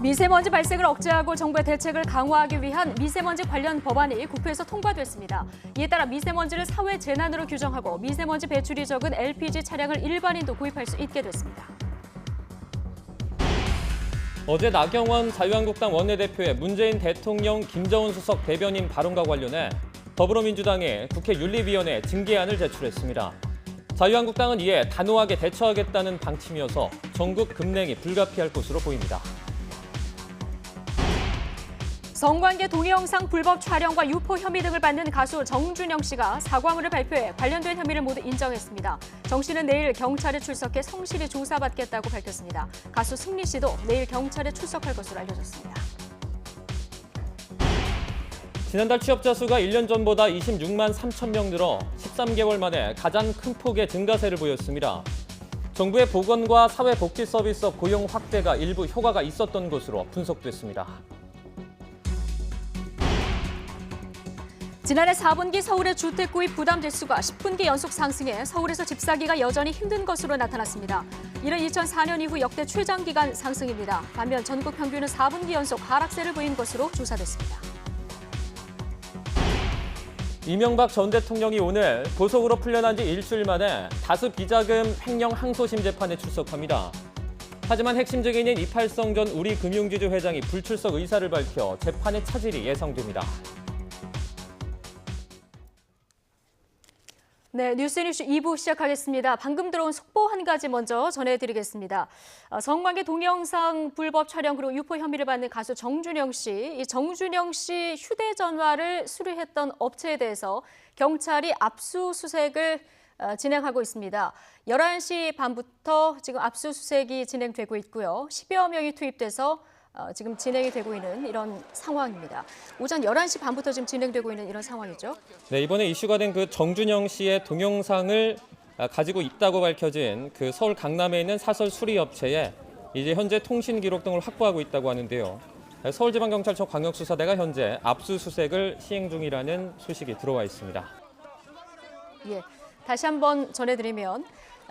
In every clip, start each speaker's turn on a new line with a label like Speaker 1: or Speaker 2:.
Speaker 1: 미세먼지 발생을 억제하고 정부의 대책을 강화하기 위한 미세먼지 관련 법안이 국회에서 통과됐습니다. 이에 따라 미세먼지를 사회 재난으로 규정하고 미세먼지 배출이 적은 LPG 차량을 일반인도 구입할 수 있게 됐습니다.
Speaker 2: 어제 나경원 자유한국당 원내대표의 문재인 대통령 김정은 수석 대변인 발언과 관련해 더불어민주당이 국회 윤리위원회에 징계안을 제출했습니다. 자유한국당은 이에 단호하게 대처하겠다는 방침이어서 전국 급냉이 불가피할 것으로 보입니다.
Speaker 1: 성관계 동영상 불법 촬영과 유포 혐의 등을 받는 가수 정준영 씨가 사과문을 발표해 관련된 혐의를 모두 인정했습니다. 정 씨는 내일 경찰에 출석해 성실히 조사받겠다고 밝혔습니다. 가수 승리 씨도 내일 경찰에 출석할 것으로 알려졌습니다.
Speaker 2: 지난달 취업자 수가 1년 전보다 26만 3천 명 늘어 13개월 만에 가장 큰 폭의 증가세를 보였습니다. 정부의 보건과 사회복지서비스 고용 확대가 일부 효과가 있었던 것으로 분석됐습니다.
Speaker 1: 지난해 4분기 서울의 주택 구입 부담 대수가 10분기 연속 상승해 서울에서 집 사기가 여전히 힘든 것으로 나타났습니다. 이는 2004년 이후 역대 최장기간 상승입니다. 반면 전국 평균은 4분기 연속 하락세를 보인 것으로 조사됐습니다.
Speaker 2: 이명박 전 대통령이 오늘 보석으로 풀려난 지 일주일 만에 다수 비자금 횡령 항소심 재판에 출석합니다. 하지만 핵심 증인인 이팔성 전 우리금융지주 회장이 불출석 의사를 밝혀 재판의 차질이 예상됩니다.
Speaker 1: 네, 뉴스뉴스 2부 시작하겠습니다. 방금 들어온 속보 한 가지 먼저 전해드리겠습니다. 성관계 동영상 불법 촬영 그리고 유포 혐의를 받는 가수 정준영 씨. 이 정준영 씨 휴대전화를 수리했던 업체에 대해서 경찰이 압수수색을 진행하고 있습니다. 11시 반부터 지금 압수수색이 진행되고 있고요. 10여 명이 투입돼서 지금 진행이 되고 있는 이런 상황입니다. 오전 11시 반부터 지금 진행되고 있는 이런 상황이죠.
Speaker 2: 네, 이번에 이슈가 된 그 정준영 씨의 동영상을 가지고 있다고 밝혀진 그 서울 강남에 있는 사설 수리업체에 이제 현재 통신 기록 등을 확보하고 있다고 하는데요. 서울지방경찰청 광역수사대가 현재 압수수색을 시행 중이라는 소식이 들어와 있습니다.
Speaker 1: 예, 다시 한번 전해드리면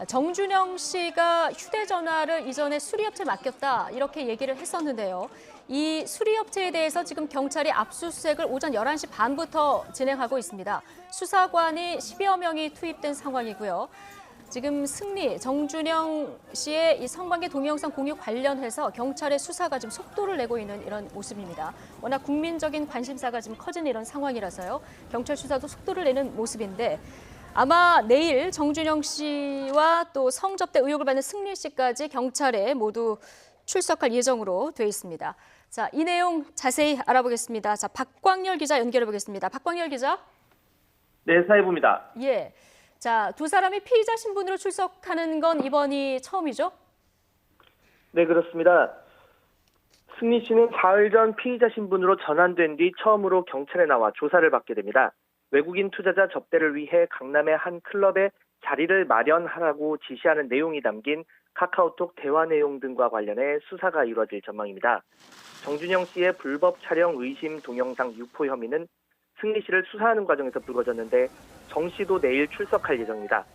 Speaker 1: 정준영 씨가 휴대전화를 이전에 수리업체에 맡겼다 이렇게 얘기를 했었는데요. 이 수리업체에 대해서 지금 경찰이 압수수색을 오전 11시 반부터 진행하고 있습니다. 수사관이 10여 명이 투입된 상황이고요. 지금 승리, 정준영 씨의 이 성관계 동영상 공유 관련해서 경찰의 수사가 지금 속도를 내고 있는 이런 모습입니다. 워낙 국민적인 관심사가 지금 커진 이런 상황이라서요. 경찰 수사도 속도를 내는 모습인데 아마 내일 정준영 씨와 또 성접대 의혹을 받는 승리 씨까지 경찰에 모두 출석할 예정으로 돼 있습니다. 자, 이 내용 자세히 알아보겠습니다. 자, 박광열 기자 연결해 보겠습니다. 박광열 기자.
Speaker 3: 네, 사회부입니다.
Speaker 1: 예. 자, 두 사람이 피의자 신분으로 출석하는 건 이번이 처음이죠?
Speaker 3: 네, 그렇습니다. 승리 씨는 사흘 전 피의자 신분으로 전환된 뒤 처음으로 경찰에 나와 조사를 받게 됩니다. 외국인 투자자 접대를 위해 강남의 한 클럽에 자리를 마련하라고 지시하는 내용이 담긴 카카오톡 대화 내용 등과 관련해 수사가 이루어질 전망입니다. 정준영 씨의 불법 촬영 의심 동영상 유포 혐의는 승리 씨를 수사하는 과정에서 불거졌는데 정 씨도 내일 출석할 예정입니다.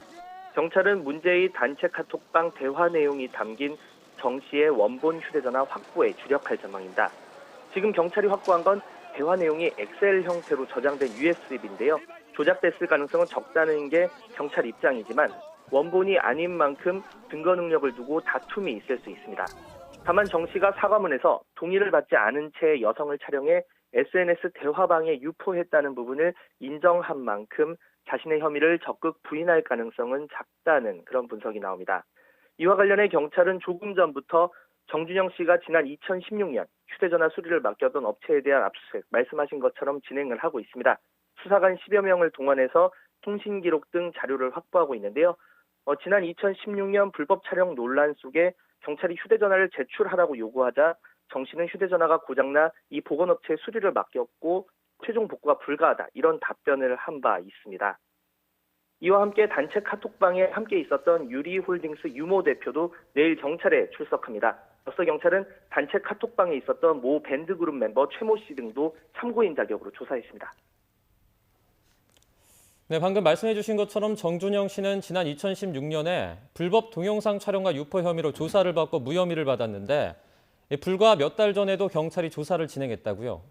Speaker 3: 경찰은 문제의 단체 카톡방 대화 내용이 담긴 정 씨의 원본 휴대전화 확보에 주력할 전망입니다. 지금 경찰이 확보한 건 대화 내용이 엑셀 형태로 저장된 USB인데요. 조작됐을 가능성은 적다는 게 경찰 입장이지만 원본이 아닌 만큼 증거 능력을 두고 다툼이 있을 수 있습니다. 다만 정 씨가 사과문에서 동의를 받지 않은 채 여성을 촬영해 SNS 대화방에 유포했다는 부분을 인정한 만큼 자신의 혐의를 적극 부인할 가능성은 작다는 그런 분석이 나옵니다. 이와 관련해 경찰은 조금 전부터 정준영 씨가 지난 2016년 휴대전화 수리를 맡겼던 업체에 대한 압수수색 말씀하신 것처럼 진행을 하고 있습니다. 수사관 10여 명을 동원해서 통신 기록 등 자료를 확보하고 있는데요. 지난 2016년 불법 촬영 논란 속에 경찰이 휴대전화를 제출하라고 요구하자 정 씨는 휴대전화가 고장나 이 보건업체에 수리를 맡겼고 최종 복구가 불가하다 이런 답변을 한 바 있습니다. 이와 함께 단체 카톡방에 함께 있었던 유리홀딩스 유모 대표도 내일 경찰에 출석합니다. 앞서 경찰은 단체 카톡방에 있었던 모 밴드그룹 멤버 최모 씨 등도 참고인 자격으로 조사했습니다.
Speaker 2: 네, 방금 말씀해 주신 것처럼 정준영 씨는 지난 2016년에 불법 동영상 촬영과 유포 혐의로 조사를 받고 무혐의를 받았는데 불과 몇 달 전에도 경찰이 조사를 진행했다고요?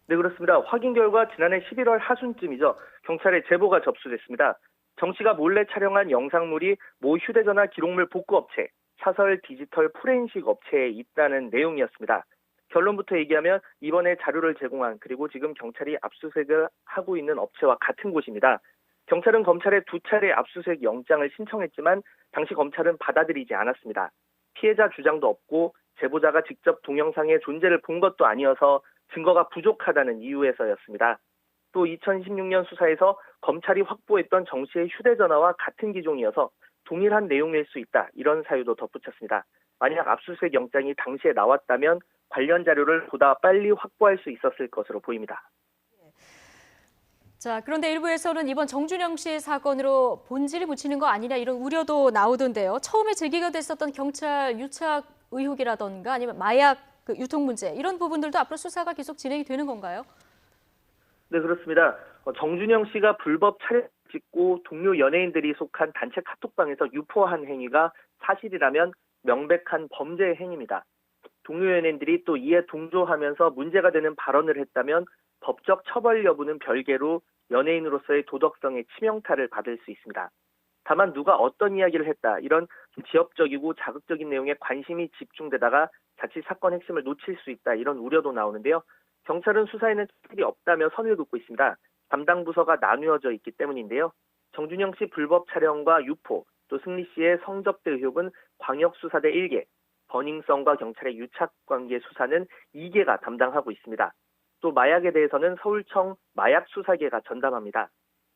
Speaker 3: 네, 그렇습니다. 확인 결과 지난해 11월 하순쯤이죠. 경찰에 제보가 접수됐습니다. 정 씨가 몰래 촬영한 영상물이 모 휴대전화 기록물 복구업체, 사설 디지털 포렌식 업체에 있다는 내용이었습니다. 결론부터 얘기하면 이번에 자료를 제공한 그리고 지금 경찰이 압수수색을 하고 있는 업체와 같은 곳입니다. 경찰은 검찰에 2차례 압수수색 영장을 신청했지만 당시 검찰은 받아들이지 않았습니다. 피해자 주장도 없고 제보자가 직접 동영상의 존재를 본 것도 아니어서 증거가 부족하다는 이유에서였습니다. 또 2016년 수사에서 검찰이 확보했던 정 씨의 휴대전화와 같은 기종이어서 동일한 내용일 수 있다. 이런 사유도 덧붙였습니다. 만약 압수수색 영장이 당시에 나왔다면 관련 자료를 보다 빨리 확보할 수 있었을 것으로 보입니다.
Speaker 1: 자, 그런데 일부에서는 이번 정준영 씨 사건으로 본질이 묻히는 거 아니냐 이런 우려도 나오던데요. 처음에 제기가 됐었던 경찰 유착 의혹이라던가 아니면 마약 유통 문제 이런 부분들도 앞으로 수사가 계속 진행이 되는 건가요?
Speaker 3: 네, 그렇습니다. 정준영 씨가 불법 촬영 찍고 동료 연예인들이 속한 단체 카톡방에서 유포한 행위가 사실이라면 명백한 범죄 행위입니다. 동료 연예인들이 또 이에 동조하면서 문제가 되는 발언을 했다면 법적 처벌 여부는 별개로 연예인으로서의 도덕성의 치명타를 받을 수 있습니다. 다만 누가 어떤 이야기를 했다 이런 좀 지역적이고 자극적인 내용에 관심이 집중되다가 자칫 사건 핵심을 놓칠 수 있다 이런 우려도 나오는데요. 경찰은 수사에는 특별히 없다며 선을 긋고 있습니다. 담당 부서가 나누어져 있기 때문인데요. 정준영 씨 불법 촬영과 유포, 또 승리 씨의 성접대 의혹은 광역수사대 1개, 버닝썬과 경찰의 유착관계 수사는 2개가 담당하고 있습니다. 또 마약에 대해서는 서울청 마약수사계가 전담합니다.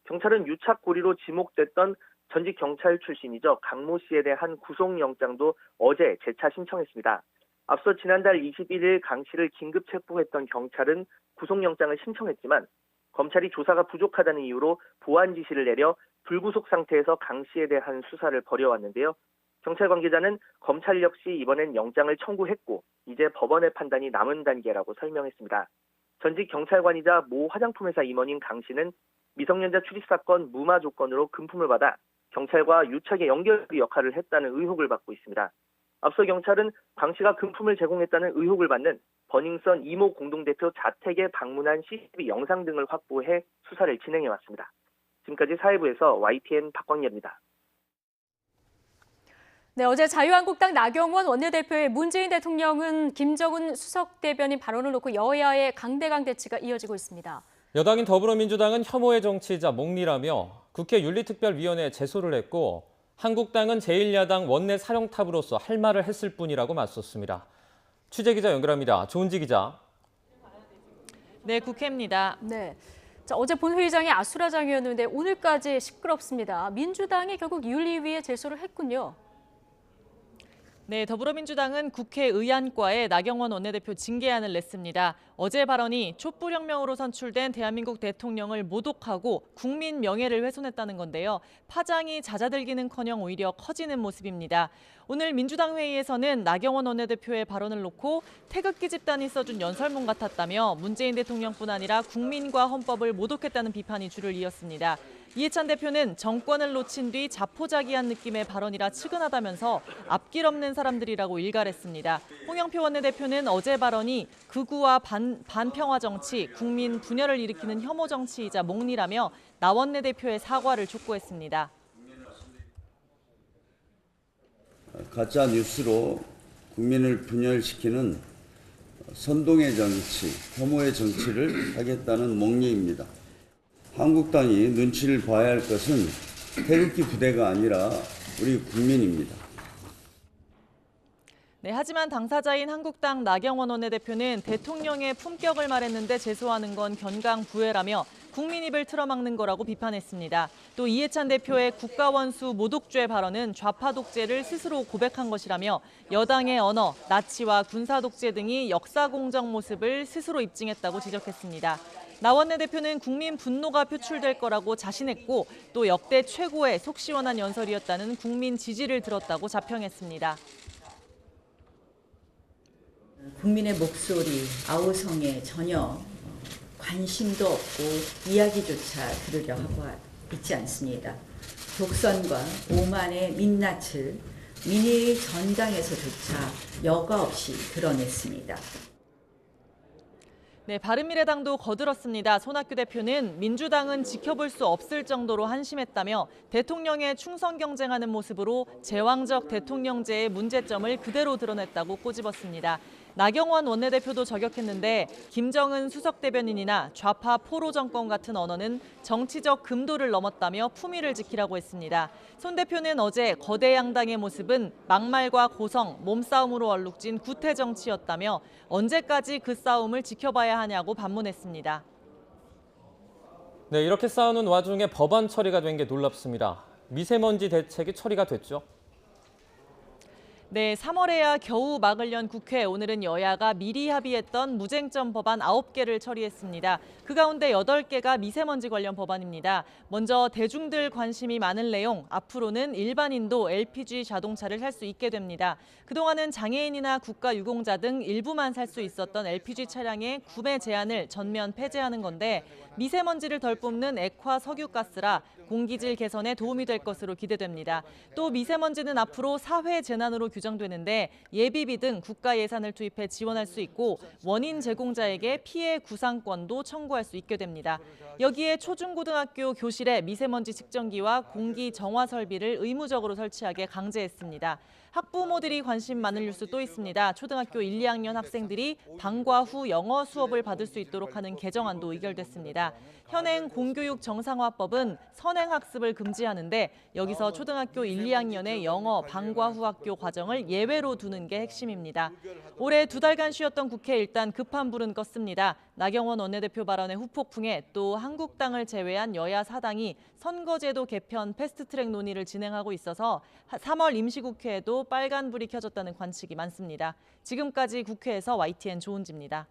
Speaker 3: 경찰은 유착 고리로 지목됐던 전직 경찰 출신이죠. 강모 씨에 대한 구속영장도 어제 재차 신청했습니다. 앞서 지난달 21일 강 씨를 긴급 체포했던 경찰은 구속영장을 신청했지만 검찰이 조사가 부족하다는 이유로 보안 지시를 내려 불구속 상태에서 강 씨에 대한 수사를 벌여왔는데요. 경찰 관계자는 검찰 역시 이번엔 영장을 청구했고 이제 법원의 판단이 남은 단계라고 설명했습니다. 전직 경찰관이자 모 화장품 회사 임원인 강 씨는 미성년자 출입 사건 무마 조건으로 금품을 받아 경찰과 유착의 연결 역할을 했다는 의혹을 받고 있습니다. 앞서 경찰은 강 씨가 금품을 제공했다는 의혹을 받는 버닝썬 이모 공동대표 자택에 방문한 CCTV 영상 등을 확보해 수사를 진행해왔습니다. 지금까지 사회부에서 YTN 박광렬입니다.
Speaker 1: 네, 어제 자유한국당 나경원 원내대표의 문재인 대통령은 김정은 수석 대변인 발언을 놓고 여야의 강대강 대치가 이어지고 있습니다.
Speaker 2: 여당인 더불어민주당은 혐오의 정치이자 목리라며 국회 윤리특별위원회에 제소를 했고 한국당은 제1야당 원내 사령탑으로서 할 말을 했을 뿐이라고 맞섰습니다. 취재기자 연결합니다. 조은지 기자.
Speaker 4: 네, 국회입니다.
Speaker 1: 네. 자, 어제 본회의장이 아수라장이었는데 오늘까지 시끄럽습니다. 민주당이 결국 윤리위에 제소를 했군요.
Speaker 4: 네, 더불어민주당은 국회의안과에 나경원 원내대표 징계안을 냈습니다. 어제 발언이 촛불혁명으로 선출된 대한민국 대통령을 모독하고 국민 명예를 훼손했다는 건데요. 파장이 잦아들기는커녕 오히려 커지는 모습입니다. 오늘 민주당 회의에서는 나경원 원내대표의 발언을 놓고 태극기 집단이 써준 연설문 같았다며 문재인 대통령뿐 아니라 국민과 헌법을 모독했다는 비판이 줄을 이었습니다. 이해찬 대표는 정권을 놓친 뒤 자포자기한 느낌의 발언이라 측은하다면서 앞길 없는 사람들이라고 일갈했습니다. 홍영표 원내대표는 어제 발언이 극우와 반평화 정치, 국민 분열을 일으키는 혐오 정치이자 목리라며 나 원내대표의 사과를 촉구했습니다.
Speaker 5: 가짜 뉴스로 국민을 분열시키는 선동의 정치, 혐오의 정치를 하겠다는 목리입니다. 한국당이 눈치를 봐야 할 것은 태극기 부대가 아니라 우리 국민입니다.
Speaker 4: 네, 하지만 당사자인 한국당 나경원 원내대표는 대통령의 품격을 말했는데 제소하는 건 견강부회라며 국민 입을 틀어막는 거라고 비판했습니다. 또 이해찬 대표의 국가원수 모독죄 발언은 좌파 독재를 스스로 고백한 것이라며 여당의 언어, 나치와 군사 독재 등이 역사 공정 모습을 스스로 입증했다고 지적했습니다. 나 원내대표는 국민 분노가 표출될 거라고 자신했고 또 역대 최고의 속 시원한 연설이었다는 국민 지지를 들었다고 자평했습니다.
Speaker 6: 국민의 목소리, 아우성에 전혀 관심도 없고 이야기조차 들으려 하고 있지 않습니다. 독선과 오만의 민낯을 민의회 전당에서조차 여과 없이 드러냈습니다.
Speaker 4: 네, 바른미래당도 거들었습니다. 손학규 대표는 민주당은 지켜볼 수 없을 정도로 한심했다며 대통령의 충성 경쟁하는 모습으로 제왕적 대통령제의 문제점을 그대로 드러냈다고 꼬집었습니다. 나경원 원내대표도 저격했는데 김정은 수석대변인이나 좌파 포로 정권 같은 언어는 정치적 금도를 넘었다며 품위를 지키라고 했습니다. 손 대표는 어제 거대 양당의 모습은 막말과 고성, 몸싸움으로 얼룩진 구태 정치였다며 언제까지 그 싸움을 지켜봐야 하냐고 반문했습니다.
Speaker 2: 네, 이렇게 싸우는 와중에 법안 처리가 된 게 놀랍습니다. 미세먼지 대책이 처리가 됐죠.
Speaker 4: 네, 3월에야 겨우 막을 연 국회. 오늘은 여야가 미리 합의했던 무쟁점 법안 9개를 처리했습니다. 그 가운데 8개가 미세먼지 관련 법안입니다. 먼저 대중들 관심이 많은 내용, 앞으로는 일반인도 LPG 자동차를 살 수 있게 됩니다. 그동안은 장애인이나 국가유공자 등 일부만 살 수 있었던 LPG 차량의 구매 제한을 전면 폐지하는 건데 미세먼지를 덜 뿜는 액화 석유가스라 공기질 개선에 도움이 될 것으로 기대됩니다. 또 미세먼지는 앞으로 사회 재난으로 규정되는데 예비비 등 국가 예산을 투입해 지원할 수 있고 원인 제공자에게 피해 구상권도 청구할 수 있게 됩니다. 여기에 초중고등학교 교실에 미세먼지 측정기와 공기 정화 설비를 의무적으로 설치하게 강제했습니다. 학부모들이 관심 많은 뉴스 또 있습니다. 초등학교 1, 2학년 학생들이 방과 후 영어 수업을 받을 수 있도록 하는 개정안도 의결됐습니다. 현행 공교육 정상화법은 선행학습을 금지하는데 여기서 초등학교 1, 2학년의 영어 방과 후 학교 과정을 예외로 두는 게 핵심입니다. 올해 2달간 쉬었던 국회 일단 급한 불은 껐습니다. 나경원 원내대표 발언의 후폭풍에 또 한국당을 제외한 여야 4당이 선거제도 개편 패스트트랙 논의를 진행하고 있어서 3월 임시국회에도 빨간불이 켜졌다는 관측이 많습니다. 지금까지 국회에서 YTN 조은지입니다.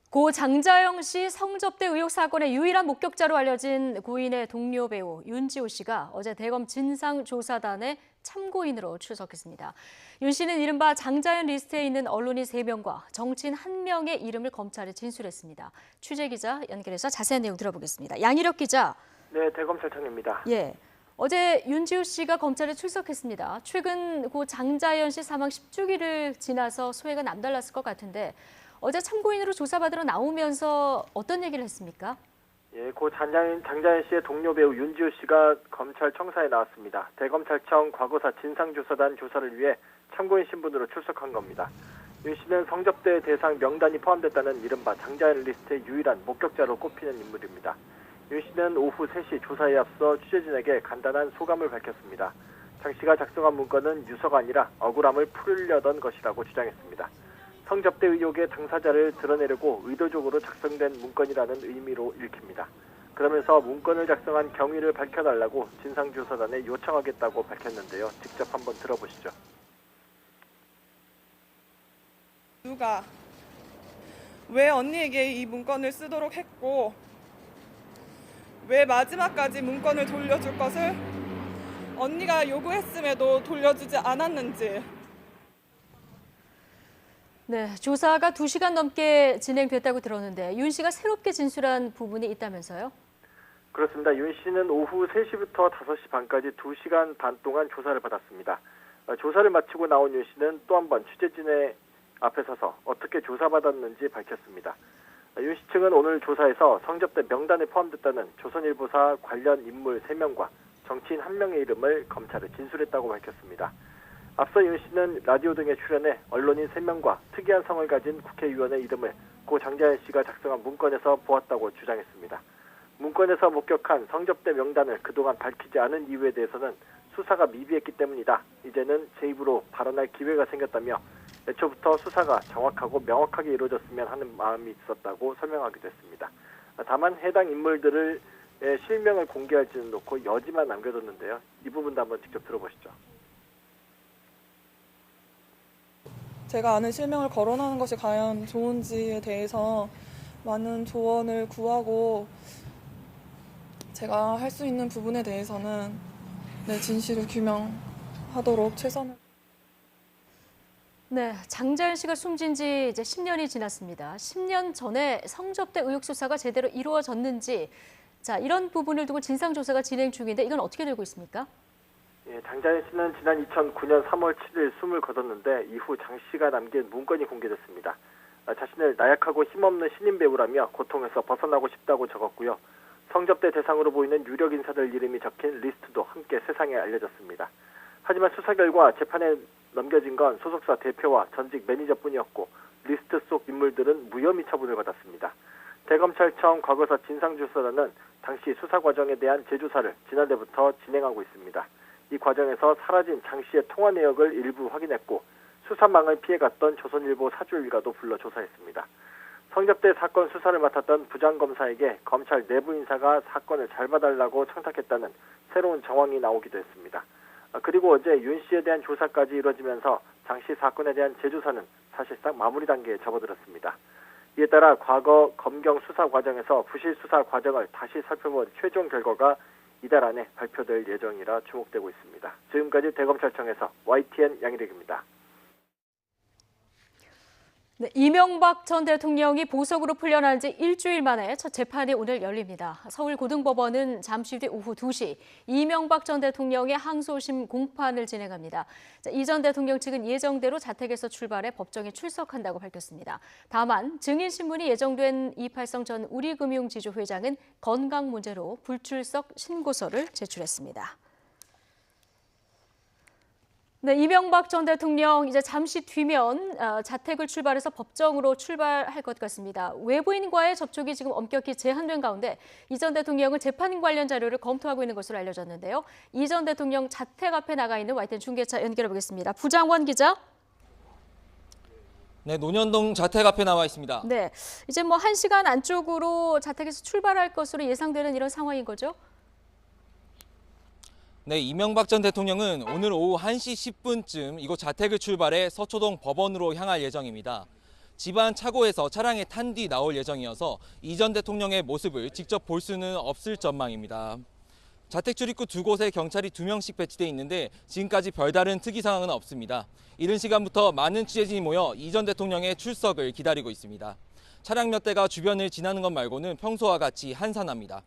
Speaker 1: 고 장자영 씨 성접대 의혹 사건의 유일한 목격자로 알려진 고인의 동료 배우 윤지호 씨가 어제 대검 진상조사단의 참고인으로 출석했습니다. 윤 씨는 이른바 장자연 리스트에 있는 언론인 3명과 정치인 1명의 이름을 검찰에 진술했습니다. 취재기자 연결해서 자세한 내용 들어보겠습니다. 양희력 기자.
Speaker 3: 네, 대검찰청입니다.
Speaker 1: 예. 어제 윤지호 씨가 검찰에 출석했습니다. 최근 고 장자연 씨 사망 10주기를 지나서 소회가 남달랐을 것 같은데 어제 참고인으로 조사받으러 나오면서 어떤 얘기를 했습니까?
Speaker 3: 예, 고 장자연 씨의 동료 배우 윤지호 씨가 검찰 청사에 나왔습니다. 대검찰청 과거사 진상조사단 조사를 위해 참고인 신분으로 출석한 겁니다. 윤 씨는 성접대 대상 명단이 포함됐다는 이른바 장자연 리스트의 유일한 목격자로 꼽히는 인물입니다. 윤 씨는 오후 3시 조사에 앞서 취재진에게 간단한 소감을 밝혔습니다. 장 씨가 작성한 문건은 유서가 아니라 억울함을 풀려던 것이라고 주장했습니다. 성접대 의혹의 당사자를 드러내려고 의도적으로 작성된 문건이라는 의미로 읽힙니다. 그러면서 문건을 작성한 경위를 밝혀달라고 진상조사단에 요청하겠다고 밝혔는데요. 직접 한번 들어보시죠.
Speaker 7: 누가 왜 언니에게 이 문건을 쓰도록 했고 왜 마지막까지 문건을 돌려줄 것을 언니가 요구했음에도 돌려주지 않았는지.
Speaker 1: 네, 조사가 2시간 넘게 진행됐다고 들었는데 윤 씨가 새롭게 진술한 부분이 있다면서요?
Speaker 3: 그렇습니다. 윤 씨는 오후 3시부터 5시 반까지 2시간 반 동안 조사를 받았습니다. 조사를 마치고 나온 윤 씨는 또 한 번 취재진의 앞에 서서 어떻게 조사받았는지 밝혔습니다. 윤 씨 측은 오늘 조사에서 성접대 명단에 포함됐다는 조선일보사 관련 인물 3명과 정치인 1명의 이름을 검찰에 진술했다고 밝혔습니다. 앞서 윤 씨는 라디오 등에 출연해 언론인 3명과 특이한 성을 가진 국회의원의 이름을 고 장자연 씨가 작성한 문건에서 보았다고 주장했습니다. 문건에서 목격한 성접대 명단을 그동안 밝히지 않은 이유에 대해서는 수사가 미비했기 때문이다. 이제는 제 입으로 발언할 기회가 생겼다며 애초부터 수사가 정확하고 명확하게 이루어졌으면 하는 마음이 있었다고 설명하기도 했습니다. 다만 해당 인물들의 실명을 공개할지는 놓고 여지만 남겨뒀는데요. 이 부분도 한번 직접 들어보시죠.
Speaker 7: 제가 아는 실명을 거론하는 것이 과연 좋은지에 대해서 많은 조언을 구하고 제가 할 수 있는 부분에 대해서는 진실을 규명하도록 최선을.
Speaker 1: 네, 장자연 씨가 숨진 지 이제 10년이 지났습니다. 10년 전에 성접대 의혹 수사가 제대로 이루어졌는지, 자, 이런 부분을 두고 진상조사가 진행 중인데 이건 어떻게 되고 있습니까?
Speaker 8: 예, 장자연 씨는 지난 2009년 3월 7일 숨을 거뒀는데 이후 장 씨가 남긴 문건이 공개됐습니다. 자신을 나약하고 힘없는 신인 배우라며 고통에서 벗어나고 싶다고 적었고요. 성접대 대상으로 보이는 유력 인사들 이름이 적힌 리스트도 함께 세상에 알려졌습니다. 하지만 수사 결과 재판에 넘겨진 건 소속사 대표와 전직 매니저뿐이었고 리스트 속 인물들은 무혐의 처분을 받았습니다. 대검찰청 과거사 진상조사단은 당시 수사 과정에 대한 재조사를 지난해부터 진행하고 있습니다. 이 과정에서 사라진 장 씨의 통화 내역을 일부 확인했고 수사망을 피해갔던 조선일보 사주 일가도 불러 조사했습니다. 성접대 사건 수사를 맡았던 부장검사에게 검찰 내부 인사가 사건을 잘 봐달라고 청탁했다는 새로운 정황이 나오기도 했습니다. 그리고 어제 윤 씨에 대한 조사까지 이뤄지면서 장 씨 사건에 대한 재조사는 사실상 마무리 단계에 접어들었습니다. 이에 따라 과거 검경 수사 과정에서 부실 수사 과정을 다시 살펴본 최종 결과가 이달 안에 발표될 예정이라 주목되고 있습니다. 지금까지 대검찰청에서 YTN 양희택입니다.
Speaker 1: 네, 이명박 전 대통령이 보석으로 풀려난 지 일주일 만에 첫 재판이 오늘 열립니다. 서울고등법원은 잠시 뒤 오후 2시 이명박 전 대통령의 항소심 공판을 진행합니다. 이 전 대통령 측은 예정대로 자택에서 출발해 법정에 출석한다고 밝혔습니다. 다만 증인신문이 예정된 이팔성 전 우리금융지주 회장은 건강 문제로 불출석 신고서를 제출했습니다. 네, 이명박 전 대통령 이제 잠시 뒤면 자택을 출발해서 법정으로 출발할 것 같습니다. 외부인과의 접촉이 지금 엄격히 제한된 가운데 이 전 대통령은 재판 관련 자료를 검토하고 있는 것으로 알려졌는데요. 이 전 대통령 자택 앞에 나가 있는 YTN 중계차 연결해 보겠습니다. 부장원 기자.
Speaker 9: 네, 논현동 자택 앞에 나와 있습니다.
Speaker 1: 네, 이제 뭐 1시간 안쪽으로 자택에서 출발할 것으로 예상되는 이런 상황인 거죠?
Speaker 9: 네, 이명박 전 대통령은 오늘 오후 1시 10분쯤 이곳 자택을 출발해 서초동 법원으로 향할 예정입니다. 집안 차고에서 차량에 탄 뒤 나올 예정이어서 이 전 대통령의 모습을 직접 볼 수는 없을 전망입니다. 자택 출입구 두 곳에 경찰이 2명씩 배치돼 있는데 지금까지 별다른 특이 상황은 없습니다. 이른 시간부터 많은 취재진이 모여 이 전 대통령의 출석을 기다리고 있습니다. 차량 몇 대가 주변을 지나는 것 말고는 평소와 같이 한산합니다.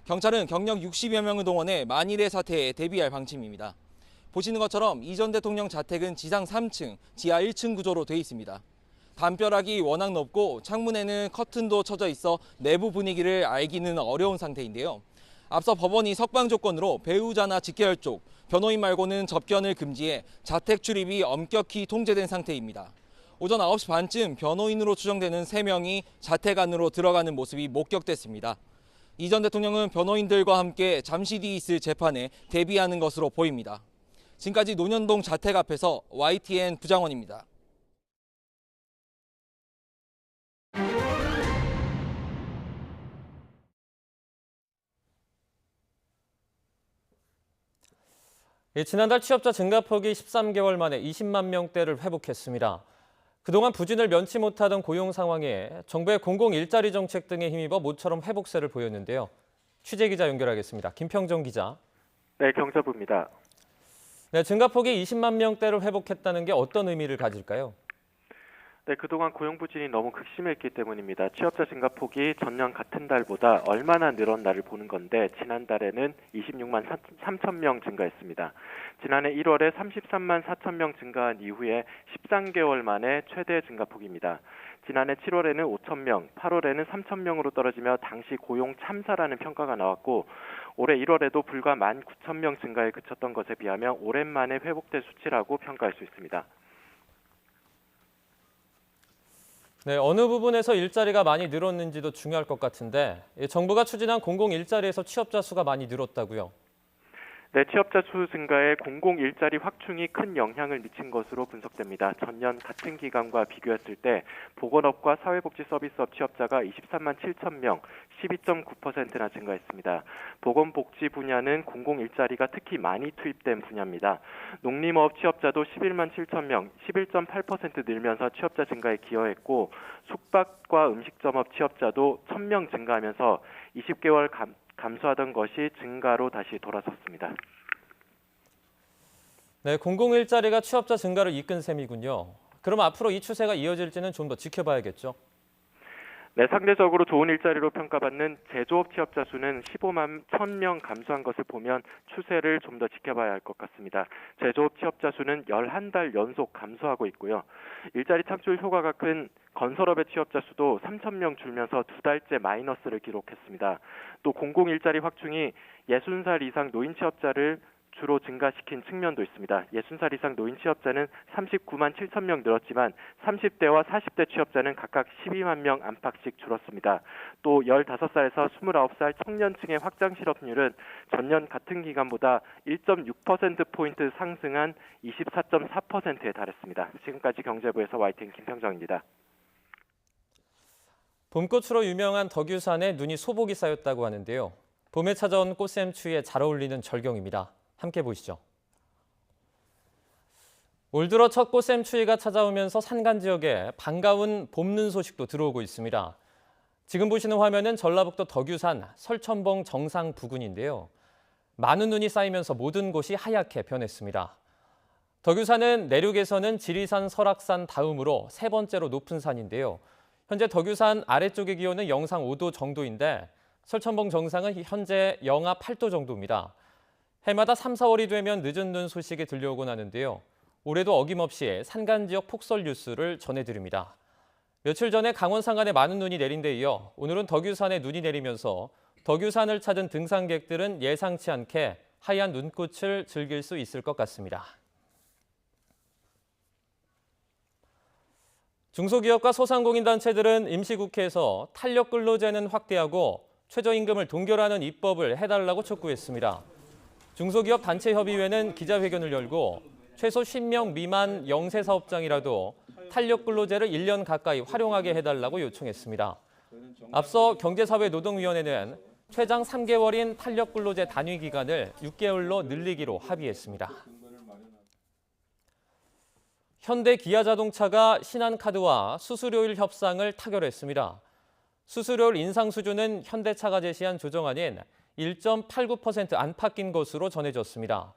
Speaker 9: 경찰은 경력 60여 명을 동원해 만일의 사태에 대비할 방침입니다. 보시는 것처럼 이 전 대통령 자택은 지상 3층, 지하 1층 구조로 되어 있습니다. 담벼락이 워낙 높고 창문에는 커튼도 쳐져 있어 내부 분위기를 알기는 어려운 상태인데요. 앞서 법원이 석방 조건으로 배우자나 직계열 쪽, 변호인 말고는 접견을 금지해 자택 출입이 엄격히 통제된 상태입니다. 오전 9시 반쯤 변호인으로 추정되는 3명이 자택 안으로 들어가는 모습이 목격됐습니다. 이 전 대통령은 변호인들과 함께 잠시 뒤 있을 재판에 대비하는 것으로 보입니다. 지금까지 논현동 자택 앞에서 YTN 부장원입니다.
Speaker 2: 지난달 취업자 증가폭이 13개월 만에 20만 명대를 회복했습니다. 그동안 부진을 면치 못하던 고용 상황에 정부의 공공일자리 정책 등에 힘입어 모처럼 회복세를 보였는데요. 취재기자 연결하겠습니다. 김평정 기자.
Speaker 8: 네, 경제부입니다.
Speaker 2: 네, 증가폭이 20만 명대를 회복했다는 게 어떤 의미를 가질까요?
Speaker 8: 네, 그동안 고용 부진이 너무 극심했기 때문입니다. 취업자 증가폭이 전년 같은 달보다 얼마나 늘었나를 보는 건데 지난달에는 26만 3천 명 증가했습니다. 지난해 1월에 33만 4천 명 증가한 이후에 13개월 만에 최대 증가폭입니다. 지난해 7월에는 5천 명, 8월에는 3천 명으로 떨어지며 당시 고용 참사라는 평가가 나왔고 올해 1월에도 불과 19,000명 증가에 그쳤던 것에 비하면 오랜만에 회복된 수치라고 평가할 수 있습니다.
Speaker 2: 네, 어느 부분에서 일자리가 많이 늘었는지도 중요할 것 같은데 정부가 추진한 공공일자리에서 취업자 수가 많이 늘었다고요?
Speaker 8: 네, 취업자 수 증가에 공공일자리 확충이 큰 영향을 미친 것으로 분석됩니다. 전년 같은 기간과 비교했을 때 보건업과 사회복지서비스업 취업자가 23만 7천 명, 12.9%나 증가했습니다. 보건복지 분야는 공공일자리가 특히 많이 투입된 분야입니다. 농림업 취업자도 11만 7천 명, 11.8% 늘면서 취업자 증가에 기여했고 숙박과 음식점업 취업자도 1,000명 증가하면서 20개월 감소하던 것이 증가로 다시 돌아섰습니다.
Speaker 2: 네, 공공일자리가 취업자 증가를 이끈 셈이군요. 그럼 앞으로 이 추세가 이어질지는 좀 더 지켜봐야겠죠?
Speaker 10: 네, 상대적으로 좋은 일자리로 평가받는 제조업 취업자 수는 15만 1,000명 감소한 것을 보면 추세를 좀 더 지켜봐야 할 것 같습니다. 제조업 취업자 수는 11달 연속 감소하고 있고요. 일자리 창출 효과가 큰 건설업의 취업자 수도 3,000명 줄면서 2달째 마이너스를 기록했습니다. 또 공공 일자리 확충이 60살 이상 노인 취업자를 주로 증가시킨 측면도 있습니다. 60살 이상 노인 취업자는 39만 7천 명 늘었지만 30대와 40대 취업자는 각각 12만 명 안팎씩 줄었습니다. 또 15살에서 29살 청년층의 확장 실업률은 전년 같은 기간보다 1.6%포인트 상승한 24.4%에 달했습니다. 지금까지 경제부에서 YTN 김평정입니다.
Speaker 2: 봄꽃으로 유명한 덕유산에 눈이 소복이 쌓였다고 하는데요. 봄에 찾아온 꽃샘추위에 잘 어울리는 절경입니다. 함께 보시죠. 올 들어 첫 꽃샘추위가 찾아오면서 산간 지역에 반가운 봄눈 소식도 들어오고 있습니다. 지금 보시는 화면은 전라북도 덕유산 설천봉 정상 부근인데요. 많은 눈이 쌓이면서 모든 곳이 하얗게 변했습니다. 덕유산은 내륙에서는 지리산, 설악산 다음으로 세 번째로 높은 산인데요. 현재 덕유산 아래쪽의 기온은 영상 5도 정도인데 설천봉 정상은 현재 영하 8도 정도입니다. 해마다 3, 4월이 되면 늦은 눈 소식이 들려오곤 하는데요. 올해도 어김없이 산간 지역 폭설 뉴스를 전해드립니다. 며칠 전에 강원 산간에 많은 눈이 내린 데 이어 오늘은 덕유산에 눈이 내리면서 덕유산을 찾은 등산객들은 예상치 않게 하얀 눈꽃을 즐길 수 있을 것 같습니다. 중소기업과 소상공인단체들은 임시국회에서 탄력 근로제는 확대하고 최저임금을 동결하는 입법을 해달라고 촉구했습니다. 중소기업 단체협의회는 기자회견을 열고 최소 10명 미만 영세 사업장이라도 탄력 근로제를 1년 가까이 활용하게 해달라고 요청했습니다. 앞서 경제사회노동위원회는 최장 3개월인 탄력 근로제 단위 기간을 6개월로 늘리기로 합의했습니다. 현대 기아자동차가 신한카드와 수수료율 협상을 타결했습니다. 수수료율 인상 수준은 현대차가 제시한 조정안인 1.89% 안팎인 것으로 전해졌습니다.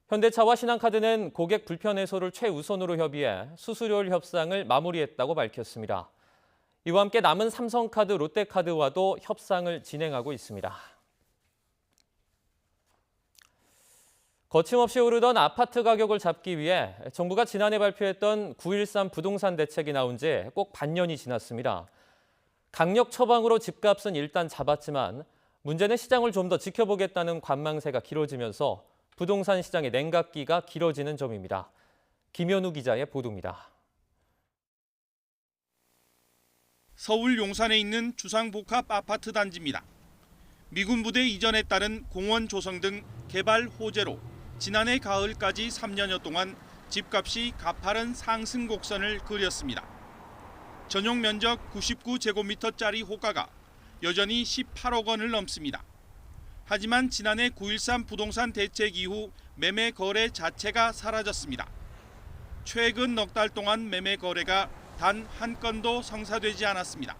Speaker 2: 현대차와 신한카드는 고객 불편 해소를 최우선으로 협의해 수수료율 협상을 마무리했다고 밝혔습니다. 이와 함께 남은 삼성카드, 롯데카드와도 협상을 진행하고 있습니다. 거침없이 오르던 아파트 가격을 잡기 위해 정부가 지난해 발표했던 9.13 부동산 대책이 나온 지 꼭 반년이 지났습니다. 강력 처방으로 집값은 일단 잡았지만 문제는 시장을 좀 더 지켜보겠다는 관망세가 길어지면서 부동산 시장의 냉각기가 길어지는 점입니다. 김현우 기자의 보도입니다.
Speaker 11: 서울 용산에 있는 주상복합 아파트 단지입니다. 미군 부대 이전에 따른 공원 조성 등 개발 호재로 지난해 가을까지 3년여 동안 집값이 가파른 상승 곡선을 그렸습니다. 전용 면적 99제곱미터짜리 호가가 여전히 18억 원을 넘습니다. 하지만 지난해 9.13 부동산 대책 이후 매매 거래 자체가 사라졌습니다. 최근 넉 달 동안 매매 거래가 단 한 건도 성사되지 않았습니다.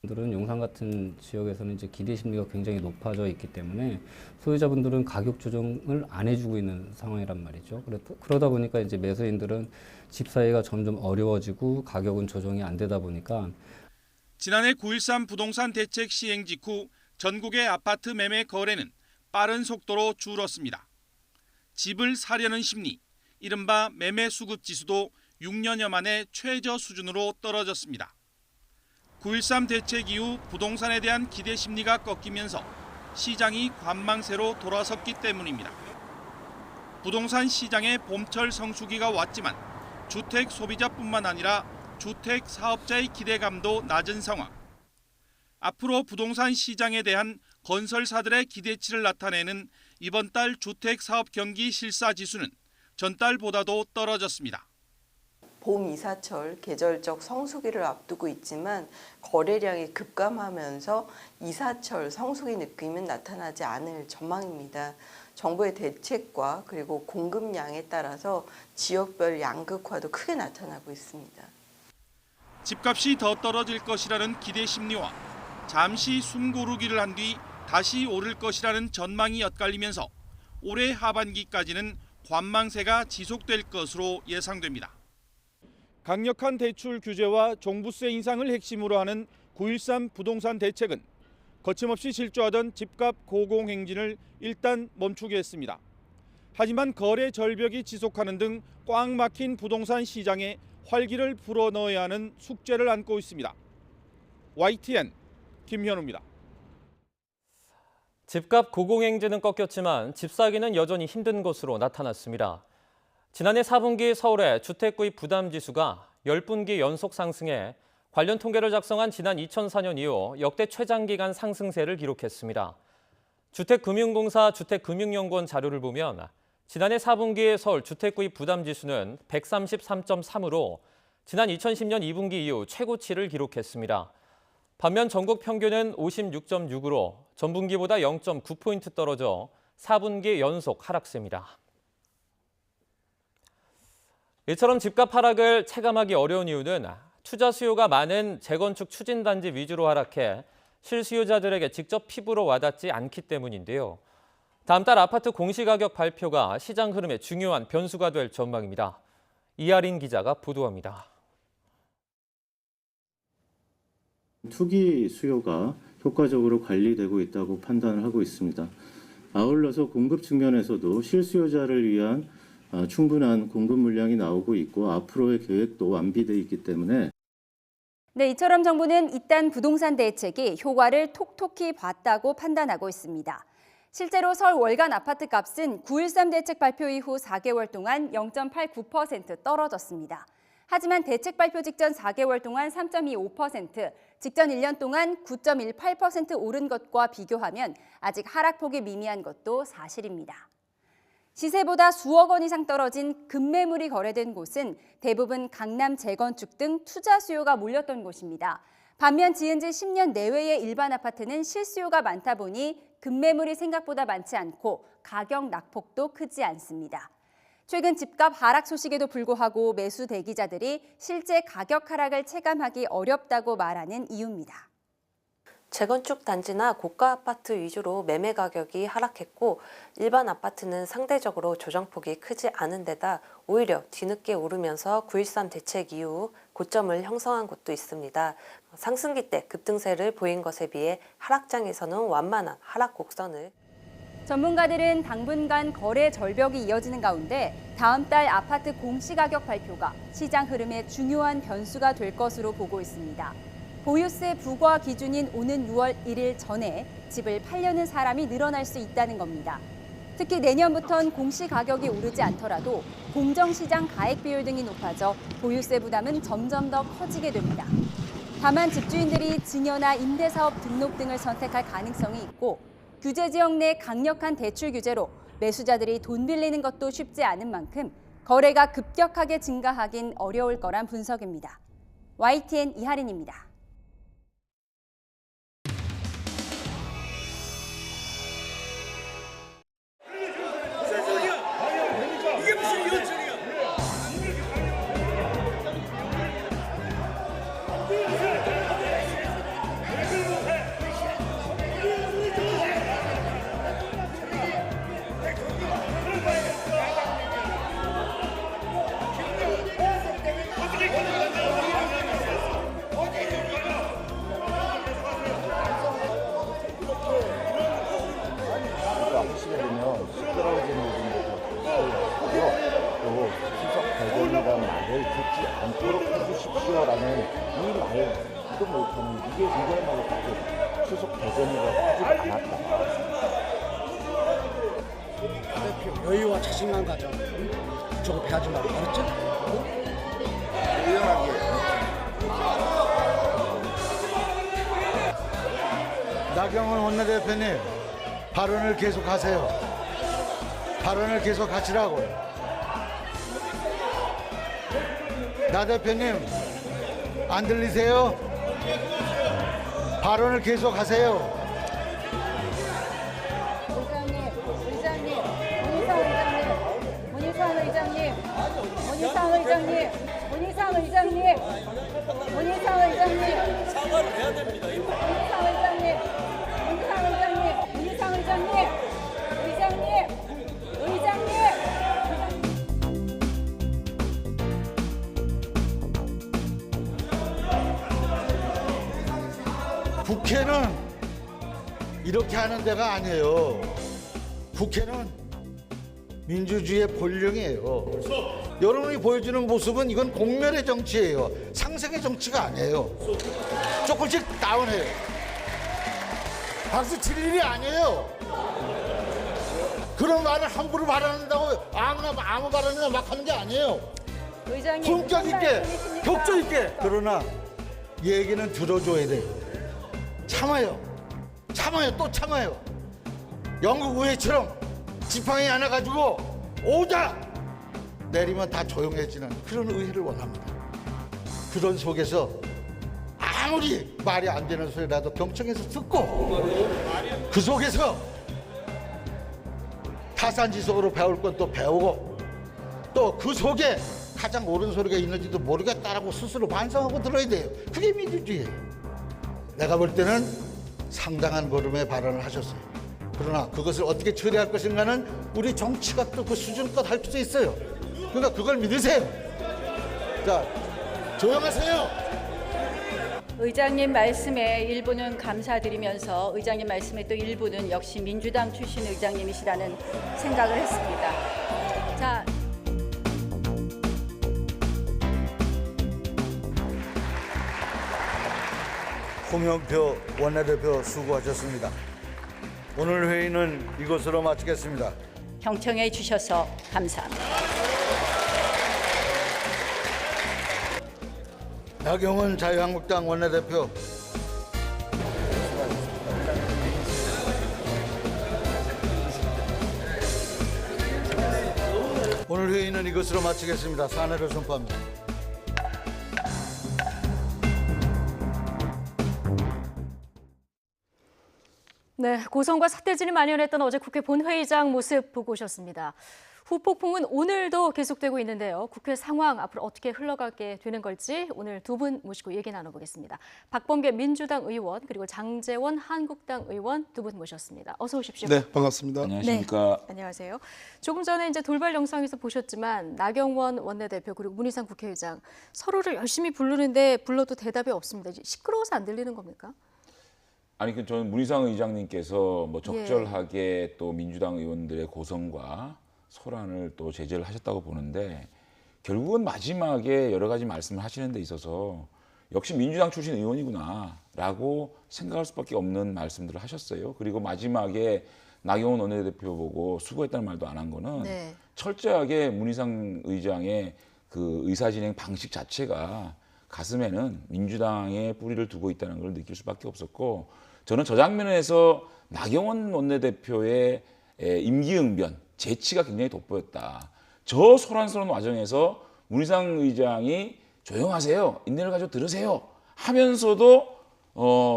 Speaker 12: 분들은 용산 같은 지역에서는 이제 기대 심리가 굉장히 높아져 있기 때문에 소유자분들은 가격 조정을 안 해주고 있는 상황이란 말이죠. 그러다 보니까 이제 매수인들은 집 사기가 점점 어려워지고 가격은 조정이 안 되다 보니까
Speaker 11: 지난해 9.13 부동산 대책 시행 직후 전국의 아파트 매매 거래는 빠른 속도로 줄었습니다. 집을 사려는 심리, 이른바 매매 수급 지수도 6년여 만에 최저 수준으로 떨어졌습니다. 9.13 대책 이후 부동산에 대한 기대 심리가 꺾이면서 시장이 관망세로 돌아섰기 때문입니다. 부동산 시장의 봄철 성수기가 왔지만 주택 소비자뿐만 아니라 주택 사업자의 기대감도 낮은 상황. 앞으로 부동산 시장에 대한 건설사들의 기대치를 나타내는 이번 달 주택 사업 경기 실사 지수는 전달보다도 떨어졌습니다.
Speaker 13: 봄 이사철 계절적 성수기를 앞두고 있지만 거래량이 급감하면서 이사철 성수기 느낌은 나타나지 않을 전망입니다. 정부의 대책과 그리고 공급량에 따라서 지역별 양극화도 크게 나타나고 있습니다.
Speaker 11: 집값이 더 떨어질 것이라는 기대 심리와 잠시 숨 고르기를 한 뒤 다시 오를 것이라는 전망이 엇갈리면서 올해 하반기까지는 관망세가 지속될 것으로 예상됩니다. 강력한 대출 규제와 종부세 인상을 핵심으로 하는 9.13 부동산 대책은 거침없이 질주하던 집값 고공행진을 일단 멈추게 했습니다. 하지만 거래 절벽이 지속하는 등 꽉 막힌 부동산 시장에 활기를 불어넣어야 하는 숙제를 안고 있습니다. YTN 김현우입니다.
Speaker 2: 집값 고공행진은 꺾였지만 집 사기는 여전히 힘든 것으로 나타났습니다. 지난해 4분기 서울의 주택구입 부담지수가 10분기 연속 상승해 관련 통계를 작성한 지난 2004년 이후 역대 최장기간 상승세를 기록했습니다. 주택금융공사 주택금융연구원 자료를 보면 지난해 4분기 서울 주택구입 부담지수는 133.3으로 지난 2010년 2분기 이후 최고치를 기록했습니다. 반면 전국 평균은 56.6으로 전분기보다 0.9포인트 떨어져 4분기 연속 하락세입니다. 이처럼 집값 하락을 체감하기 어려운 이유는 투자 수요가 많은 재건축 추진단지 위주로 하락해 실수요자들에게 직접 피부로 와닿지 않기 때문인데요. 다음 달 아파트 공시가격 발표가 시장 흐름에 중요한 변수가 될 전망입니다. 이하린 기자가 보도합니다.
Speaker 14: 투기 수요가 효과적으로 관리되고 있다고 판단을 하고 있습니다. 아울러서 공급 측면에서도 실수요자를 위한 충분한 공급 물량이 나오고 있고 앞으로의 계획도 완비되어 있기 때문에
Speaker 15: 네, 이처럼 정부는 이딴 부동산 대책이 효과를 톡톡히 봤다고 판단하고 있습니다. 실제로 서울 월간 아파트 값은 9.13 대책 발표 이후 4개월 동안 0.89% 떨어졌습니다. 하지만 대책 발표 직전 4개월 동안 3.25%, 직전 1년 동안 9.18% 오른 것과 비교하면 아직 하락폭이 미미한 것도 사실입니다. 시세보다 수억 원 이상 떨어진 급매물이 거래된 곳은 대부분 강남 재건축 등 투자 수요가 몰렸던 곳입니다. 반면 지은 지 10년 내외의 일반 아파트는 실수요가 많다 보니 급매물이 생각보다 많지 않고 가격 낙폭도 크지 않습니다. 최근 집값 하락 소식에도 불구하고 매수 대기자들이 실제 가격 하락을 체감하기 어렵다고 말하는 이유입니다.
Speaker 16: 재건축 단지나 고가 아파트 위주로 매매 가격이 하락했고 일반 아파트는 상대적으로 조정폭이 크지 않은 데다 오히려 뒤늦게 오르면서 9.13 대책 이후 고점을 형성한 곳도 있습니다. 상승기 때 급등세를 보인 것에 비해 하락장에서는 완만한 하락 곡선을
Speaker 15: 전문가들은 당분간 거래 절벽이 이어지는 가운데 다음 달 아파트 공시가격 발표가 시장 흐름에 중요한 변수가 될 것으로 보고 있습니다. 보유세 부과 기준인 오는 6월 1일 전에 집을 팔려는 사람이 늘어날 수 있다는 겁니다. 특히 내년부터는 공시가격이 오르지 않더라도 공정시장 가액 비율 등이 높아져 보유세 부담은 점점 더 커지게 됩니다. 다만 집주인들이 증여나 임대사업 등록 등을 선택할 가능성이 있고 규제 지역 내 강력한 대출 규제로 매수자들이 돈 빌리는 것도 쉽지 않은 만큼 거래가 급격하게 증가하긴 어려울 거란 분석입니다. YTN 이하린입니다.
Speaker 17: 여유와 자신감 가져. 저거 배하지 말고, 알았지?
Speaker 18: 유연하게. 나경원 원내대표님, 발언을 계속하세요. 발언을 계속 하시라고요. 나 대표님, 안 들리세요? 발언을 계속하세요.
Speaker 15: 문희상 의장님,
Speaker 19: 사과를 해야 됩니다.
Speaker 18: 국회는 이렇게 하는 데가 아니에요. 국회는 민주주의의 본령이에요. 여러분이 보여주는 모습은 이건 공멸의 정치예요. 상생의 정치가 아니에요. 조금씩 다운해요. 박수 칠 일이 아니에요. 그런 말을 함부로 발언한다고 아무 발언이나 막 하는 게 아니에요. 품격 있게, 격조 있게. 그러나 얘기는 들어줘야 돼요. 참아요. 또 참아요. 영국 의회처럼 지팡이 하나 가지고 오자 내리면 다 조용해지는 그런 의회를 원합니다. 그런 속에서 아무리 말이 안 되는 소리라도 경청해서 듣고 그 속에서 타산지석으로 배울 건 또 배우고 또 그 속에 가장 옳은 소리가 있는지도 모르겠다라고 스스로 반성하고 들어야 돼요. 그게 민주주의예요. 내가 볼 때는 상당한 걸음의 발언을 하셨어요. 그러나 그것을 어떻게 처리할 것인가는 우리 정치가 또 그 수준껏 할 수 있어요. 그러니까 그걸 믿으세요. 자, 조용하세요.
Speaker 6: 의장님 말씀에 일부는 감사드리면서 의장님 말씀에 또 일부는 역시 민주당 출신 의장님이시라는 생각을 했습니다. 자.
Speaker 18: 홍영표 원내대표 수고하셨습니다. 오늘 회의는 이것으로 마치겠습니다.
Speaker 6: 경청해 주셔서 감사합니다.
Speaker 18: 나경원 자유한국당 원내대표. 오늘 회의는 이것으로 마치겠습니다. 사내를 선포합니다.
Speaker 1: 네, 고성과 삿대질이 만연했던 어제 국회 본회의장 모습 보고 오셨습니다. 후폭풍은 오늘도 계속되고 있는데요. 국회 상황 앞으로 어떻게 흘러가게 되는 걸지 오늘 두 분 모시고 얘기 나눠보겠습니다. 박범계 민주당 의원 그리고 장제원 한국당 의원 두 분 모셨습니다. 어서 오십시오.
Speaker 20: 네, 반갑습니다.
Speaker 1: 안녕하십니까. 네, 안녕하세요. 조금 전에 이제 돌발 영상에서 보셨지만 나경원 원내대표 그리고 문희상 국회의장 서로를 열심히 부르는데 불러도 대답이 없습니다. 시끄러워서 안 들리는 겁니까?
Speaker 21: 아니 저는 문희상 의장님께서 뭐 적절하게 또 민주당 의원들의 고성과 소란을 또 제재를 하셨다고 보는데 결국은 마지막에 여러 가지 말씀을 하시는 데 있어서 역시 민주당 출신 의원이구나라고 생각할 수밖에 없는 말씀들을 하셨어요. 그리고 마지막에 나경원 원내대표 보고 수고했다는 말도 안 한 거는 철저하게 문희상 의장의 그 의사진행 방식 자체가 가슴에는 민주당의 뿌리를 두고 있다는 걸 느낄 수밖에 없었고 저는 저 장면에서 나경원 원내대표의 임기응변, 재치가 굉장히 돋보였다. 저 소란스러운 와중에서 문희상 의장이 조용하세요, 인내를 가지고 들으세요 하면서도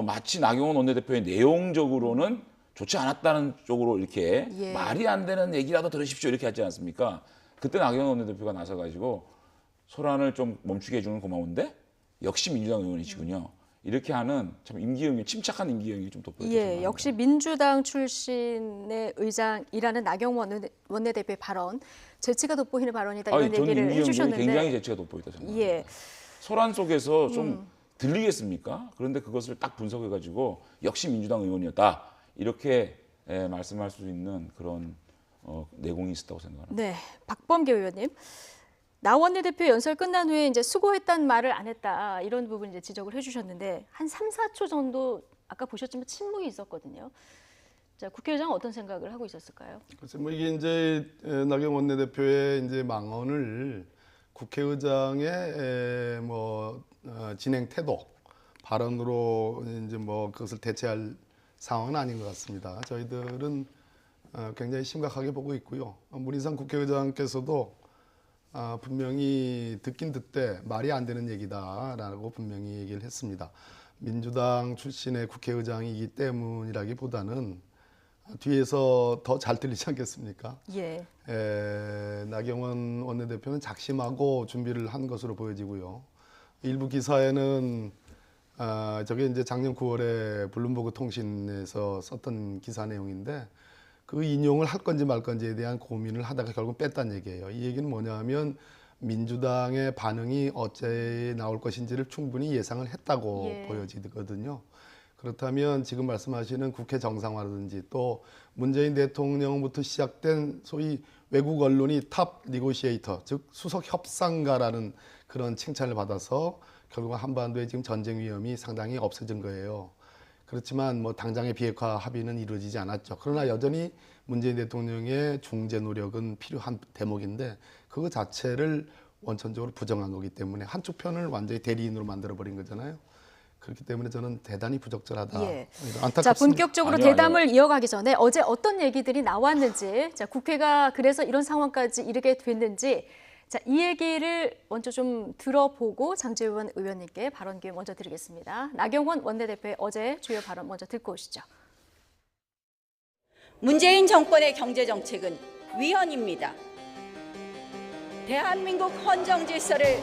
Speaker 21: 마치 나경원 원내대표의 내용적으로는 좋지 않았다는 쪽으로 이렇게 말이 안 되는 얘기라도 들으십시오 이렇게 하지 않습니까? 그때 나경원 원내대표가 나서가지고 소란을 좀 멈추게 해주는 고마운데 역시 민주당 의원이시군요. 이렇게 하는 참 임기응변, 침착한 임기응변이 좀 돋보였죠.
Speaker 1: 역시 민주당 출신의 의장이라는 나경원 원내대표의 발언, 재치가 돋보이는 발언이다 이런 얘기를 해주셨는데
Speaker 21: 굉장히 재치가 돋보였다 생각합니다. 소란 속에서 좀 들리겠습니까? 그런데 그것을 딱 분석해가지고 역시 민주당 의원이었다 이렇게 말씀할 수 있는 그런 내공이 있었다고 생각합니다.
Speaker 1: 네, 박범계 의원님. 나 원내대표 연설 끝난 후에 이제 수고했다는 말을 안 했다 이런 부분 이제 지적을 해주셨는데 한 3, 4초 정도 아까 보셨지만 침묵이 있었거든요. 자, 국회의장은 어떤 생각을 하고 있었을까요?
Speaker 20: 글쎄 뭐 이게 이제 나경원 원내대표의 이제 망언을 국회의장의 뭐 진행 태도, 발언으로 이제 뭐 그것을 대체할 상황은 아닌 것 같습니다. 저희들은 굉장히 심각하게 보고 있고요. 문희상 국회의장께서도 분명히 듣긴 듣되 말이 안 되는 얘기다라고 분명히 얘기를 했습니다. 민주당 출신의 국회의장이기 때문이라기보다는 뒤에서 더 잘 들리지 않겠습니까? 나경원 원내대표는 작심하고 준비를 한 것으로 보여지고요. 일부 기사에는 저게 이제 작년 9월에 블룸버그 통신에서 썼던 기사 내용인데 그 인용을 할 건지 말 건지에 대한 고민을 하다가 결국 뺐다는 얘기예요. 이 얘기는 뭐냐 하면 민주당의 반응이 어째 나올 것인지를 충분히 예상을 했다고 보여지거든요. 그렇다면 지금 말씀하시는 국회 정상화라든지 또 문재인 대통령부터 시작된 소위 외국 언론이 탑 니고시에이터, 즉 수석 협상가라는 그런 칭찬을 받아서 결국 한반도의 지금 전쟁 위험이 상당히 없어진 거예요. 그렇지만 뭐 당장의 비핵화 합의는 이루어지지 않았죠. 그러나 여전히 문재인 대통령의 중재 노력은 필요한 대목인데 그거 자체를 원천적으로 부정한 거기 때문에 한쪽 편을 완전히 대리인으로 만들어버린 거잖아요. 그렇기 때문에 저는 대단히 부적절하다.
Speaker 1: 예.
Speaker 20: 안타깝습니다.
Speaker 1: 자, 본격적으로 대담을 이어가기 전에 어제 어떤 얘기들이 나왔는지, 자, 국회가 그래서 이런 상황까지 이르게 됐는지, 자, 이 얘기를 먼저 좀 들어보고 장제원 의원님께 발언 기회 먼저 드리겠습니다. 나경원 원내대표의 어제 주요 발언 먼저 듣고 오시죠.
Speaker 6: 문재인 정권의 경제정책은 위헌입니다. 대한민국 헌정 질서를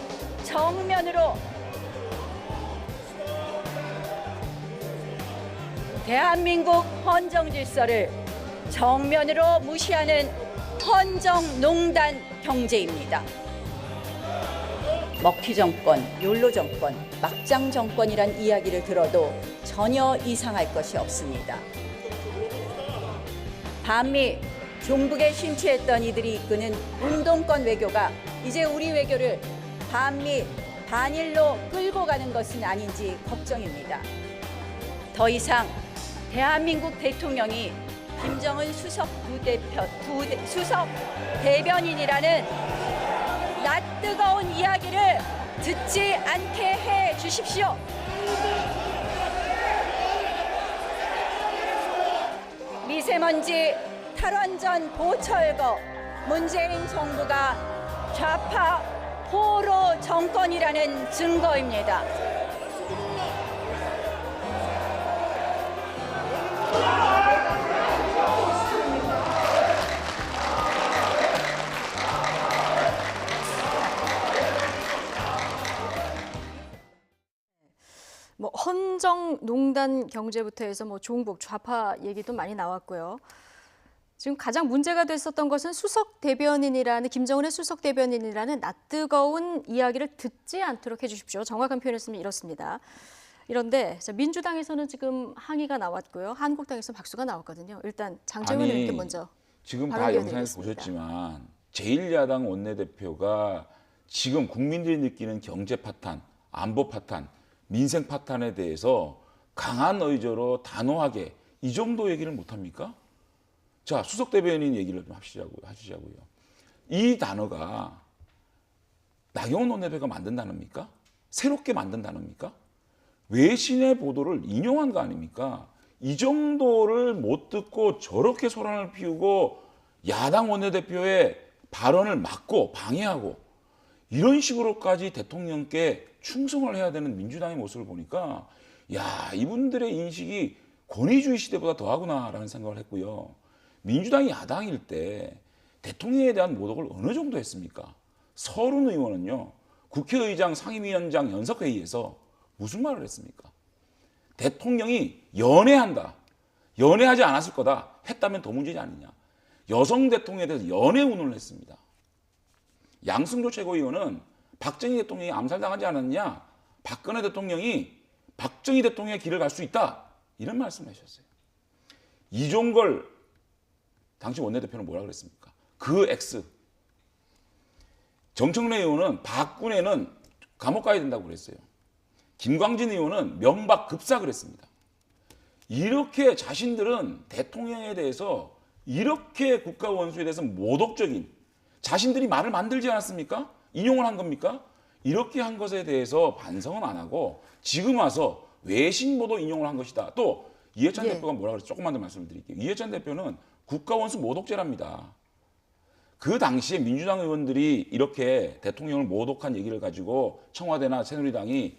Speaker 6: 정면으로 무시하는 헌정농단 경제입니다. 먹튀 정권, 욜로 정권, 막장 정권이란 이야기를 들어도 전혀 이상할 것이 없습니다. 반미, 종북에 심취했던 이들이 이끄는 운동권 외교가 이제 우리 외교를 반미, 반일로 끌고 가는 것은 아닌지 걱정입니다. 더 이상 대한민국 대통령이 김정은 수석 대변인이라는 낯뜨거운 이야기를 듣지 않게 해 주십시오. 미세먼지 탈원전 보철거 문재인 정부가 좌파 호로 정권이라는 증거입니다.
Speaker 1: 뭐 헌정농단 경제부터 해서 뭐 종북 좌파 얘기도 많이 나왔고요. 지금 가장 문제가 됐었던 것은 김정은의 수석 대변인이라는 낯뜨거운 이야기를 듣지 않도록 해주십시오. 정확한 표현을 이렇습니다. 이런데 민주당에서는 지금 항의가 나왔고요. 한국당에서는 박수가 나왔거든요. 일단 장제원 의원께 먼저
Speaker 21: 지금 다 영상에서 보셨지만 제1야당 원내대표가 지금 국민들이 느끼는 경제 파탄, 안보 파탄, 민생 파탄에 대해서 강한 의저로 단호하게 이 정도 얘기를 못합니까? 자, 수석 대변인 얘기를 좀 하시자고요. 이 단어가 나경원 원내대표가 만든 단어입니까? 새롭게 만든 단어입니까? 외신의 보도를 인용한 거 아닙니까? 이 정도를 못 듣고 저렇게 소란을 피우고 야당 원내대표의 발언을 막고 방해하고 이런 식으로까지 대통령께 충성을 해야 되는 민주당의 모습을 보니까 야, 이분들의 인식이 권위주의 시대보다 더하구나라는 생각을 했고요. 민주당이 야당일 때 대통령에 대한 모독을 어느 정도 했습니까? 서른 의원은요, 국회의장 상임위원장 연석회의에서 무슨 말을 했습니까? 대통령이 연애한다. 연애하지 않았을 거다. 했다면 더 문제지 않느냐. 여성 대통령에 대해서 연애 운운을 했습니다. 양승조 최고위원은 박정희 대통령이 암살당하지 않았느냐. 박근혜 대통령이 박정희 대통령의 길을 갈 수 있다. 이런 말씀을 하셨어요. 이종걸 당시 원내대표는 뭐라 그랬습니까? 그 X. 정청래 의원은 박근혜는 감옥 가야 된다고 그랬어요. 김광진 의원은 명박 급사 그랬습니다. 이렇게 자신들은 대통령에 대해서 이렇게 국가 원수에 대해서 모독적인 자신들이 말을 만들지 않았습니까? 인용을 한 겁니까? 이렇게 한 것에 대해서 반성은 안 하고 지금 와서 외신 보도 인용을 한 것이다. 또 이해찬 대표가 뭐라 그랬어요? 조금만 더 말씀을 드릴게요. 이해찬 대표는 국가 원수 모독죄랍니다. 그 당시에 민주당 의원들이 이렇게 대통령을 모독한 얘기를 가지고 청와대나 새누리당이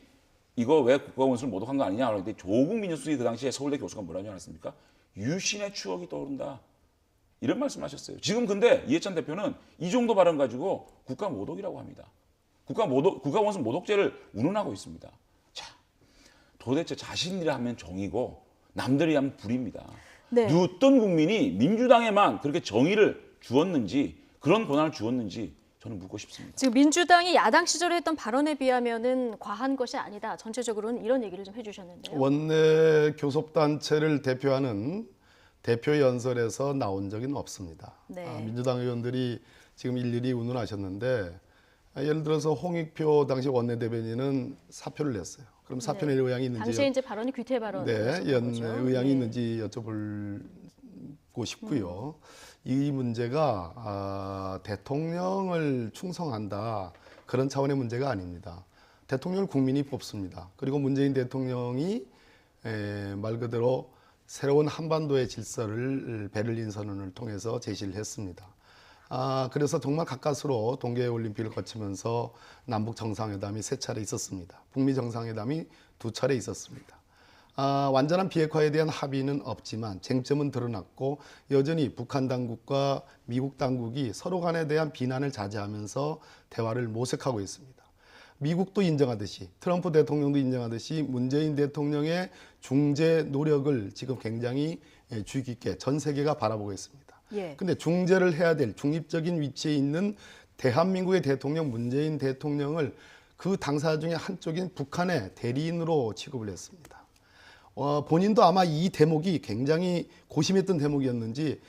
Speaker 21: 이거 왜 국가원수를 모독한 거 아니냐 그랬더니 조국 민주수석이 그 당시에 서울대 교수가 뭐라는 줄 알았습니까? 유신의 추억이 떠오른다. 이런 말씀하셨어요. 지금 근데 이해찬 대표는 이 정도 발언 가지고 국가 모독이라고 합니다. 국가원수 모독죄를 운운하고 있습니다. 자, 도대체 자신들이 하면 정의고 남들이 하면 불입니다.
Speaker 1: 네.
Speaker 21: 어떤 국민이 민주당에만 그렇게 정의를 주었는지 그런 권한을 주었는지 저는 묻고 싶습니다.
Speaker 1: 지금 민주당이 야당 시절에 했던 발언에 비하면은 과한 것이 아니다. 전체적으로는 이런 얘기를 좀 해주셨는데요.
Speaker 20: 원내 교섭단체를 대표하는 대표 연설에서 나온 적은 없습니다.
Speaker 1: 네.
Speaker 20: 민주당 의원들이 지금 일일이 운운하셨는데 예를 들어서 홍익표 당시 원내대변인은 사표를 냈어요. 그럼 사표 낼 의향이 있는지
Speaker 1: 당시에 이제 발언이 귀태 발언.
Speaker 20: 네, 의향이 있는지 여쭤보고 싶고요. 이 문제가 대통령을 충성한다 그런 차원의 문제가 아닙니다. 대통령을 국민이 뽑습니다. 그리고 문재인 대통령이 말 그대로 새로운 한반도의 질서를 베를린 선언을 통해서 제시를 했습니다. 그래서 정말 가까스로 동계올림픽을 거치면서 남북 정상회담이 3차례 있었습니다. 북미 정상회담이 2차례 있었습니다. 완전한 비핵화에 대한 합의는 없지만 쟁점은 드러났고 여전히 북한 당국과 미국 당국이 서로 간에 대한 비난을 자제하면서 대화를 모색하고 있습니다. 미국도 인정하듯이 트럼프 대통령도 인정하듯이 문재인 대통령의 중재 노력을 지금 굉장히 주의 깊게 전 세계가 바라보고 있습니다. 근데 중재를 해야 될 중립적인 위치에 있는 대한민국의 대통령 문재인 대통령을 그 당사 중에 한쪽인 북한의 대리인으로 취급을 했습니다. 본인도 아마 이 대목이 굉장히 고심했던 대목이었는지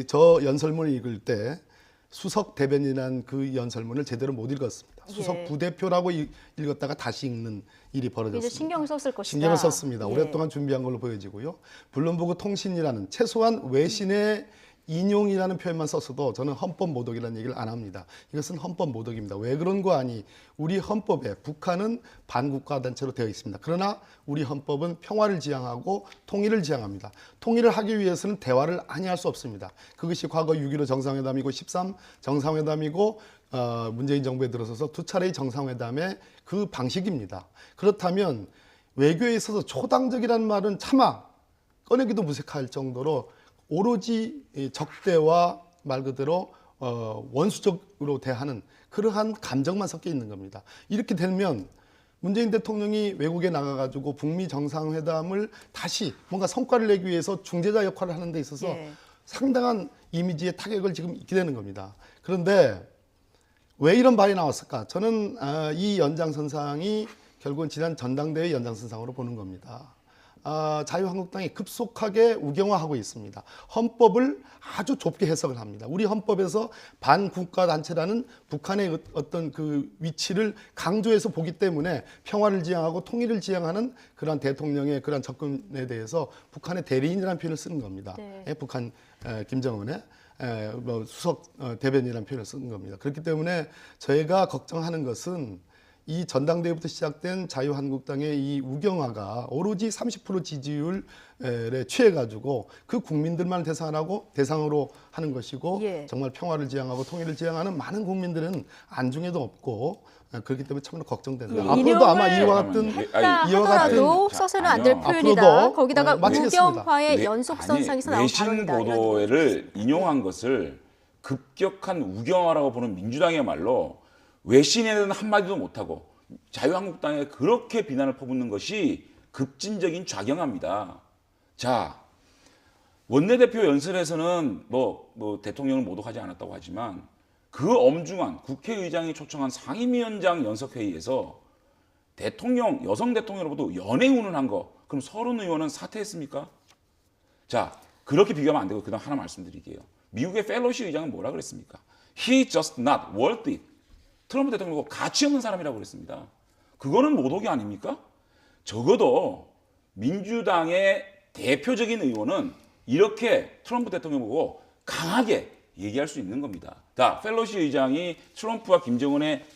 Speaker 20: 저 연설문을 읽을 때 수석 대변인이라는 그 연설문을 제대로 못 읽었습니다. 수석 부대표라고 읽었다가 다시 읽는 일이 벌어졌습니다.
Speaker 1: 이제 신경 썼을 것이다.
Speaker 20: 신경을 썼습니다. 오랫동안 준비한 걸로 보여지고요. 블룸버그 통신이라는 최소한 외신의 인용이라는 표현만 썼어도 저는 헌법 모독이라는 얘기를 안 합니다. 이것은 헌법 모독입니다. 왜 그런 거 아니? 우리 헌법에 북한은 반국가 단체로 되어 있습니다. 그러나 우리 헌법은 평화를 지향하고 통일을 지향합니다. 통일을 하기 위해서는 대화를 아니할 수 없습니다. 그것이 과거 6.15 정상회담이고 13 정상회담이고 문재인 정부에 들어서서 2차례의 정상회담의 그 방식입니다. 그렇다면 외교에 있어서 초당적이라는 말은 차마 꺼내기도 무색할 정도로 오로지 적대와 말 그대로 원수적으로 대하는 그러한 감정만 섞여 있는 겁니다. 이렇게 되면 문재인 대통령이 외국에 나가가지고 북미 정상회담을 다시 뭔가 성과를 내기 위해서 중재자 역할을 하는 데 있어서 상당한 이미지의 타격을 지금 입게 되는 겁니다. 그런데 왜 이런 말이 나왔을까? 저는 이 연장선상이 결국은 지난 전당대회 연장선상으로 보는 겁니다. 자유한국당이 급속하게 우경화하고 있습니다. 헌법을 아주 좁게 해석을 합니다. 우리 헌법에서 반국가 단체라는 북한의 어떤 그 위치를 강조해서 보기 때문에 평화를 지향하고 통일을 지향하는 그런 대통령의 그런 접근에 대해서 북한의 대리인이라는 표현을 쓰는 겁니다. 북한 김정은의 수석 대변인이라는 표현을 쓰는 겁니다. 그렇기 때문에 저희가 걱정하는 것은 이 전당대회부터 시작된 자유한국당의 이 우경화가 오로지 30% 지지율에 취해가지고 그 국민들만 대상으로 하는 것이고 정말 평화를 지향하고 통일을 지향하는 많은 국민들은 안중에도 없고 그렇기 때문에 참으로 걱정된다. 앞으로도 아마 이와 같은
Speaker 1: 하더라도 써서는 안 될 표현이다. 거기다가 우경화의 연속선상에서 나온
Speaker 21: 외신
Speaker 1: 발언이다.
Speaker 21: 보도를 인용한 것을 급격한 우경화라고 보는 민주당이야말로 외신에 대한 한마디도 못하고 자유한국당에 그렇게 비난을 퍼붓는 것이 급진적인 좌경합니다. 자, 원내대표 연설에서는 뭐 대통령을 모독하지 않았다고 하지만 그 엄중한 국회의장이 초청한 상임위원장 연석회의에서 대통령, 여성 대통령으로부터 연애운을 한 거, 그럼 서른 의원은 사퇴했습니까? 자, 그렇게 비교하면 안 되고 그다음 하나 말씀드릴게요. 미국의 펠로시 의장은 뭐라 그랬습니까? He just not worth it. 트럼프 대통령을 가치 없는 사람이라고 그랬습니다. 그거는 모독이 아닙니까? 적어도 민주당의 대표적인 의원은 이렇게 트럼프 대통령 보고 강하게 얘기할 수 있는 겁니다. 자, 펠로시 의장이 트럼프와 김정은의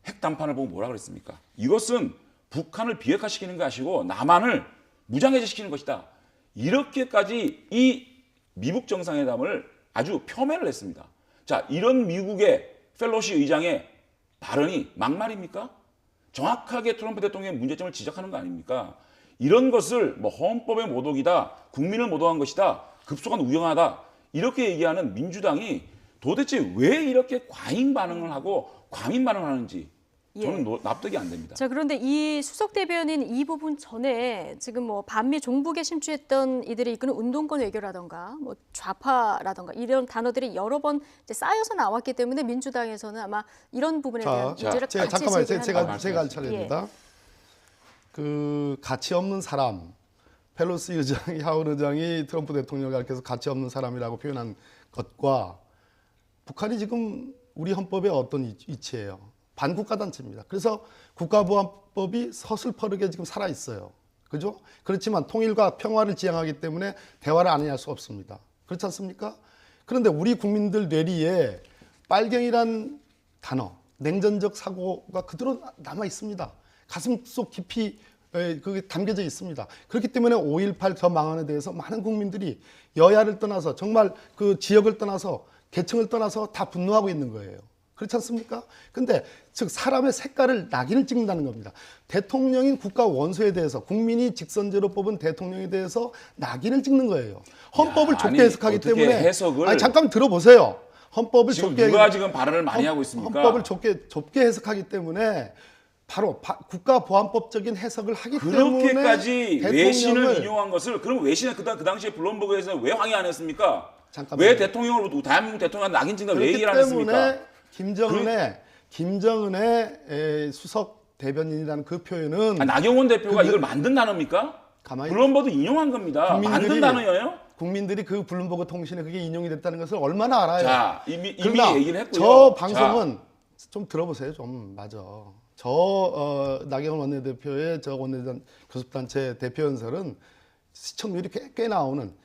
Speaker 21: 핵담판을 보고 뭐라 그랬습니까? 이것은 북한을 비핵화시키는 게 아니고 남한을 무장해제시키는 것이다. 이렇게까지 이 미국 정상회담을 아주 폄훼를 했습니다. 자, 이런 미국의 펠로시 의장의 발언이 막말입니까? 정확하게 트럼프 대통령의 문제점을 지적하는 거 아닙니까? 이런 것을 뭐 헌법의 모독이다, 국민을 모독한 것이다, 급속한 우경하다 이렇게 얘기하는 민주당이 도대체 왜 이렇게 과잉 반응을 하고 과민 반응을 하는지 저는 납득이 안 됩니다.
Speaker 1: 자, 그런데 이 수석 대변인 이 부분 전에 지금 뭐 반미 종북에 심취했던 이들이 이끄는 운동권 외교라던가 뭐 좌파라던가 이런 단어들이 여러 번 이제 쌓여서 나왔기 때문에 민주당에서는 아마 이런 부분에 대한 문제를 같이
Speaker 20: 잠깐만요.
Speaker 1: 제기하는
Speaker 20: 제가 할 차례입니다. 그 가치 없는 사람, 펠로시 의장이 하원 의장이 트럼프 대통령을 가리켜서 가치 없는 사람이라고 표현한 것과 북한이 지금 우리 헌법의 어떤 위치예요? 반국가 단체입니다. 그래서 국가보안법이 서슬퍼르게 지금 살아 있어요. 그죠? 그렇지만 통일과 평화를 지향하기 때문에 대화를 안 할 수 없습니다. 그렇지 않습니까? 그런데 우리 국민들 뇌리에 빨갱이란 단어, 냉전적 사고가 그대로 남아 있습니다. 가슴속 깊이 그게 담겨져 있습니다. 그렇기 때문에 5.18 저 망언에 대해서 많은 국민들이 여야를 떠나서 정말 그 지역을 떠나서 계층을 떠나서 다 분노하고 있는 거예요. 그렇지 않습니까? 근데 즉 사람의 색깔을 낙인을 찍는다는 겁니다. 대통령인 국가 원수에 대해서 국민이 직선제로 뽑은 대통령에 대해서 낙인을 찍는 거예요. 헌법을 좁게 해석하기 때문에
Speaker 21: 해석을
Speaker 20: 아니 잠깐 들어보세요. 헌법을
Speaker 21: 지금
Speaker 20: 좁게
Speaker 21: 누가 지금 발언을 많이 하고 있습니까?
Speaker 20: 헌법을 좁게 해석하기 때문에 바로 국가보안법적인 해석을 하기 때문에
Speaker 21: 그렇게까지 외신을 인용한 것을 그럼 외신은 그 당시에 블룸버그에서 왜 항의 안 했습니까?
Speaker 20: 잠깐만요.
Speaker 21: 왜 대통령을 대한민국 대통령한테 낙인 찍는다 왜 얘기를 안 했습니까?
Speaker 20: 김정은의 수석 대변인이라는 그 표현은
Speaker 21: 나경원 대표가 이걸 만든 단어입니까? 블룸버그 인용한 겁니다. 만든 단어예요?
Speaker 20: 국민들이 그 블룸버그 통신에 그게 인용이 됐다는 것을 얼마나 알아요?
Speaker 21: 자, 이미 얘기를 했고요.
Speaker 20: 저 방송은 좀 들어보세요. 좀 맞아. 나경원 원내대표의 저 원내단 교섭단체 대표 연설은 시청률이 꽤 나오는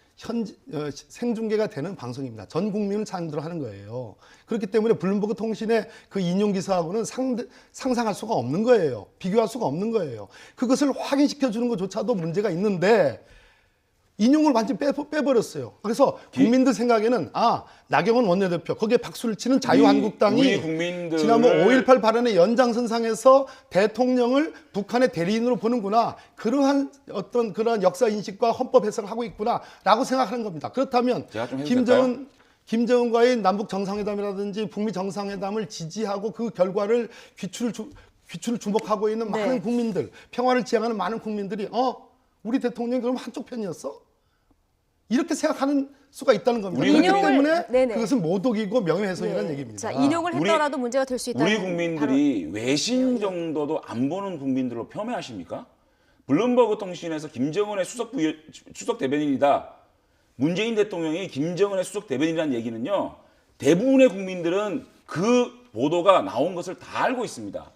Speaker 20: 생중계가 되는 방송입니다. 전 국민을 상대로 하는 거예요. 그렇기 때문에 블룸버그 통신의 그 인용 기사하고는 상상할 수가 없는 거예요. 비교할 수가 없는 거예요. 그것을 확인시켜 주는 것조차도 문제가 있는데 인용을 완전히 빼버렸어요. 그래서 국민들 생각에는 나경원 원내대표 거기에 박수를 치는 자유한국당이 지난번 5.18 발언의 연장선상에서 대통령을 북한의 대리인으로 보는구나. 그러한 역사 인식과 헌법 해석을 하고 있구나라고 생각하는 겁니다. 그렇다면 김정은과의 남북 정상회담이라든지 북미 정상회담을 지지하고 그 결과를 귀추를 주목하고 있는 많은 국민들, 평화를 지향하는 많은 국민들이 우리 대통령이 그럼 한쪽 편이었어? 이렇게 생각하는 수가 있다는 겁니다. 그렇기 때문에 그것은 모독이고 명예훼손이라는 얘기입니다.
Speaker 1: 자, 인용을 했더라도 문제가 될 수 있다는
Speaker 21: 우리 국민들이 외신 정도도 안 보는 국민들로 폄훼하십니까? 블룸버그 통신에서 김정은의 수석 대변인이다. 문재인 대통령이 김정은의 수석 대변인이라는 얘기는요. 대부분의 국민들은 그 보도가 나온 것을 다 알고 있습니다.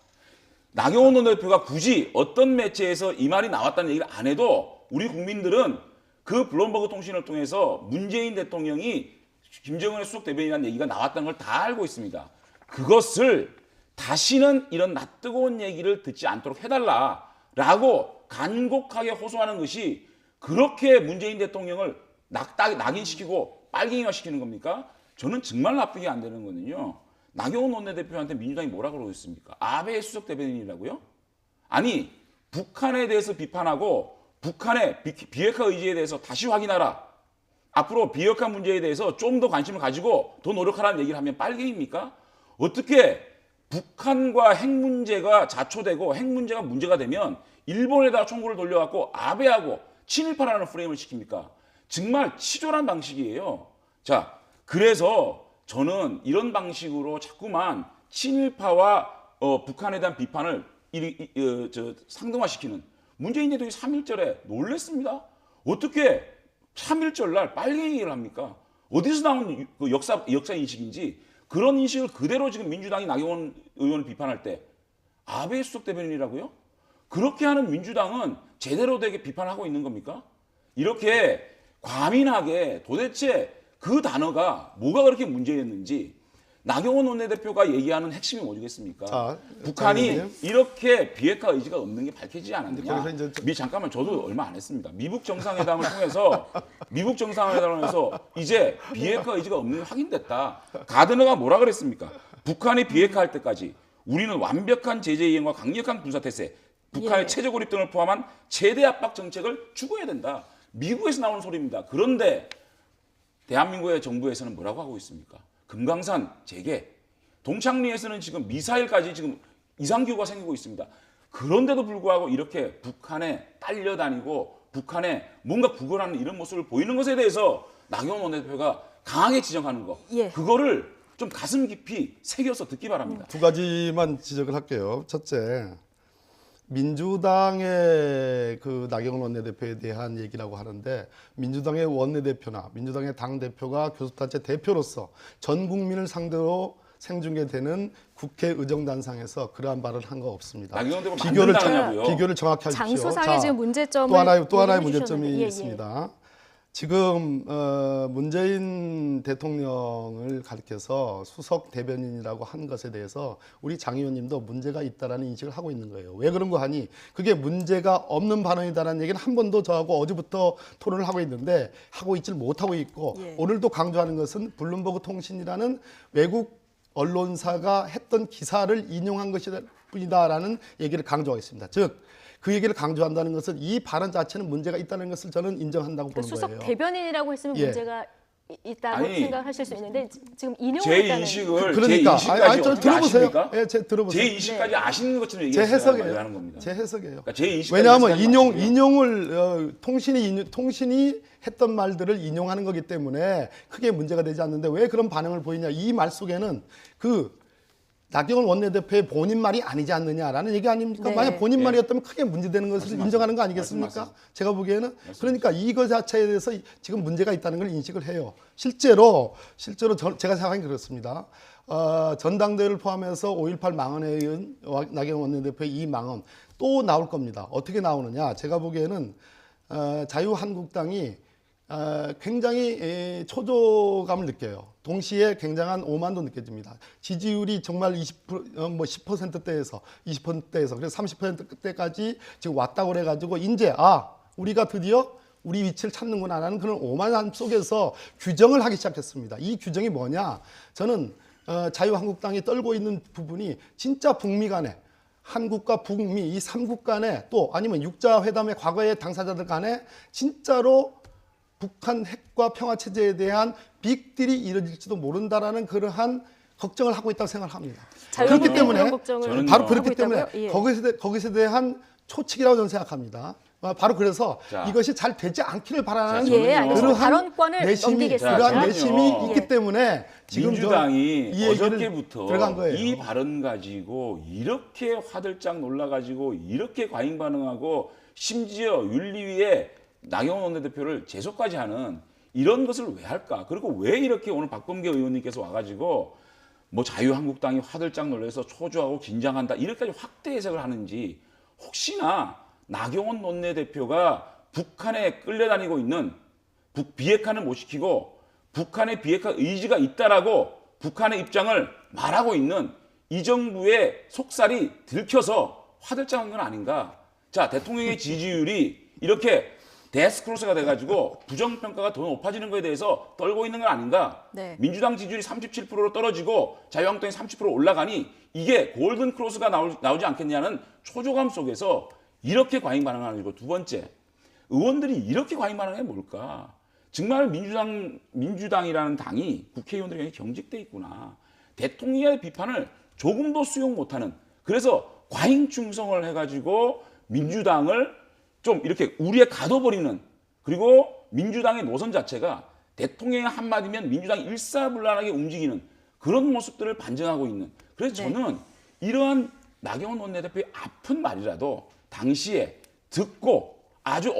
Speaker 21: 나경원 원내대표가 굳이 어떤 매체에서 이 말이 나왔다는 얘기를 안 해도 우리 국민들은 그 블룸버그 통신을 통해서 문재인 대통령이 김정은의 수석 대변인이라는 얘기가 나왔다는 걸 다 알고 있습니다. 그것을 다시는 이런 낯뜨거운 얘기를 듣지 않도록 해달라라고 간곡하게 호소하는 것이 그렇게 문재인 대통령을 낙인시키고 빨갱이화시키는 겁니까? 저는 정말 납득이 안 되는 거는요. 나경원 원내대표한테 민주당이 뭐라 그러고 있습니까? 아베의 수석 대변인이라고요? 아니 북한에 대해서 비판하고 북한의 비핵화 의지에 대해서 다시 확인하라. 앞으로 비핵화 문제에 대해서 좀 더 관심을 가지고 더 노력하라는 얘기를 하면 빨갱이입니까? 어떻게 북한과 핵 문제가 자초되고 핵 문제가 문제가 되면 일본에다가 총구를 돌려갖고 아베하고 친일파라는 프레임을 시킵니까? 정말 치졸한 방식이에요. 자, 그래서 저는 이런 방식으로 자꾸만 친일파와 북한에 대한 비판을 상등화시키는 문재인 대통령이 3.1절에 놀랬습니다. 어떻게 3.1절 날 빨갱이를 합니까? 어디서 나온 그 역사 인식인지 그런 인식을 그대로 지금 민주당이 나경원 의원을 비판할 때 아베 수석 대변인이라고요? 그렇게 하는 민주당은 제대로 되게 비판하고 있는 겁니까? 이렇게 과민하게 도대체 그 단어가 뭐가 그렇게 문제였는지 나경원 원내대표가 얘기하는 핵심이 뭐겠습니까? 북한이 이렇게 비핵화 의지가 없는 게 밝혀지지 않았느냐. 잠깐만 저도 얼마 안 했습니다. 미국 정상회담을 통해서 이제 비핵화 의지가 없는 게 확인됐다. 가드너가 뭐라 그랬습니까? 북한이 비핵화할 때까지 우리는 완벽한 제재 이행과 강력한 군사태세, 북한의 체제 고립 등을 포함한 최대 압박 정책을 추구해야 된다. 미국에서 나오는 소리입니다. 그런데 대한민국의 정부에서는 뭐라고 하고 있습니까? 금강산 재개, 동창리에서는 지금 미사일까지 지금 이상기후가 생기고 있습니다. 그런데도 불구하고 이렇게 북한에 딸려다니고 북한에 뭔가 구걸하는 이런 모습을 보이는 것에 대해서 나경원 원내대표가 강하게 지적하는 거, 그거를 좀 가슴 깊이 새겨서 듣기 바랍니다.
Speaker 20: 두 가지만 지적을 할게요. 첫째, 민주당의 그 나경원 원내대표에 대한 얘기라고 하는데 민주당의 원내대표나 민주당의 당대표가 교섭단체 대표로서 전 국민을 상대로 생중계되는 국회의정단상에서 그러한 발언을 한 거 없습니다. 비교를 정확히 하십시오.
Speaker 1: 장소상의 지금 문제점을
Speaker 20: 또 하나의 문제점이
Speaker 1: 예.
Speaker 20: 있습니다. 지금 문재인 대통령을 가리켜서 수석 대변인이라고 한 것에 대해서 우리 장 의원님도 문제가 있다라는 인식을 하고 있는 거예요. 왜 그런 거 하니? 그게 문제가 없는 발언이다라는 얘기는 한 번도 저하고 어제부터 토론을 하고 있는데 하고 있질 못하고 있고 오늘도 강조하는 것은 블룸버그 통신이라는 외국 언론사가 했던 기사를 인용한 것이다라는 얘기를 강조하겠습니다. 즉 그 얘기를 강조한다는 것은 이 발언 자체는 문제가 있다는 것을 저는 인정한다고 보는
Speaker 1: 수석
Speaker 20: 거예요.
Speaker 1: 대변인이라고 했으면 문제가 있다고 생각하실 수 있는데 지금 인용을
Speaker 21: 제
Speaker 1: 했다는
Speaker 21: 인식을
Speaker 20: 그러니까
Speaker 21: 제 인식까지
Speaker 20: 좀 들어보세요. 예,
Speaker 21: 들어보세요. 제 인식까지 아시는 것처럼
Speaker 20: 제 해석이에요.
Speaker 21: 하는 겁니다.
Speaker 20: 제 해석이에요.
Speaker 21: 그러니까 제 인식
Speaker 20: 왜냐하면 인용을 통신이 했던 말들을 인용하는 거기 때문에 크게 문제가 되지 않는데 왜 그런 반응을 보이냐? 이 말 속에는 그 나경원 원내대표의 본인 말이 아니지 않느냐라는 얘기 아닙니까? 만약 본인 말이었다면 크게 문제되는 것을 인정하는 거 아니겠습니까? 제가 보기에는 그러니까 이거 자체에 대해서 지금 문제가 있다는 걸 인식을 해요. 실제로 제가 생각하기 그렇습니다. 전당대회를 포함해서 5.18 망언에 의한 나경원 원내대표의 이 망언 또 나올 겁니다. 어떻게 나오느냐? 제가 보기에는 자유한국당이 굉장히 초조감을 느껴요. 동시에 굉장한 오만도 느껴집니다. 지지율이 정말 10%대에서 20%대에서 그래서 30%대까지 지금 왔다고 그래가지고 이제 우리가 드디어 우리 위치를 찾는구나라는 그런 오만함 속에서 규정을 하기 시작했습니다. 이 규정이 뭐냐? 저는 자유한국당이 떨고 있는 부분이 진짜 북미 간에 한국과 북미 이 3국 간에 또 아니면 육자회담의 과거의 당사자들 간에 진짜로 북한 핵과 평화체제에 대한 빅딜이 이뤄질지도 모른다라는 그러한 걱정을 하고 있다고 생각합니다. 그렇기 때문에 바로 그렇기 때문에 거기서 대한 초측이라고 저는 생각합니다. 바로 그래서 이것이 잘 되지 않기를 바라는 그러한 내심이 있기 때문에 지금
Speaker 21: 민주당이 어저께부터 이 발언 가지고 이렇게 화들짝 놀라가지고 이렇게 과잉 반응하고 심지어 윤리위에 나경원 원내대표를 제소까지 하는 이런 것을 왜 할까? 그리고 왜 이렇게 오늘 박범계 의원님께서 와가지고 뭐 자유한국당이 화들짝 놀라서 초조하고 긴장한다 이렇게까지 확대 해석을 하는지 혹시나 나경원 원내대표가 북한에 끌려다니고 있는 비핵화는 못 시키고 북한의 비핵화 의지가 있다라고 북한의 입장을 말하고 있는 이 정부의 속살이 들켜서 화들짝한 건 아닌가? 자, 대통령의 지지율이 이렇게 데스크로스가 돼가지고 부정평가가 더 높아지는 것에 대해서 떨고 있는 건 아닌가? 민주당 지지율이 37%로 떨어지고 자유한국당이 30% 올라가니 이게 골든크로스가 나오지 않겠냐는 초조감 속에서 이렇게 과잉 반응하는 거고 두 번째, 의원들이 이렇게 과잉 반응하는 게 뭘까? 정말 민주당이라는 당이 국회의원들이 경직돼 있구나. 대통령의 비판을 조금도 수용 못하는 그래서 과잉 충성을 해가지고 민주당을 좀 이렇게 우리에 가둬버리는 그리고 민주당의 노선 자체가 대통령의 한마디면 민주당이 일사불란하게 움직이는 그런 모습들을 반증하고 있는 그래서 저는 이러한 나경원 원내대표의 아픈 말이라도 당시에 듣고 아주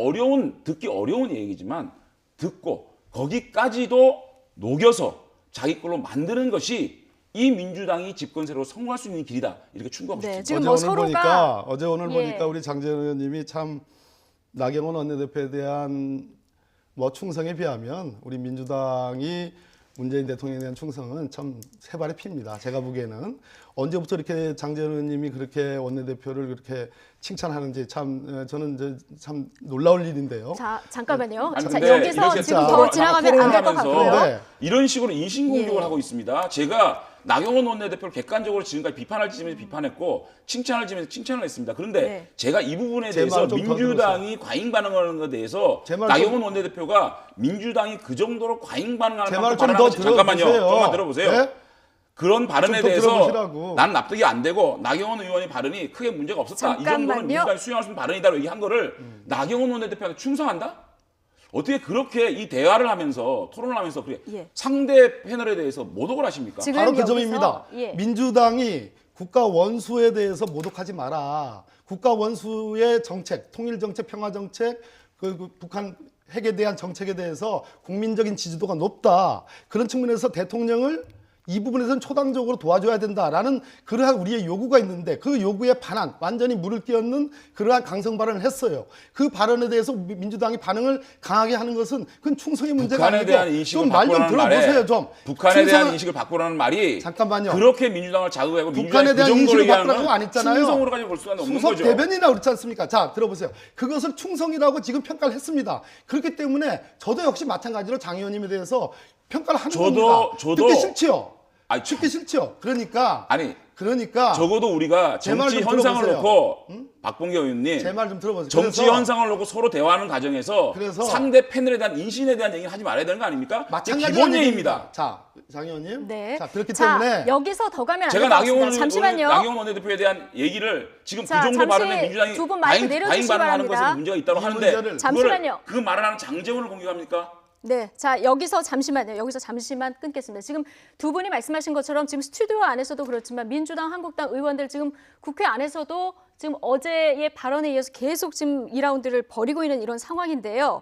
Speaker 21: 듣기 어려운 얘기지만 듣고 거기까지도 녹여서 자기 걸로 만드는 것이 이 민주당이 집권세로 성공할 수 있는 길이다 이렇게 충고하고 싶습니다.
Speaker 1: 지금
Speaker 20: 어제 오늘 보니까 우리 장재현 의원님이 참 나경원 원내대표에 대한 충성에 비하면 우리 민주당이 문재인 대통령에 대한 충성은 참 세 발의 피입니다. 제가 보기에는 언제부터 이렇게 장재현 의원님이 그렇게 원내대표를 그렇게 칭찬하는지 저는 참 놀라울 일인데요.
Speaker 1: 자, 잠깐만요.
Speaker 21: 여기서
Speaker 1: 지금 더 지나가면 안 될 것 같고요.
Speaker 21: 이런 식으로 인신공격을 하고 있습니다. 제가 나경원 원내대표를 객관적으로 지금까지 비판할 지면서 비판했고 칭찬할 지면서 칭찬을 했습니다. 그런데 제가 이 부분에 대해서 민주당이 과잉 반응하는 것에 대해서 나경원 원내대표가 민주당이 그 정도로 과잉 반응하는 거 잠깐만요. 조금만 들어보세요. 그런 발언에
Speaker 20: 좀
Speaker 21: 대해서
Speaker 20: 들어보시라고.
Speaker 21: 난 납득이 안 되고 나경원 의원의 발언이 크게 문제가 없었다. 이 정도는 민주당이 수용할 수 있는 발언이다라고 얘기한 거를 나경원 원내대표한테 충성한다? 어떻게 그렇게 이 대화를 하면서 토론을 하면서 그게 상대 패널에 대해서 모독을 하십니까?
Speaker 20: 바로 그 점입니다. 민주당이 국가 원수에 대해서 모독하지 마라. 국가 원수의 정책, 통일 정책, 평화 정책, 그 북한 핵에 대한 정책에 대해서 국민적인 지지도가 높다. 그런 측면에서 대통령을 이 부분에서는 초당적으로 도와줘야 된다라는 그러한 우리의 요구가 있는데 그 요구에 반한 완전히 물을 끼얹는 그러한 강성 발언을 했어요. 그 발언에 대해서 민주당이 반응을 강하게 하는 것은 그건 충성의 문제가
Speaker 21: 북한에
Speaker 20: 아니고
Speaker 21: 대한 인식을
Speaker 20: 좀 말 좀 들어보세요. 좀
Speaker 21: 북한에 대한 인식을 바꾸라는 말이
Speaker 20: 잠깐만요.
Speaker 21: 그렇게 민주당을 자극하고
Speaker 20: 북한에 대한 인식을 바꾸라고 안 했잖아요.
Speaker 21: 충성으로 가지고 볼 수가 없는
Speaker 20: 수석
Speaker 21: 거죠.
Speaker 20: 대변이나 그렇지 않습니까? 자, 들어보세요. 그것을 충성이라고 지금 평가를 했습니다. 그렇기 때문에 저도 역시 마찬가지로 장 의원님에 대해서 평가를 하는 겁니다. 듣기 싫지요. 듣기 싫죠. 그러니까
Speaker 21: 적어도 우리가 정치 현상을 놓고 박봉계 의원님
Speaker 20: 제 말 좀 들어보세요.
Speaker 21: 정치 현상을 놓고 서로 대화하는 과정에서 상대 패널에 대한 인신에 대한 얘기를 하지 말아야 되는 거 아닙니까? 기본 얘기입니다.
Speaker 20: 자, 장 의원님.
Speaker 1: 네.
Speaker 20: 자, 그렇기 때문에
Speaker 1: 여기서 더 가면 안
Speaker 21: 제가
Speaker 1: 될 것 같습니다. 잠시만요.
Speaker 21: 나경원 원내대표에 대한 얘기를 지금
Speaker 1: 자,
Speaker 21: 그 정도 발언에 민주당이
Speaker 1: 두 분 마이크 내려주시기
Speaker 21: 반응하는
Speaker 1: 바랍니다.
Speaker 21: 것은 문제가 있다고 하는데
Speaker 1: 잠시만요.
Speaker 21: 그 말을 하는 장제원을 공격합니까?
Speaker 1: 네, 자 여기서 잠시만요. 여기서 잠시만 끊겠습니다. 지금 두 분이 말씀하신 것처럼 지금 스튜디오 안에서도 그렇지만 민주당, 한국당 의원들 지금 국회 안에서도 지금 어제의 발언에 이어서 계속 지금 2라운드를 벌이고 있는 이런 상황인데요.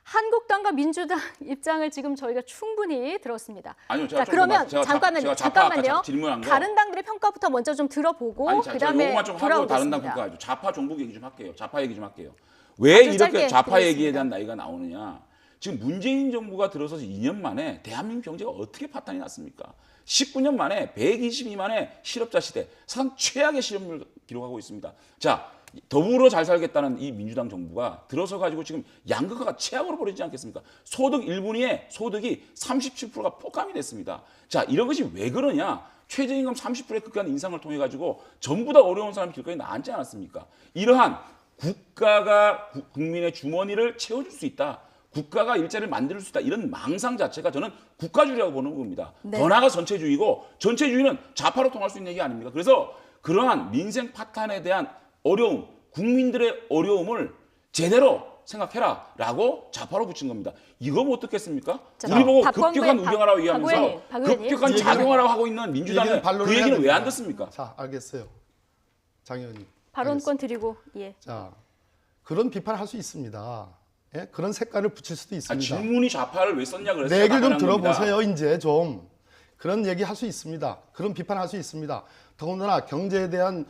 Speaker 1: 한국당과 민주당 입장을 지금 저희가 충분히 들었습니다.
Speaker 21: 아니요,
Speaker 1: 자, 그러면 잠깐만요.
Speaker 21: 질문한 거.
Speaker 1: 다른 당들의 평가부터 먼저 좀 들어보고 그다음에
Speaker 21: 요것만 좀 하고 다른 당
Speaker 1: 돌아오겠습니다.
Speaker 21: 평가 좌파 종북 얘기 좀 할게요. 좌파 얘기 좀 할게요. 왜 이렇게 좌파 얘기에 대한 나이가 나오느냐? 지금 문재인 정부가 들어서 2년 만에 대한민국 경제가 어떻게 파탄이 났습니까? 19년 만에 122만의 실업자 시대, 사상 최악의 실업률 기록하고 있습니다. 자, 더불어 잘 살겠다는 이 민주당 정부가 들어서 가지고 지금 양극화가 최악으로 벌어지지 않겠습니까? 소득 1분위에 소득이 37%가 폭감이 됐습니다. 자, 이런 것이 왜 그러냐? 최저임금 30%의 극한 인상을 통해 가지고 전부 다 어려운 사람 길거리에 나앉지 않았습니까? 이러한 국가가 국민의 주머니를 채워줄 수 있다. 국가가 일자리를 만들 수 있다. 이런 망상 자체가 저는 국가주의라고 보는 겁니다.
Speaker 1: 네.
Speaker 21: 더 나아가 전체주의고 전체주의는 좌파로 통할 수 있는 얘기 아닙니까? 그래서 그러한 민생 파탄에 대한 어려움, 국민들의 어려움을 제대로 생각해라라고 좌파로 붙인 겁니다. 이거 뭐 어떻겠습니까? 우리 보고 급격한 우경하라고 얘기하면서 급격한 작용하라고 하고 있는 민주당은 그 얘기는 왜 안 듣습니까?
Speaker 20: 자, 알겠어요. 장 의원님.
Speaker 1: 발언권 드리고
Speaker 20: 자, 그런 비판을 할 수 있습니다. 예? 그런 색깔을 붙일 수도 있습니다.
Speaker 21: 질문이 좌파를 왜 썼냐 그래서
Speaker 20: 내 얘기를 좀 들어보세요. 이제 좀 그런 얘기 할 수 있습니다. 그런 비판할 수 있습니다. 더군다나 경제에 대한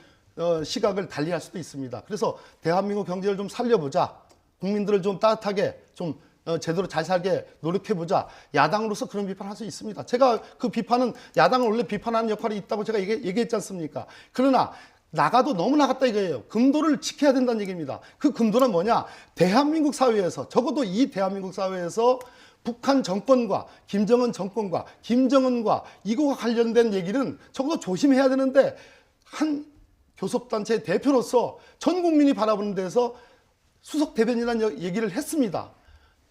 Speaker 20: 시각을 달리할 수도 있습니다. 그래서 대한민국 경제를 좀 살려보자. 국민들을 좀 따뜻하게 좀 제대로 잘 살게 노력해보자. 야당으로서 그런 비판할 수 있습니다. 제가 그 비판은 야당은 원래 비판하는 역할이 있다고 제가 얘기했지 않습니까? 그러나 나가도 너무 나갔다 이거예요. 금도를 지켜야 된다는 얘기입니다. 그 금도는 뭐냐? 대한민국 사회에서 적어도 이 대한민국 사회에서 북한 정권과 김정은 정권과 김정은과 이거와 관련된 얘기는 적어도 조심해야 되는데 한 교섭단체 대표로서 전 국민이 바라보는 데서 수석 대변이라는 얘기를 했습니다.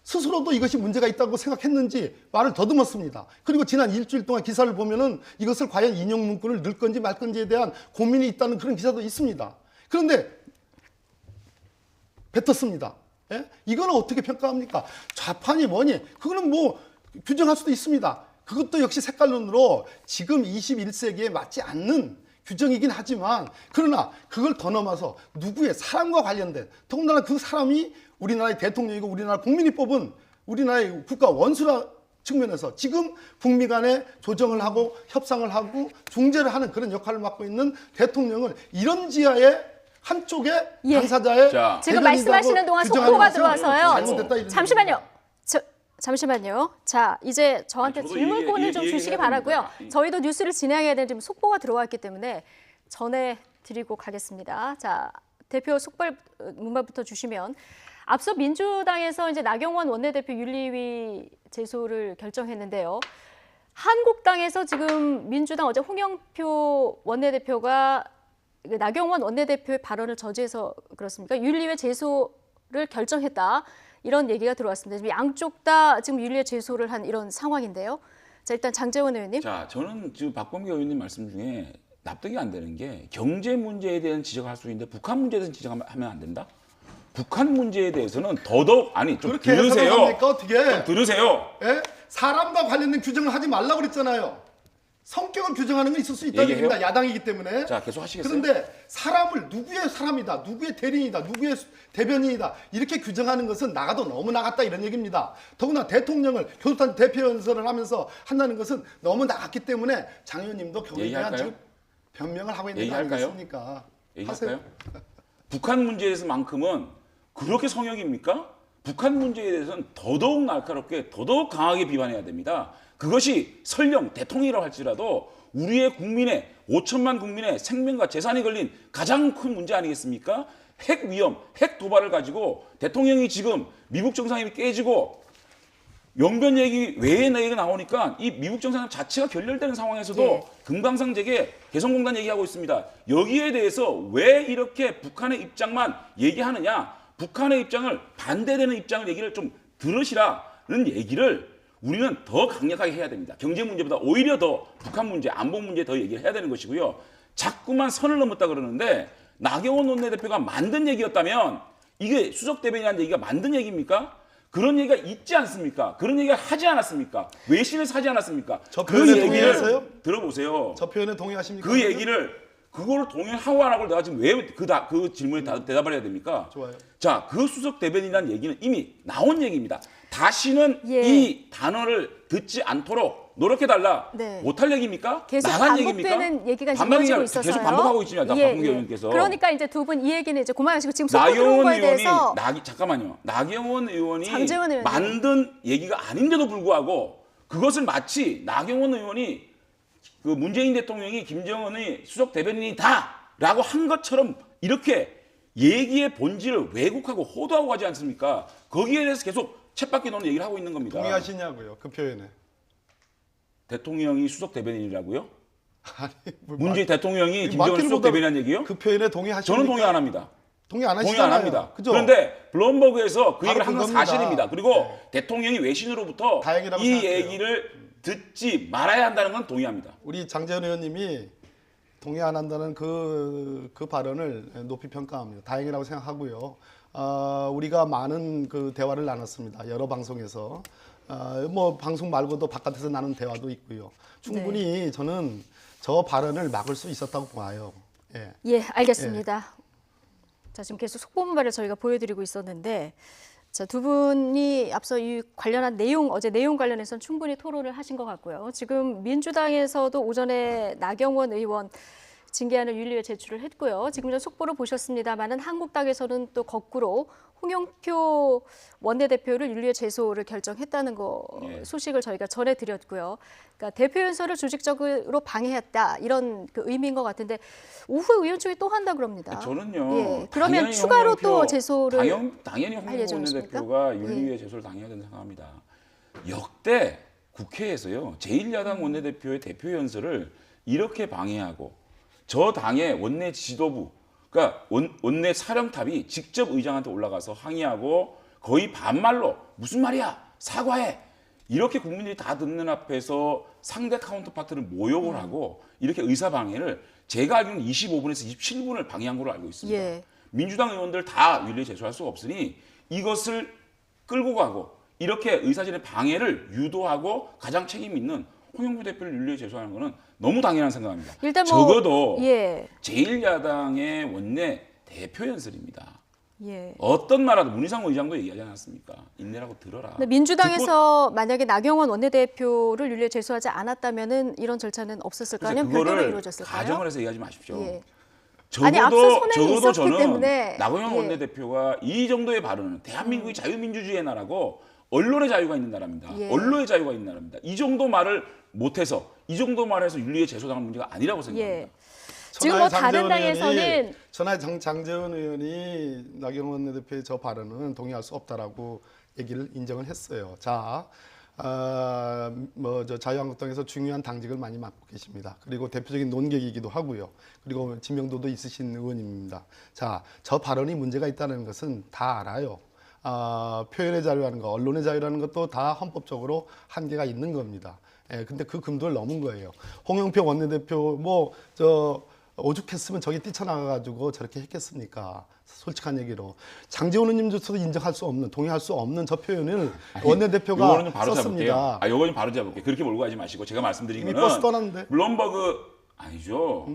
Speaker 20: 스스로도 이것이 문제가 있다고 생각했는지 말을 더듬었습니다. 그리고 지난 일주일 동안 기사를 보면은 이것을 과연 인용 문구를 넣을 건지 말 건지에 대한 고민이 있다는 그런 기사도 있습니다. 그런데 뱉었습니다. 예? 이거는 어떻게 평가합니까? 좌파니 뭐니? 그거는 뭐 규정할 수도 있습니다. 그것도 역시 색깔론으로 지금 21세기에 맞지 않는 규정이긴 하지만 그러나 그걸 더 넘어서 누구의 사람과 관련된 더군다나 그 사람이 우리나라의 대통령이고 우리나라 국민이 뽑은 우리나라의 국가 원수라 측면에서 지금 북미 간에 조정을 하고 협상을 하고 중재를 하는 그런 역할을 맡고 있는 대통령을 이런 지하에 한쪽의 당사자의
Speaker 1: 지금 말씀하시는 동안 속보가 들어와서요. 잠시만요. 자, 이제 저한테 질문권을 좀 주시기 바라고요. 저희도 뉴스를 진행해야 되는 지금 속보가 들어왔기 때문에 전해드리고 가겠습니다. 자, 대표 속발 문말부터 주시면 앞서 민주당에서 이제 나경원 원내대표 윤리위 제소를 결정했는데요. 한국당에서 지금 민주당 어제 홍영표 원내대표가 나경원 원내대표의 발언을 저지해서 그렇습니까? 윤리위 제소를 결정했다. 이런 얘기가 들어왔습니다. 지금 양쪽 다 지금 윤리위 제소를 한 이런 상황인데요. 자, 일단 장제원 의원님.
Speaker 21: 자, 저는 지금 박범계 의원님 말씀 중에 납득이 안 되는 게 경제 문제에 대한 지적을 할 수 있는데 북한 문제에 대한 지적하면 안 된다? 북한 문제에 대해서는 더더욱 아니 좀
Speaker 20: 그렇게
Speaker 21: 들으세요.
Speaker 20: 해석합니까? 어떻게?
Speaker 21: 좀 들으세요.
Speaker 20: 예? 사람과 관련된 규정을 하지 말라고 그랬잖아요. 성격을 규정하는 건 있을 수 있다는
Speaker 21: 얘기해요?
Speaker 20: 얘기입니다. 야당이기 때문에.
Speaker 21: 자, 계속 하시겠어요?
Speaker 20: 그런데 사람을 누구의 사람이다, 누구의 대리인이다, 누구의 대변인이다 이렇게 규정하는 것은 나가도 너무 나갔다 이런 얘기입니다. 더구나 대통령을 교섭단 대표 연설을 하면서 한다는 것은 너무 나갔기 때문에 장 의원님도 거기에 대한 지금 변명을 하고 있는 거 아니겠습니까?
Speaker 21: 얘기할까요? 북한 문제에서만큼은 그렇게 성역입니까? 북한 문제에 대해서는 더더욱 날카롭게 더더욱 강하게 비판해야 됩니다. 그것이 설령 대통령이라고 할지라도 우리의 국민의 5천만 국민의 생명과 재산이 걸린 가장 큰 문제 아니겠습니까? 핵 위험, 핵 도발을 가지고 대통령이 지금 미국 정상회담이 깨지고 영변 얘기 외의 얘기가 나오니까 이 미국 정상회담 자체가 결렬되는 상황에서도 금강산재계 개성공단 얘기하고 있습니다. 여기에 대해서 왜 이렇게 북한의 입장만 얘기하느냐? 북한의 입장을 반대되는 입장을 얘기를 좀 들으시라는 얘기를 우리는 더 강력하게 해야 됩니다. 경제 문제보다 오히려 더 북한 문제, 안보 문제 더 얘기를 해야 되는 것이고요. 자꾸만 선을 넘었다 그러는데 나경원 원내대표가 만든 얘기였다면 이게 수석 대변인이라는 얘기가 만든 얘기입니까? 그런 얘기가 있지 않습니까? 그런 얘기가 하지 않았습니까? 외신에서 하지 않았습니까?
Speaker 20: 그 얘기를
Speaker 21: 들어보세요.
Speaker 20: 저 표현에 동의하십니까?
Speaker 21: 그 얘기를 그걸 동의하고 안 하고 내가 지금 왜 그 질문에 대답을 해야 됩니까?
Speaker 20: 좋아요.
Speaker 21: 자, 그 수석 대변인이라는 얘기는 이미 나온 얘기입니다. 다시는
Speaker 1: 예.
Speaker 21: 이 단어를 듣지 않도록 노력해달라.
Speaker 1: 네.
Speaker 21: 못할 얘기입니까?
Speaker 1: 계속
Speaker 21: 나간 얘기입니까?
Speaker 1: 반복되는 얘기가 지금
Speaker 21: 반박이
Speaker 1: 이어지고 있어서요.
Speaker 21: 계속 반복하고 있습니다. 박범계 의원께서.
Speaker 1: 그러니까 이제 두 분 이 얘기는 이제 그만하시고 지금 속보 들어온 거에 대해서
Speaker 21: 잠깐만요. 나경원 의원이
Speaker 1: 장제원 의원님.
Speaker 21: 만든 얘기가 아닌데도 불구하고 그것을 마치 나경원 의원이 그 문재인 대통령이 김정은의 수석 대변인이다라고 한 것처럼 이렇게 얘기의 본질을 왜곡하고 호도하고 가지 않습니까? 거기에 대해서 계속 쳇바퀴 도는 얘기를 하고 있는 겁니다.
Speaker 20: 동의하시냐고요? 그 표현에.
Speaker 21: 대통령이 수석 대변인이라고요?
Speaker 20: 아니,
Speaker 21: 문재인 대통령이 김정은 수석 대변인이라는 얘기요?
Speaker 20: 그 표현에 동의하십니까?
Speaker 21: 저는 동의 안 합니다.
Speaker 20: 동의 안 하시잖아요.
Speaker 21: 동의 안 합니다.
Speaker 20: 그죠?
Speaker 21: 그런데 블룸버그에서 그 얘기를 한 건
Speaker 20: 그겁니다.
Speaker 21: 사실입니다. 그리고 대통령이 외신으로부터
Speaker 20: 다행이라고
Speaker 21: 이
Speaker 20: 생각해요.
Speaker 21: 얘기를 듣지 말아야 한다는 건 동의합니다.
Speaker 20: 우리 장재현 의원님이 동의 안 한다는 그 발언을 높이 평가합니다. 다행이라고 생각하고요. 우리가 많은 그 대화를 나눴습니다. 여러 방송에서. 뭐 방송 말고도 바깥에서 나눈 대화도 있고요. 충분히 저는 저 발언을 막을 수 있었다고 봐요.
Speaker 1: 예, 알겠습니다. 자, 지금 계속 속보문발을 저희가 보여드리고 있었는데 자, 두 분이 앞서 이 관련한 내용, 어제 내용 관련해서는 충분히 토론을 하신 것 같고요. 지금 민주당에서도 오전에 나경원 의원 징계안을 윤리위에 제출을 했고요. 지금 전 속보를 보셨습니다마는 한국당에서는 또 거꾸로 홍영표 원내대표를 윤리위에 제소를 결정했다는 거 소식을 저희가 전해드렸고요. 그러니까 대표 연설을 조직적으로 방해했다 이런 그 의미인 것 같은데 오후 의원총회 또 한다 그럽니다.
Speaker 21: 저는요.
Speaker 1: 예, 그러면 추가로 또 제소를
Speaker 21: 당연히 홍영표 원내대표가 윤리위에 제소를 당해야 된다고 생각합니다. 역대 국회에서요. 제1야당 원내대표의 대표 연설을 이렇게 방해하고 저 당의 원내 지도부, 그러니까 원내 사령탑이 직접 의장한테 올라가서 항의하고 거의 반말로 무슨 말이야 사과해 이렇게 국민들이 다 듣는 앞에서 상대 카운터파트를 모욕을 하고 이렇게 의사방해를 제가 알기로는 25분에서 27분을 방해한 걸로 알고 있습니다.
Speaker 1: 예.
Speaker 21: 민주당 의원들 다 윤리에 제소할 수가 없으니 이것을 끌고 가고 이렇게 의사진의 방해를 유도하고 가장 책임 있는 홍영표 대표를 윤리에 제소하는 것은 너무 당연한 생각입니다.
Speaker 1: 일단
Speaker 21: 적어도
Speaker 1: 예.
Speaker 21: 제1야당의 원내 대표 연설입니다.
Speaker 1: 예.
Speaker 21: 어떤 말하도 문희상 의장도 얘기하지 않았습니까? 인내라고 들어라.
Speaker 1: 근데 민주당에서 만약에 나경원 원내대표를 윤리에 제소하지 않았다면은 이런 절차는 없었을까요? 아니면 별도로 이루어졌을까요?
Speaker 21: 가정을 해서 얘기하지 마십시오.
Speaker 1: 예.
Speaker 21: 적어도 저는
Speaker 1: 때문에,
Speaker 21: 나경원
Speaker 1: 예.
Speaker 21: 원내대표가 이 정도의 발언은 대한민국이 자유민주주의의 나라고 언론의 자유가 있는 나라입니다.
Speaker 1: 예.
Speaker 21: 언론의 자유가 있는 나라입니다. 이 정도 말을 못해서 이 정도 말해서 윤리에 제소당할 문제가 아니라고 생각합니다.
Speaker 1: 예. 지금 뭐 다른 당에서는
Speaker 20: 천하의 장제원 의원이 나경원 원내대표의 저 발언은 동의할 수 없다라고 얘기를 인정을 했어요. 자, 저 자유한국당에서 중요한 당직을 많이 맡고 계십니다. 그리고 대표적인 논객이기도 하고요. 그리고 지명도도 있으신 의원입니다. 자, 저 발언이 문제가 있다는 것은 다 알아요. 표현의 자유라는 거, 언론의 자유라는 것도 다 헌법적으로 한계가 있는 겁니다. 근데 그 금도를 넘은 거예요. 홍영표 원내대표 오죽했으면 저기 뛰쳐나가가지고 저렇게 했겠습니까? 솔직한 얘기로. 장제원 의원님조차도 인정할 수 없는, 동의할 수 없는 저 표현을 원내대표가
Speaker 21: 요거는 좀 바로
Speaker 20: 썼습니다.
Speaker 21: 잡을게요. 요거 좀 바로 잡을게요. 그렇게 몰고 가지 마시고 제가 말씀드린
Speaker 20: 이미
Speaker 21: 거는
Speaker 20: 버스 떠났는데.
Speaker 21: 블룸버그 아니죠.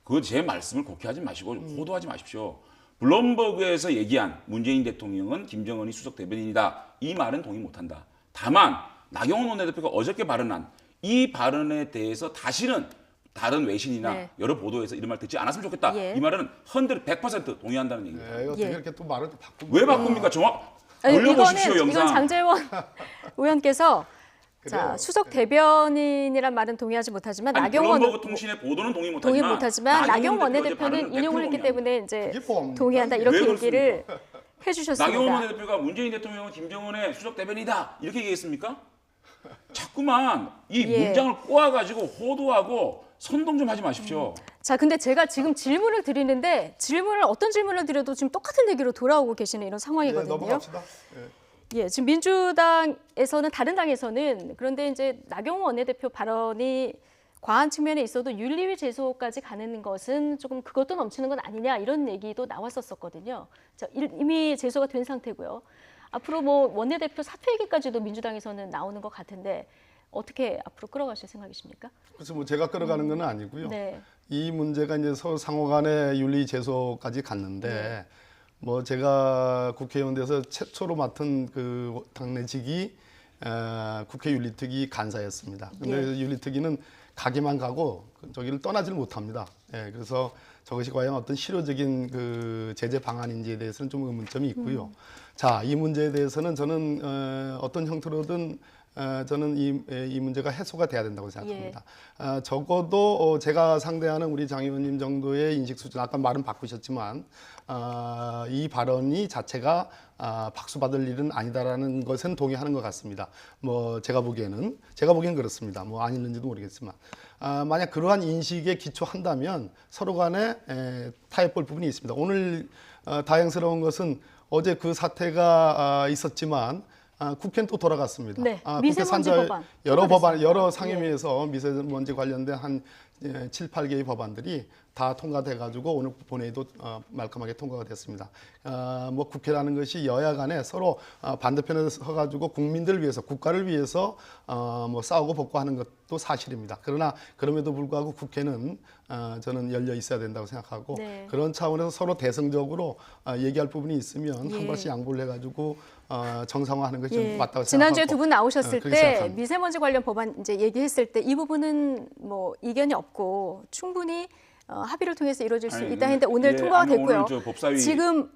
Speaker 21: 그거 제 말씀을 곡해하지 마시고 호도하지 마십시오. 블룸버그에서 얘기한 문재인 대통령은 김정은이 수석 대변인이다. 이 말은 동의 못한다. 다만 나경원 원내대표가 어저께 발언한 이 발언에 대해서 다시는 다른 외신이나
Speaker 1: 네.
Speaker 21: 여러 보도에서 이런 말 듣지 않았으면 좋겠다.
Speaker 1: 예.
Speaker 21: 이 말은 100% 동의한다는 얘기입니다.
Speaker 20: 어떻게
Speaker 1: 예.
Speaker 20: 이렇게 또 말을 바꿉니까?
Speaker 21: 왜 바꿉니까? 돌려보십시오, 영상.
Speaker 1: 이건 장제원 의원께서 자, 수석 대변인이란 말은 동의하지 못하지만
Speaker 21: 아니,
Speaker 1: 나경원
Speaker 21: 블룸버그 통신의 보도는 동의 못하지만
Speaker 1: 나경원 원내대표는 인용을 했기 때문에 이제 동의한다 이렇게
Speaker 21: 왜
Speaker 1: 얘기를 해주셨습니다.
Speaker 21: 나경원 원내대표가 문재인 대통령은 김정은의 수석 대변이다 이렇게 얘기했습니까? 자꾸만 이
Speaker 1: 예.
Speaker 21: 문장을 꼬아가지고 호도하고 선동 좀 하지 마십시오.
Speaker 1: 자, 근데 제가 지금 질문을 드리는데 어떤 질문을 드려도 지금 똑같은 얘기로 돌아오고 계시는 이런 상황이거든요.
Speaker 20: 넘어갑시다.
Speaker 1: 예, 지금 민주당에서는 다른 당에서는 그런데 이제 나경원 원내대표 발언이 과한 측면에 있어도 윤리위 제소까지 가는 것은 조금 그것도 넘치는 건 아니냐 이런 얘기도 나왔었거든요. 자, 이미 제소가 된 상태고요. 앞으로 원내대표 사퇴 얘기까지도 민주당에서는 나오는 것 같은데 어떻게 앞으로 끌어가실 생각이십니까?
Speaker 20: 그래서 제가 끌어가는 건 아니고요.
Speaker 1: 네.
Speaker 20: 이 문제가 이제 서로 상호간의 윤리 제소까지 갔는데 제가 국회의원 돼서 최초로 맡은 그 당내직이 국회 윤리특위 간사였습니다. 근데 윤리특위는 가기만 가고 저기를 떠나질 못합니다. 그래서 저것이 과연 어떤 실효적인 그 제재 방안인지에 대해서는 좀 의문점이 있고요. 자, 이 문제에 대해서는 저는 어떤 형태로든 저는 이 문제가 해소가 돼야 된다고 생각합니다. 적어도 제가 상대하는 우리 장 의원님 정도의 인식 수준, 아까 말은 바꾸셨지만 이 발언이 자체가 박수받을 일은 아니다라는 것은 동의하는 것 같습니다. 제가 보기엔 그렇습니다. 아닐는지도 모르겠지만 만약 그러한 인식에 기초한다면 서로 간에 타협볼 부분이 있습니다. 오늘 다행스러운 것은 어제 그 사태가 있었지만 국회는 또 돌아갔습니다.
Speaker 1: 네,
Speaker 20: 국회
Speaker 1: 미세먼지 법안.
Speaker 20: 여러 상임위에서 미세먼지 관련된 한 7, 8개의 법안들이 다 통과돼가지고 오늘 본회의도 말끔하게 통과가 됐습니다. 국회라는 것이 여야 간에 서로 반대편에 서가지고 국민들을 위해서, 국가를 위해서 싸우고 복구하는 것도 사실입니다. 그러나 그럼에도 불구하고 국회는 저는 열려 있어야 된다고 생각하고 그런 차원에서 서로 대승적으로 얘기할 부분이 있으면 한 번씩 양보를 해가지고 정상화하는 것이 좀 맞다고 생각하고
Speaker 1: 지난주에 두 분 나오셨을 때
Speaker 20: 생각합니다.
Speaker 1: 미세먼지 관련 법안 이제 얘기했을 때 이 부분은 이견이 없고 충분히 합의를 통해서 이루어질 수 있다 했는데 오늘 통과가 됐고요.
Speaker 21: 오늘 법사위
Speaker 1: 지금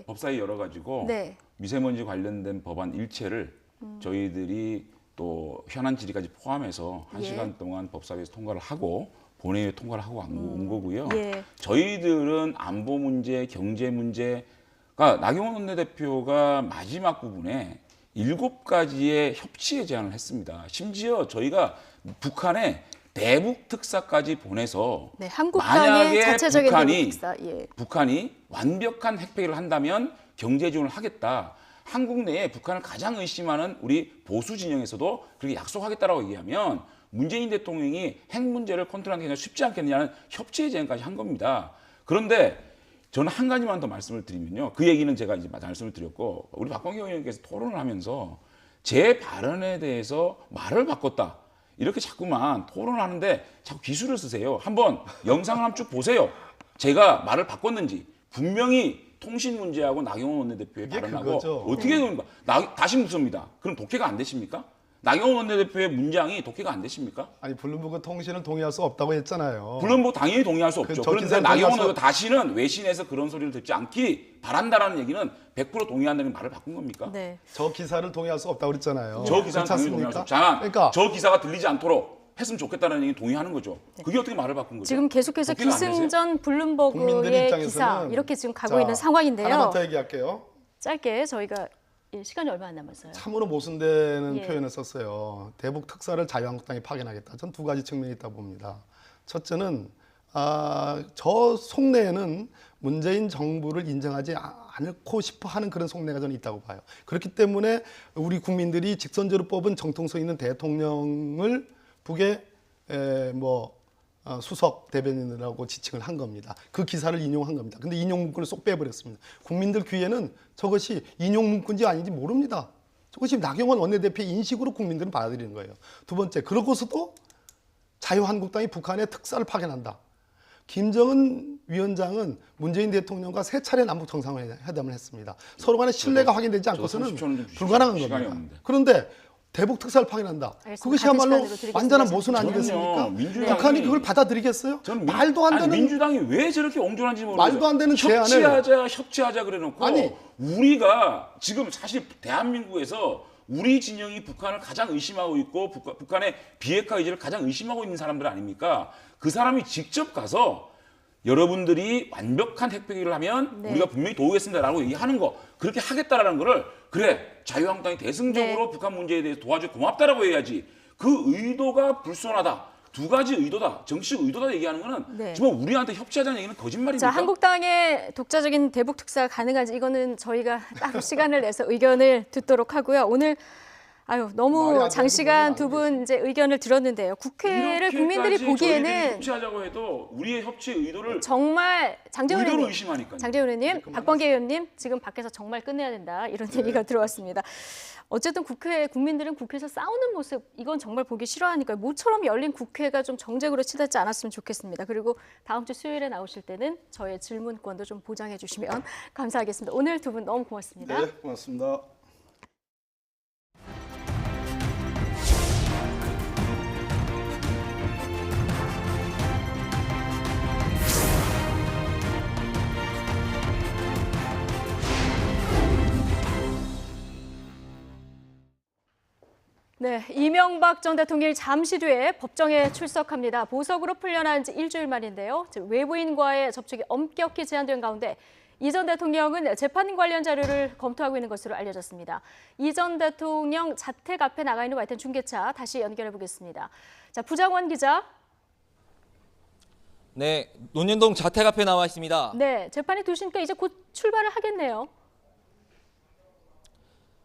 Speaker 21: 법사위 열어가지고 미세먼지 관련된 법안 일체를 저희들이 또 현안 질의까지 포함해서 1시간 동안 법사위에서 통과를 하고 본회의에 통과를 하고 온 거고요. 저희들은 안보 문제, 경제 문제, 그러니까 나경원 원내대표가 마지막 부분에 7가지의 협치의 제안을 했습니다. 심지어 저희가 북한에 대북 특사까지 보내서 만약에 북한이 완벽한 핵폐기를 한다면 경제 지원을 하겠다. 한국 내에 북한을 가장 의심하는 우리 보수 진영에서도 그렇게 약속하겠다라고 얘기하면 문재인 대통령이 핵 문제를 컨트롤하는 게 쉽지 않겠느냐는 협치의 제안까지 한 겁니다. 그런데 저는 한 가지만 더 말씀을 드리면요. 그 얘기는 제가 이제 말씀을 드렸고 우리 박광경 의원께서 토론을 하면서 제 발언에 대해서 말을 바꿨다. 이렇게 자꾸만 토론을 하는데 자꾸 기술을 쓰세요. 한번 영상을 한번 쭉 보세요. 제가 말을 바꿨는지 분명히 통신 문제하고 나경원 원내대표의 발언하고 어떻게 됩니까? 다시 묻습니다. 그럼 독해가 안 되십니까? 나경원 원내대표의 문장이 독해가 안 되십니까?
Speaker 20: 아니 블룸버그 통신을 동의할 수 없다고 했잖아요.
Speaker 21: 블룸버그 당연히 동의할 수 없죠. 그런데 나경원 원내대표 다시는 외신에서 그런 소리를 듣지 않기 바란다라는 얘기는 100% 동의한다는 말을 바꾼 겁니까?
Speaker 1: 네.
Speaker 20: 저 기사를 동의할 수 없다고 그랬잖아요.
Speaker 21: 저 기사는 당연히 동의할 수 없잖아. 그러니까 저 기사가 들리지 않도록 했으면 좋겠다는 얘기 동의하는 거죠. 그게 어떻게 말을 바꾼 거죠?
Speaker 1: 지금 계속해서 기승전 블룸버그의 기사 이렇게 지금 가고 있는 상황인데요.
Speaker 20: 하나만 더 얘기할게요.
Speaker 1: 짧게 저희가 시간이 얼마 안 남았어요.
Speaker 20: 참으로 모순되는 표현을 썼어요. 대북 특사를 자유한국당이 파견하겠다. 전 두 가지 측면이 있다고 봅니다. 첫째는 저 속내에는 문재인 정부를 인정하지 않고 싶어 하는 그런 속내가 저는 있다고 봐요. 그렇기 때문에 우리 국민들이 직선제로 뽑은 정통성 있는 대통령을 북의 수석 대변인이라고 지칭을 한 겁니다. 그 기사를 인용한 겁니다. 근데 인용 문구를 쏙 빼버렸습니다. 국민들 귀에는 저것이 인용 문구인지 아닌지 모릅니다. 저것이 나경원 원내대표의 인식으로 국민들은 받아들이는 거예요. 두 번째, 그러고서도 자유한국당이 북한에 특사를 파견한다. 김정은 위원장은 문재인 대통령과 3차례 남북 정상회담을 했습니다. 서로 간에 신뢰가 확인되지 않고서는 불가능한 겁니다. 그런데 대북 특사를 파견한다. 그것이야말로 완전한 모순 아니겠습니까? 북한이 그걸 받아들이겠어요? 말도 안 되는.
Speaker 21: 민주당이 왜 저렇게 옹졸한지 모르겠어요.
Speaker 20: 말도 안 되는 제안을.
Speaker 21: 협치하자 그래놓고 우리가 지금 사실 대한민국에서 우리 진영이 북한을 가장 의심하고 있고 북한의 비핵화 의지를 가장 의심하고 있는 사람들 아닙니까? 그 사람이 직접 가서 여러분들이 완벽한 핵폐기를 하면 우리가 분명히 도우겠습니다라고 얘기하는 거, 그렇게 하겠다라는 거를 그래 자유한국당이 대승적으로 북한 문제에 대해서 도와줘 고맙다라고 해야지. 그 의도가 불손하다. 두 가지 의도다. 정치적 의도다 얘기하는 거는 정말 우리한테 협치하자는 얘기는 거짓말입니까?
Speaker 1: 자, 한국당의 독자적인 대북 특사가 가능한지 이거는 저희가 따로 시간을 내서 의견을 듣도록 하고요. 오늘 너무 장시간 두 분 이제 의견을 들었는데요. 국회를 국민들이 보기에는
Speaker 21: 협치하자고 해도 우리의 협치의 의도를
Speaker 1: 정말 장재원 의원님, 장재원 의원님, 박범계 의원님 지금 밖에서 정말 끝내야 된다 이런 얘기가 들어왔습니다. 어쨌든 국민들은 국회에서 싸우는 모습 이건 정말 보기 싫어하니까요. 모처럼 열린 국회가 좀 정쟁으로 치닫지 않았으면 좋겠습니다. 그리고 다음 주 수요일에 나오실 때는 저의 질문권도 좀 보장해 주시면 감사하겠습니다. 오늘 두 분 너무 고맙습니다.
Speaker 20: 네, 고맙습니다.
Speaker 1: 네, 이명박 전 대통령이 잠시 뒤에 법정에 출석합니다. 보석으로 풀려난 지 일주일 만인데요. 외부인과의 접촉이 엄격히 제한된 가운데 이 전 대통령은 재판 관련 자료를 검토하고 있는 것으로 알려졌습니다. 이 전 대통령 자택 앞에 나가 있는 와이튼 중계차 다시 연결해 보겠습니다. 자, 부장원 기자.
Speaker 9: 네, 논현동 자택 앞에 나와 있습니다.
Speaker 1: 네, 재판이 2시니까 이제 곧 출발을 하겠네요.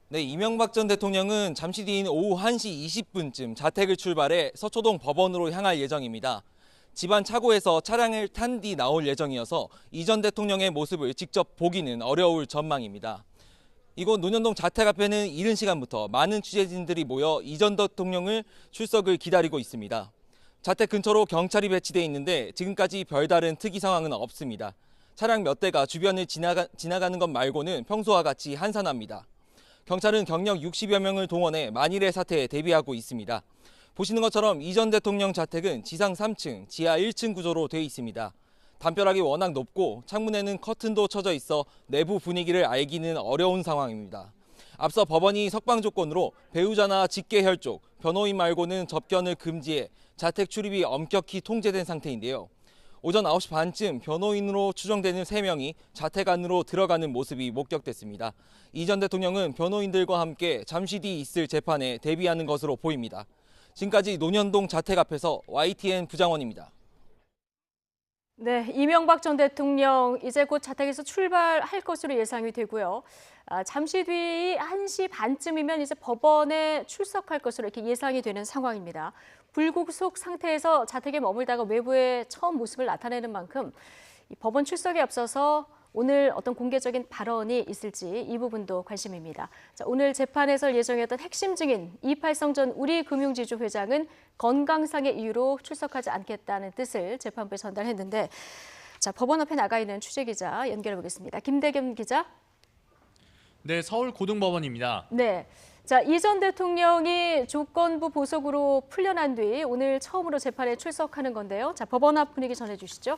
Speaker 9: 네, 이명박 전 대통령은 잠시 뒤인 오후 1시 20분쯤 자택을 출발해 서초동 법원으로 향할 예정입니다. 집안 차고에서 차량을 탄 뒤 나올 예정이어서 이 전 대통령의 모습을 직접 보기는 어려울 전망입니다. 이곳 논현동 자택 앞에는 이른 시간부터 많은 취재진들이 모여 이 전 대통령을 출석을 기다리고 있습니다. 자택 근처로 경찰이 배치돼 있는데 지금까지 별다른 특이 상황은 없습니다. 차량 몇 대가 주변을 지나가는 것 말고는 평소와 같이 한산합니다. 경찰은 경력 60여 명을 동원해 만일의 사태에 대비하고 있습니다. 보시는 것처럼 이 전 대통령 자택은 지상 3층, 지하 1층 구조로 되어 있습니다. 담벼락이 워낙 높고 창문에는 커튼도 쳐져 있어 내부 분위기를 알기는 어려운 상황입니다. 앞서 법원이 석방 조건으로 배우자나 직계혈족, 변호인 말고는 접견을 금지해 자택 출입이 엄격히 통제된 상태인데요. 오전 9시 반쯤 변호인으로 추정되는 3명이 자택 안으로 들어가는 모습이 목격됐습니다. 이 전 대통령은 변호인들과 함께 잠시 뒤 있을 재판에 대비하는 것으로 보입니다. 지금까지 논현동 자택 앞에서 YTN 부장원입니다.
Speaker 1: 네, 이명박 전 대통령 이제 곧 자택에서 출발할 것으로 예상이 되고요. 잠시 뒤 1시 반쯤이면 이제 법원에 출석할 것으로 이렇게 예상이 되는 상황입니다. 불구속 상태에서 자택에 머물다가 외부에 처음 모습을 나타내는 만큼 이 법원 출석에 앞서서 오늘 어떤 공개적인 발언이 있을지 이 부분도 관심입니다. 자, 오늘 재판에서 예정이었던 핵심 증인 이팔성 전 우리금융지주 회장은 건강상의 이유로 출석하지 않겠다는 뜻을 재판부에 전달했는데, 자, 법원 앞에 나가 있는 취재기자 연결해 보겠습니다. 김대겸 기자.
Speaker 5: 네, 서울고등법원입니다.
Speaker 1: 네. 자, 이 전 대통령이 조건부 보석으로 풀려난 뒤 오늘 처음으로 재판에 출석하는 건데요. 자, 법원 앞 분위기 전해주시죠.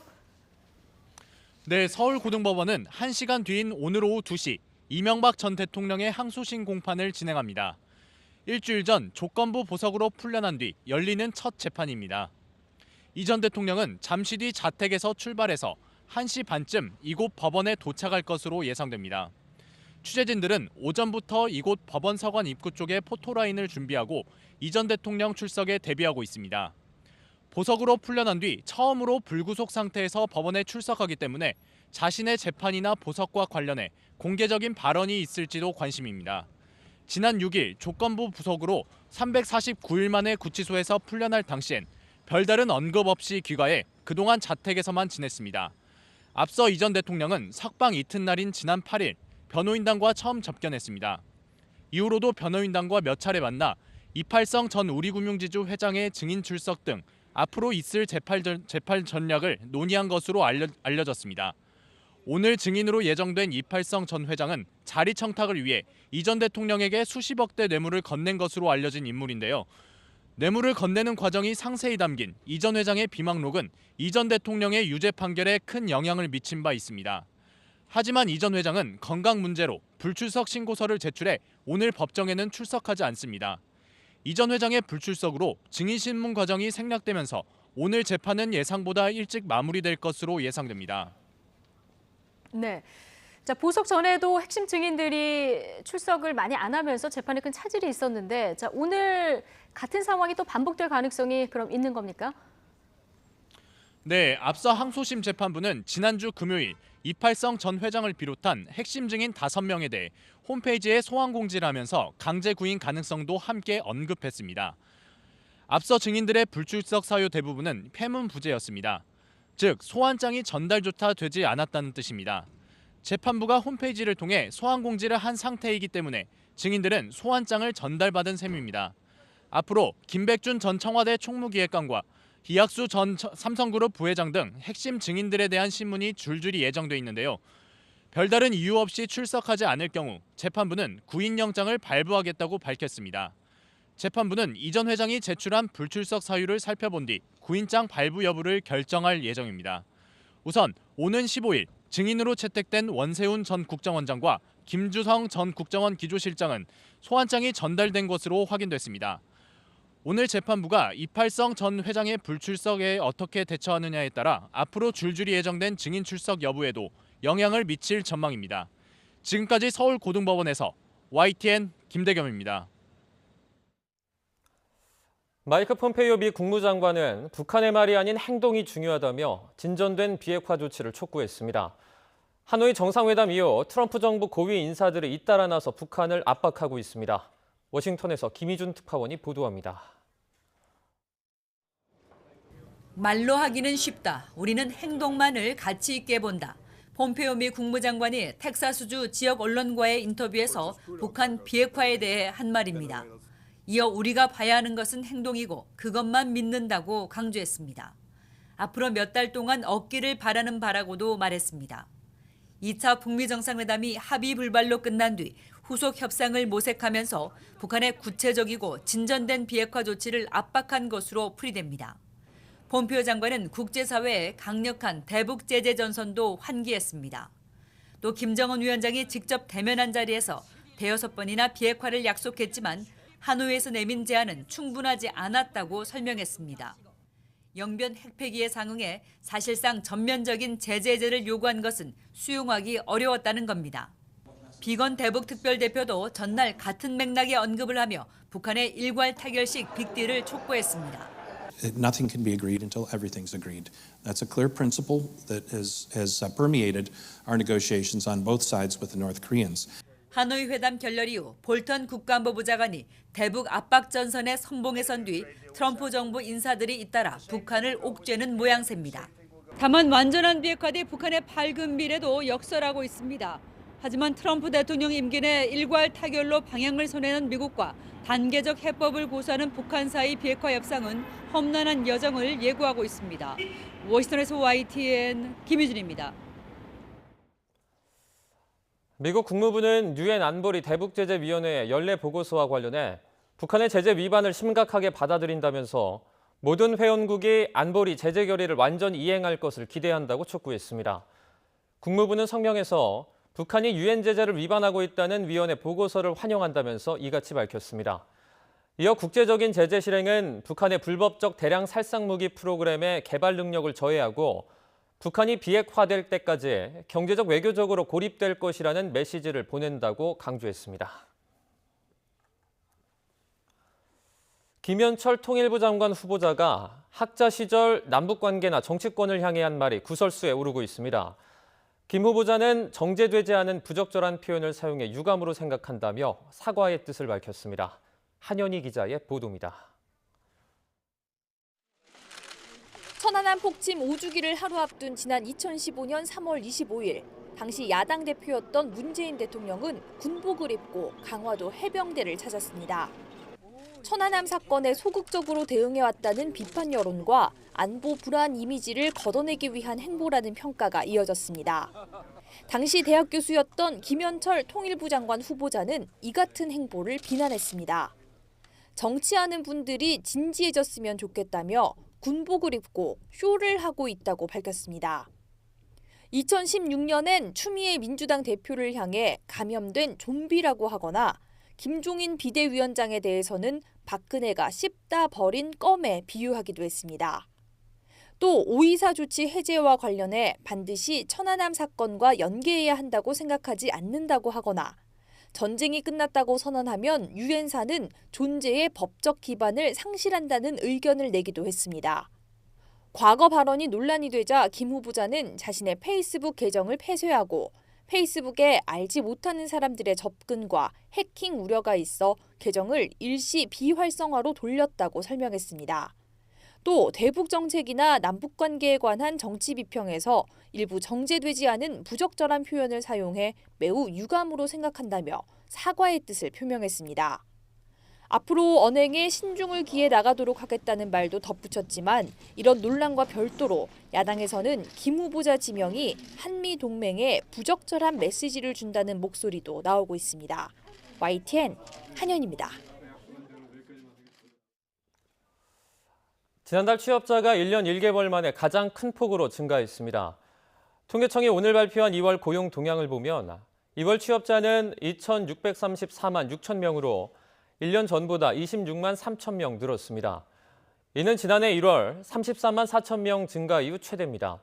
Speaker 5: 네, 서울고등법원은 1시간 뒤인 오늘 오후 2시 이명박 전 대통령의 항소심 공판을 진행합니다. 일주일 전 조건부 보석으로 풀려난 뒤 열리는 첫 재판입니다. 이 전 대통령은 잠시 뒤 자택에서 출발해서 1시 반쯤 이곳 법원에 도착할 것으로 예상됩니다. 취재진들은 오전부터 이곳 법원 서관 입구 쪽에 포토라인을 준비하고 이 전 대통령 출석에 대비하고 있습니다. 보석으로 풀려난 뒤 처음으로 불구속 상태에서 법원에 출석하기 때문에 자신의 재판이나 보석과 관련해 공개적인 발언이 있을지도 관심입니다. 지난 6일 조건부 부속으로 349일 만에 구치소에서 풀려날 당시엔 별다른 언급 없이 귀가해 그동안 자택에서만 지냈습니다. 앞서 이 전 대통령은 석방 이튿날인 지난 8일 변호인단과 처음 접견했습니다. 이후로도 변호인단과 몇 차례 만나 이팔성 전 우리금융지주 회장의 증인 출석 등 앞으로 있을 재판 전략을 논의한 것으로 알려졌습니다. 오늘 증인으로 예정된 이팔성 전 회장은 자리 청탁을 위해 이 전 대통령에게 수십억대 뇌물을 건넨 것으로 알려진 인물인데요. 뇌물을 건네는 과정이 상세히 담긴 이 전 회장의 비망록은 이 전 대통령의 유죄 판결에 큰 영향을 미친 바 있습니다. 하지만 이 전 회장은 건강 문제로 불출석 신고서를 제출해 오늘 법정에는 출석하지 않습니다. 이 전 회장의 불출석으로 증인 신문 과정이 생략되면서 오늘 재판은 예상보다 일찍 마무리될 것으로 예상됩니다.
Speaker 1: 네. 자, 보석 전에도 핵심 증인들이 출석을 많이 안 하면서 재판에 큰 차질이 있었는데, 자, 오늘 같은 상황이 또 반복될 가능성이 그럼 있는 겁니까?
Speaker 5: 네, 앞서 항소심 재판부는 지난주 금요일 이팔성 전 회장을 비롯한 핵심 증인 5명에 대해 홈페이지에 소환 공지를 하면서 강제 구인 가능성도 함께 언급했습니다. 앞서 증인들의 불출석 사유 대부분은 폐문 부재였습니다. 즉, 소환장이 전달조차 되지 않았다는 뜻입니다. 재판부가 홈페이지를 통해 소환 공지를 한 상태이기 때문에 증인들은 소환장을 전달받은 셈입니다. 앞으로 김백준 전 청와대 총무기획관과 이학수 전 삼성그룹 부회장 등 핵심 증인들에 대한 신문이 줄줄이 예정돼 있는데요. 별다른 이유 없이 출석하지 않을 경우 재판부는 구인영장을 발부하겠다고 밝혔습니다. 재판부는 이 전 회장이 제출한 불출석 사유를 살펴본 뒤 구인장 발부 여부를 결정할 예정입니다. 우선 오는 15일 증인으로 채택된 원세훈 전 국정원장과 김주성 전 국정원 기조실장은 소환장이 전달된 것으로 확인됐습니다. 오늘 재판부가 이팔성 전 회장의 불출석에 어떻게 대처하느냐에 따라 앞으로 줄줄이 예정된 증인 출석 여부에도 영향을 미칠 전망입니다. 지금까지 서울고등법원에서 YTN 김대겸입니다.
Speaker 2: 마이크 폼페이오 미 국무장관은 북한의 말이 아닌 행동이 중요하다며 진전된 비핵화 조치를 촉구했습니다. 하노이 정상회담 이후 트럼프 정부 고위 인사들이 잇따라 나서 북한을 압박하고 있습니다. 워싱턴에서 김희준 특파원이 보도합니다.
Speaker 4: 말로 하기는 쉽다. 우리는 행동만을 가치 있게 본다. 폼페이오 미 국무장관이 텍사스주 지역 언론과의 인터뷰에서 북한 비핵화에 대해 한 말입니다. 이어 우리가 봐야 하는 것은 행동이고 그것만 믿는다고 강조했습니다. 앞으로 몇 달 동안 얻기를 바라는 바라고도 말했습니다. 2차 북미 정상회담이 합의 불발로 끝난 뒤 후속 협상을 모색하면서 북한의 구체적이고 진전된 비핵화 조치를 압박한 것으로 풀이됩니다. 폼페이오 장관은 국제사회에 강력한 대북 제재 전선도 환기했습니다. 또 김정은 위원장이 직접 대면한 자리에서 대여섯 번이나 비핵화를 약속했지만 하노이에서 내민 제안은 충분하지 않았다고 설명했습니다. 영변 핵폐기에 상응해 사실상 전면적인 제재를 요구한 것은 수용하기 어려웠다는 겁니다. 비건 대북 특별대표도 전날 같은 맥락의 언급을 하며 북한의 일괄 타결식 빅딜을 촉구했습니다.
Speaker 22: Nothing can be agreed until everything's agreed. That's a clear principle that has permeated our negotiations on both sides with the North Koreans.
Speaker 4: 하노이 회담 결렬 이후 볼턴 국가안보부 장관이 대북 압박 전선에 선봉에 선 뒤 트럼프 정부 인사들이 잇따라 북한을 옥죄는 모양새입니다. 다만 완전한 비핵화 대 북한의 밝은 미래도 역설하고 있습니다. 하지만 트럼프 대통령 임기 내 일괄 타결로 방향을 선회하는 미국과 단계적 해법을 고수하는 북한 사이 비핵화 협상은 험난한 여정을 예고하고 있습니다. 워싱턴에서 YTN 김유진입니다.
Speaker 2: 미국 국무부는 유엔 안보리 대북제재위원회의 연례 보고서와 관련해 북한의 제재 위반을 심각하게 받아들인다면서 모든 회원국이 안보리 제재 결의를 완전히 이행할 것을 기대한다고 촉구했습니다. 국무부는 성명에서 북한이 유엔 제재를 위반하고 있다는 위원회 보고서를 환영한다면서 이같이 밝혔습니다. 이어 국제적인 제재 실행은 북한의 불법적 대량 살상무기 프로그램의 개발 능력을 저해하고 북한이 비핵화될 때까지 경제적 외교적으로 고립될 것이라는 메시지를 보낸다고 강조했습니다. 김현철 통일부 장관 후보자가 학자 시절 남북관계나 정치권을 향해 한 말이 구설수에 오르고 있습니다. 김 후보자는 정제되지 않은 부적절한 표현을 사용해 유감으로 생각한다며 사과의 뜻을 밝혔습니다. 한현희 기자의 보도입니다.
Speaker 3: 천안함 폭침 5주기를 하루 앞둔 지난 2015년 3월 25일 당시 야당 대표였던 문재인 대통령은 군복을 입고 강화도 해병대를 찾았습니다. 천안함 사건에 소극적으로 대응해왔다는 비판 여론과 안보 불안 이미지를 걷어내기 위한 행보라는 평가가 이어졌습니다. 당시 대학 교수였던 김현철 통일부 장관 후보자는 이 같은 행보를 비난했습니다. 정치하는 분들이 진지해졌으면 좋겠다며 군복을 입고 쇼를 하고 있다고 밝혔습니다. 2016년엔 추미애 민주당 대표를 향해 감염된 좀비라고 하거나 김종인 비대위원장에 대해서는 박근혜가 씹다 버린 껌에 비유하기도 했습니다. 또 5.24 조치 해제와 관련해 반드시 천안함 사건과 연계해야 한다고 생각하지 않는다고 하거나 전쟁이 끝났다고 선언하면 유엔사는 존재의 법적 기반을 상실한다는 의견을 내기도 했습니다. 과거 발언이 논란이 되자 김 후보자는 자신의 페이스북 계정을 폐쇄하고 페이스북에 알지 못하는 사람들의 접근과 해킹 우려가 있어 계정을 일시 비활성화로 돌렸다고 설명했습니다. 또 대북 정책이나 남북 관계에 관한 정치 비평에서 일부 정제되지 않은 부적절한 표현을 사용해 매우 유감으로 생각한다며 사과의 뜻을 표명했습니다. 앞으로 언행에 신중을 기해 나가도록 하겠다는 말도 덧붙였지만 이런 논란과 별도로 야당에서는 김 후보자 지명이 한미 동맹에 부적절한 메시지를 준다는 목소리도 나오고 있습니다. YTN 한현입니다.
Speaker 2: 지난달 취업자가 1년 1개월 만에 가장 큰 폭으로 증가했습니다. 통계청이 오늘 발표한 2월 고용 동향을 보면 2월 취업자는 2,634만 6천 명으로 1년 전보다 26만 3천 명 늘었습니다. 이는 지난해 1월 34만 4천 명 증가 이후 최대입니다.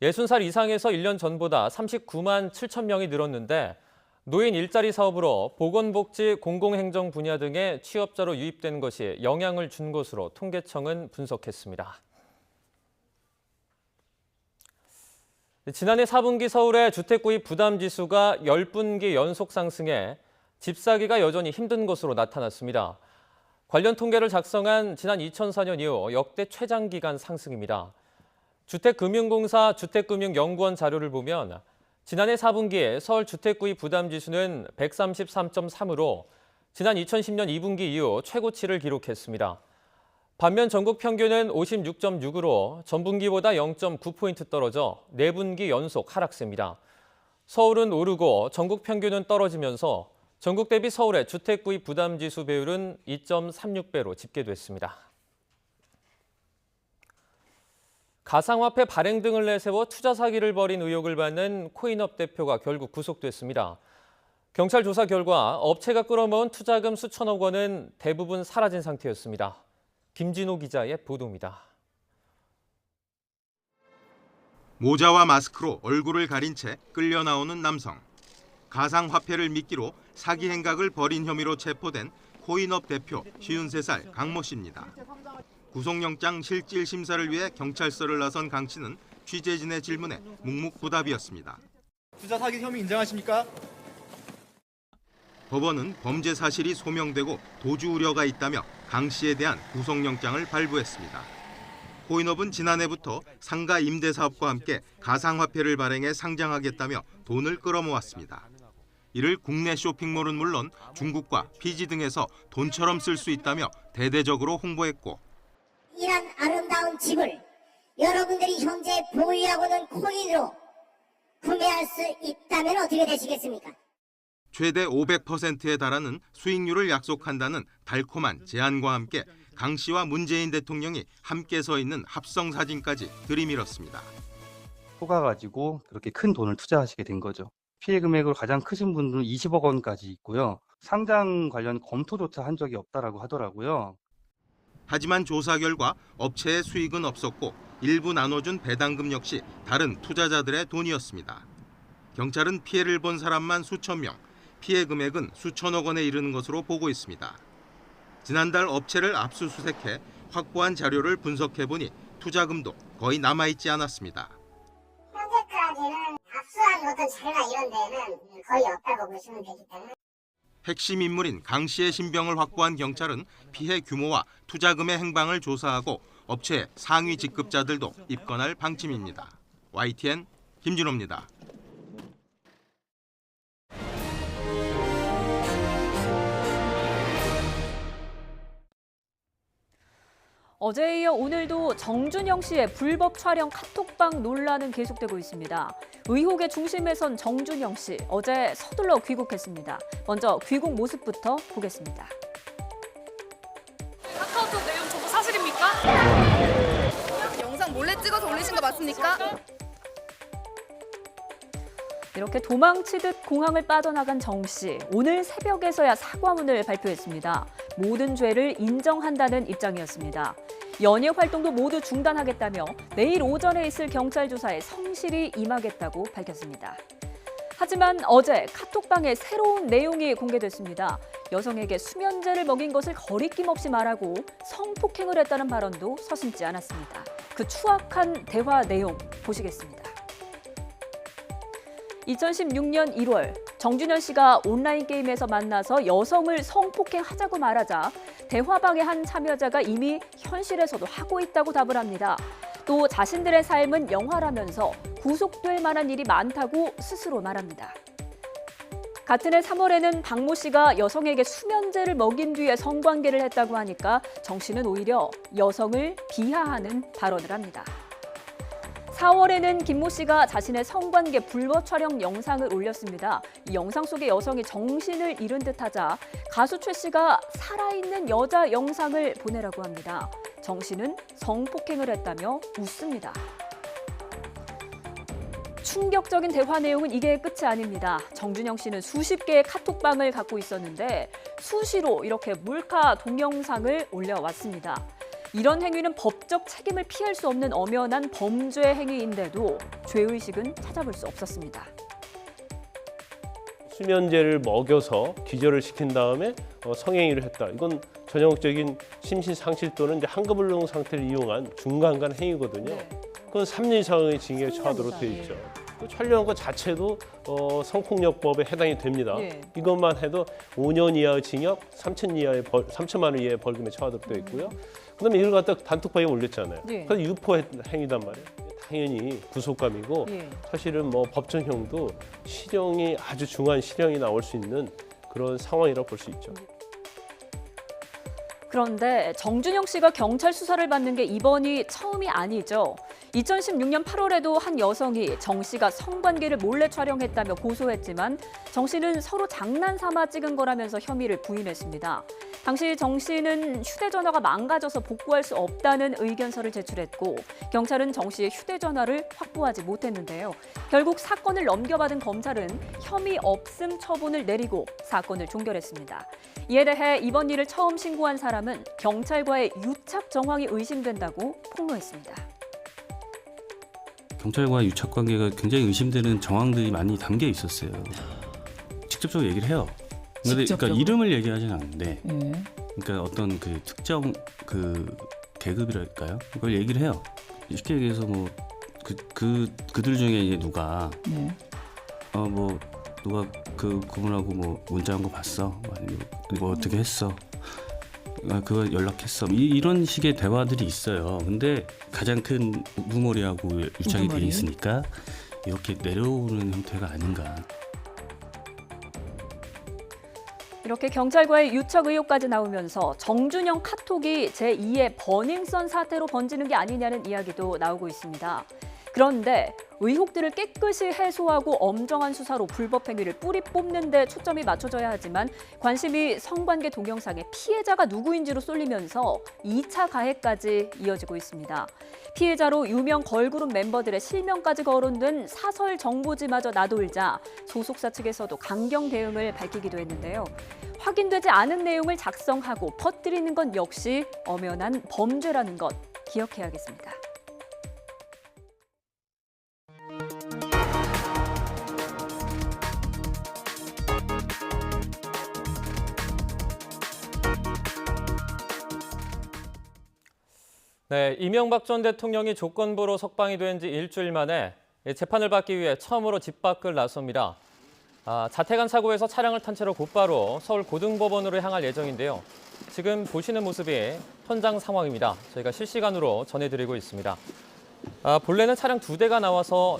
Speaker 2: 60살 이상에서 1년 전보다 39만 7천 명이 늘었는데 노인 일자리 사업으로 보건복지, 공공행정 분야 등의 취업자로 유입되는 것이 영향을 준 것으로 통계청은 분석했습니다. 지난해 4분기 서울의 주택구입 부담지수가 10분기 연속 상승해 집 사기가 여전히 힘든 것으로 나타났습니다. 관련 통계를 작성한 지난 2004년 이후 역대 최장기간 상승입니다. 주택금융공사 주택금융연구원 자료를 보면 지난해 4분기에 서울 주택구입 부담지수는 133.3으로 지난 2010년 2분기 이후 최고치를 기록했습니다. 반면 전국 평균은 56.6으로 전분기보다 0.9포인트 떨어져 4분기 연속 하락세입니다. 서울은 오르고 전국 평균은 떨어지면서 전국 대비 서울의 주택구입 부담지수 배율은 2.36배로 집계됐습니다. 가상화폐 발행 등을 내세워 투자 사기를 벌인 의혹을 받는 코인업 대표가 결국 구속됐습니다. 경찰 조사 결과 업체가 끌어모은 투자금 수천억 원은 대부분 사라진 상태였습니다. 김진호 기자의 보도입니다.
Speaker 7: 모자와 마스크로 얼굴을 가린 채 끌려 나오는 남성. 가상화폐를 미끼로 사기 행각을 벌인 혐의로 체포된 코인업 대표 53살 강모 씨입니다. 구속영장 실질 심사를 위해 경찰서를 나선 강 씨는 취재진의 질문에 묵묵부답이었습니다.
Speaker 23: 투자 사기 혐의 인정하십니까?
Speaker 7: 법원은 범죄 사실이 소명되고 도주 우려가 있다며 강 씨에 대한 구속영장을 발부했습니다. 코인업은 지난해부터 상가 임대 사업과 함께 가상화폐를 발행해 상장하겠다며 돈을 끌어모았습니다. 이를 국내 쇼핑몰은 물론 중국과 피지 등에서 돈처럼 쓸 수 있다며 대대적으로 홍보했고
Speaker 24: 이런 아름다운 집을 여러분들이 현재 보유하고는 코인으로 구매할 수 있다면 어떻게 되시겠습니까?
Speaker 7: 최대 500%에 달하는 수익률을 약속한다는 달콤한 제안과 함께 강 씨와 문재인 대통령이 함께 서 있는 합성 사진까지 들이밀었습니다.
Speaker 25: 속아가지고 그렇게 큰 돈을 투자하시게 된 거죠. 피해 금액으로 가장 크신 분들은 20억 원까지 있고요. 상장 관련 검토조차 한 적이 없다라고 하더라고요.
Speaker 7: 하지만 조사 결과 업체의 수익은 없었고 일부 나눠준 배당금 역시 다른 투자자들의 돈이었습니다. 경찰은 피해를 본 사람만 수천 명, 피해 금액은 수천억 원에 이르는 것으로 보고 있습니다. 지난달 업체를 압수수색해 확보한 자료를 분석해보니 투자금도 거의 남아있지 않았습니다.
Speaker 24: 현재까지는 압수한 어떤 자료나 이런 데는 거의 없다고 보시면 되기 때문에.
Speaker 7: 핵심 인물인 강 씨의 신병을 확보한 경찰은 피해 규모와 투자금의 행방을 조사하고 업체의 상위 직급자들도 입건할 방침입니다. YTN 김진호입니다.
Speaker 1: 어제에 이어 오늘도 정준영 씨의 불법 촬영 카톡방 논란은 계속되고 있습니다. 의혹의 중심에 선 정준영 씨, 어제 서둘러 귀국했습니다. 먼저 귀국 모습부터 보겠습니다.
Speaker 8: 카카오톡 내용 저거 사실입니까? 영상 몰래 찍어서 올리신 거 맞습니까?
Speaker 1: 이렇게 도망치듯 공항을 빠져나간 정 씨, 오늘 새벽에서야 사과문을 발표했습니다. 모든 죄를 인정한다는 입장이었습니다. 연예 활동도 모두 중단하겠다며 내일 오전에 있을 경찰 조사에 성실히 임하겠다고 밝혔습니다. 하지만 어제 카톡방에 새로운 내용이 공개됐습니다. 여성에게 수면제를 먹인 것을 거리낌 없이 말하고 성폭행을 했다는 발언도 서슴지 않았습니다. 그 추악한 대화 내용 보시겠습니다. 2016년 1월 정준영 씨가 온라인 게임에서 만나서 여성을 성폭행하자고 말하자 대화방의 한 참여자가 이미 현실에서도 하고 있다고 답을 합니다. 또 자신들의 삶은 영화라면서 구속될 만한 일이 많다고 스스로 말합니다. 같은 해 3월에는 박모 씨가 여성에게 수면제를 먹인 뒤에 성관계를 했다고 하니까 정 씨는 오히려 여성을 비하하는 발언을 합니다. 4월에는 김모 씨가 자신의 성관계 불법 촬영 영상을 올렸습니다. 이 영상 속의 여성이 정신을 잃은 듯하자 가수 최 씨가 살아있는 여자 영상을 보내라고 합니다. 정 씨는 성폭행을 했다며 웃습니다. 충격적인 대화 내용은 이게 끝이 아닙니다. 정준영 씨는 수십 개의 카톡방을 갖고 있었는데 수시로 이렇게 몰카 동영상을 올려왔습니다. 이런 행위는 법적 책임을 피할 수 없는 엄연한 범죄 행위인데도 죄의식은 찾아볼 수 없었습니다.
Speaker 10: 수면제를 먹여서 기절을 시킨 다음에 성행위를 했다. 이건 전형적인 심신상실 또는 이제 한급을동 상태를 이용한 중간간 행위거든요. 그건 3년 이상의 징역에 처하도록 되어 있죠. 촬영한 것 자체도 성폭력법에 해당이 됩니다. 이것만 해도 5년 이하의 징역, 3천만 원 이하의 벌금에 처하도록 되어 있고요. 그다음에 이걸 갖다 단톡방에 올렸잖아요. 그래서 유포 행위단 말이에요. 당연히 구속감이고 사실은 뭐 법정형도 실형이 아주 중한 실형이 나올 수 있는 그런 상황이라고 볼 수 있죠.
Speaker 1: 그런데 정준영 씨가 경찰 수사를 받는 게 이번이 처음이 아니죠. 2016년 8월에도 한 여성이 정 씨가 성관계를 몰래 촬영했다며 고소했지만 정 씨는 서로 장난삼아 찍은 거라면서 혐의를 부인했습니다. 당시 정 씨는 휴대전화가 망가져서 복구할 수 없다는 의견서를 제출했고 경찰은 정 씨의 휴대전화를 확보하지 못했는데요. 결국 사건을 넘겨받은 검찰은 혐의 없음 처분을 내리고 사건을 종결했습니다. 이에 대해 이번 일을 처음 신고한 사람은 경찰과의 유착 정황이 의심된다고 폭로했습니다.
Speaker 11: 경찰과 유착 관계가 굉장히 의심되는 정황들이 많이 담겨 있었어요. 직접적으로 얘기를 해요. 그러니까 이름을 얘기하지는 않는데, 그러니까 어떤 그 특정 그 계급이랄까요? 그걸 얘기를 해요. 쉽게 얘기해서 뭐 그들 중에 이제 누가 뭐 누가 그분하고 뭐 문자한 거 봤어? 아니면 뭐 어떻게 했어? 그거 연락했어. 이런 식의 대화들이 있어요. 근데 가장 큰 우두머리하고 유착이 돼 있으니까 이렇게 내려오는 형태가 아닌가.
Speaker 1: 이렇게 경찰과의 유착 의혹까지 나오면서 정준영 카톡이 제2의 버닝썬 사태로 번지는 게 아니냐는 이야기도 나오고 있습니다. 그런데 의혹들을 깨끗이 해소하고 엄정한 수사로 불법 행위를 뿌리 뽑는 데 초점이 맞춰져야 하지만 관심이 성관계 동영상의 피해자가 누구인지로 쏠리면서 2차 가해까지 이어지고 있습니다. 피해자로 유명 걸그룹 멤버들의 실명까지 거론된 사설 정보지마저 나돌자 소속사 측에서도 강경 대응을 밝히기도 했는데요. 확인되지 않은 내용을 작성하고 퍼뜨리는 건 역시 엄연한 범죄라는 것 기억해야겠습니다.
Speaker 2: 네, 이명박 전 대통령이 조건부로 석방이 된 지 일주일 만에 재판을 받기 위해 처음으로 집 밖을 나섭니다. 자택안 사고에서 차량을 탄 채로 곧바로 서울 고등법원으로 향할 예정인데요. 지금 보시는 모습이 현장 상황입니다. 저희가 실시간으로 전해드리고 있습니다. 본래는 차량 2대가 나와서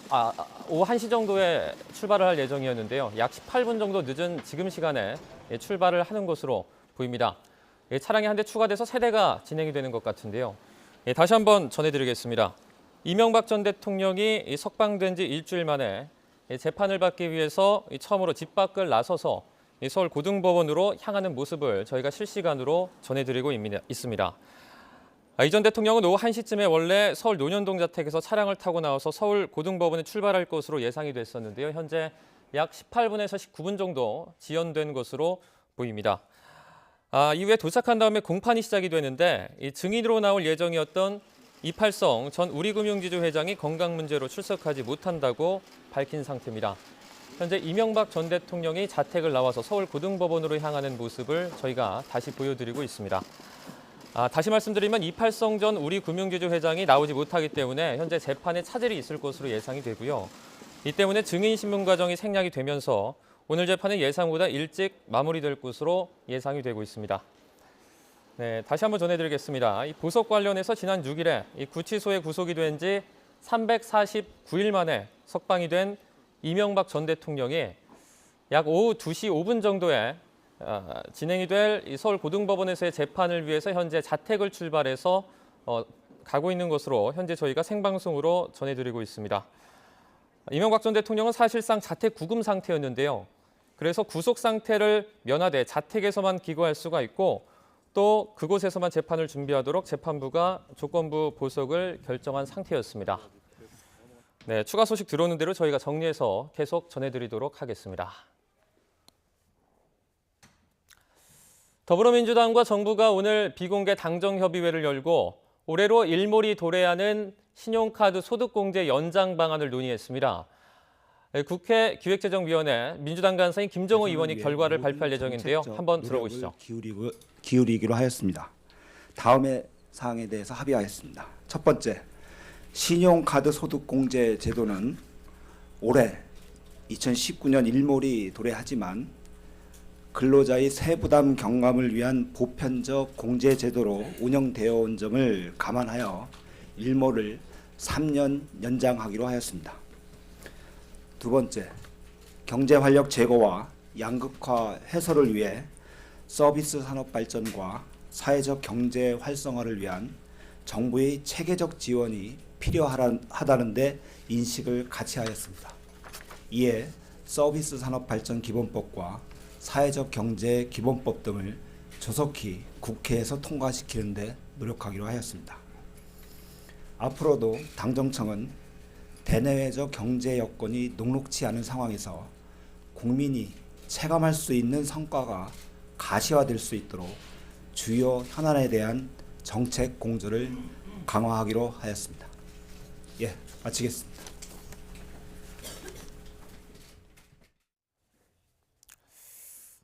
Speaker 2: 오후 1시 정도에 출발을 할 예정이었는데요. 약 18분 정도 늦은 지금 시간에 출발을 하는 것으로 보입니다. 차량이 한 대 추가돼서 3대가 진행이 되는 것 같은데요. 다시 한번 전해드리겠습니다. 이명박 전 대통령이 석방된 지 일주일 만에 재판을 받기 위해서 처음으로 집 밖을 나서서 서울 고등법원으로 향하는 모습을 저희가 실시간으로 전해드리고 있습니다. 이 전 대통령은 오후 1시쯤에 원래 서울 논현동 자택에서 차량을 타고 나와서 서울 고등법원에 출발할 것으로 예상이 됐었는데요. 현재 약 18분에서 19분 정도 지연된 것으로 보입니다. 이후에 도착한 다음에 공판이 시작이 되는데 증인으로 나올 예정이었던 이팔성 전 우리금융지주 회장이 건강 문제로 출석하지 못한다고 밝힌 상태입니다. 현재 이명박 전 대통령이 자택을 나와서 서울 고등법원으로 향하는 모습을 저희가 다시 보여드리고 있습니다. 다시 말씀드리면 이팔성 전 우리금융지주 회장이 나오지 못하기 때문에 현재 재판에 차질이 있을 것으로 예상이 되고요. 이 때문에 증인 신문 과정이 생략이 되면서 오늘 재판은 예상보다 일찍 마무리될 것으로 예상이 되고 있습니다. 네, 다시 한번 전해드리겠습니다. 이 보석 관련해서 지난 6일에 이 구치소에 구속이 된 지 349일 만에 석방이 된 이명박 전 대통령이 약 오후 2시 5분 정도에 진행이 될 이 서울 고등법원에서의 재판을 위해서 현재 자택을 출발해서 가고 있는 것으로 현재 저희가 생방송으로 전해드리고 있습니다. 이명박 전 대통령은 사실상 자택 구금 상태였는데요. 그래서 구속 상태를 면하되 자택에서만 기거할 수가 있고 또 그곳에서만 재판을 준비하도록 재판부가 조건부 보석을 결정한 상태였습니다. 네, 추가 소식 들어오는 대로 저희가 정리해서 계속 전해드리도록 하겠습니다. 더불어민주당과 정부가 오늘 비공개 당정협의회를 열고 올해로 일몰이 도래하는 신용카드 소득공제 연장 방안을 논의했습니다. 국회 기획재정위원회 민주당 간사인 김정호 의원이 결과를 발표할 예정인데요. 한번 들어보시죠.
Speaker 12: 기울이기로 하였습니다. 다음의 사항에 대해서 합의하였습니다. 첫 번째, 신용카드 소득공제 제도는 올해 2019년 일몰이 도래하지만 근로자의 세부담 경감을 위한 보편적 공제 제도로 운영되어 온 점을 감안하여 일몰을 3년 연장하기로 하였습니다. 두 번째, 경제 활력 제고와 양극화 해소를 위해 서비스 산업 발전과 사회적 경제 활성화를 위한 정부의 체계적 지원이 필요하다는 데 인식을 같이 하였습니다. 이에 서비스 산업 발전 기본법과 사회적 경제 기본법 등을 조속히 국회에서 통과시키는 데 노력하기로 하였습니다. 앞으로도 당정청은 대내외적 경제 여건이 녹록치 않은 상황에서 국민이 체감할 수 있는 성과가 가시화될 수 있도록 주요 현안에 대한 정책 공조를 강화하기로 하였습니다. 예, 마치겠습니다.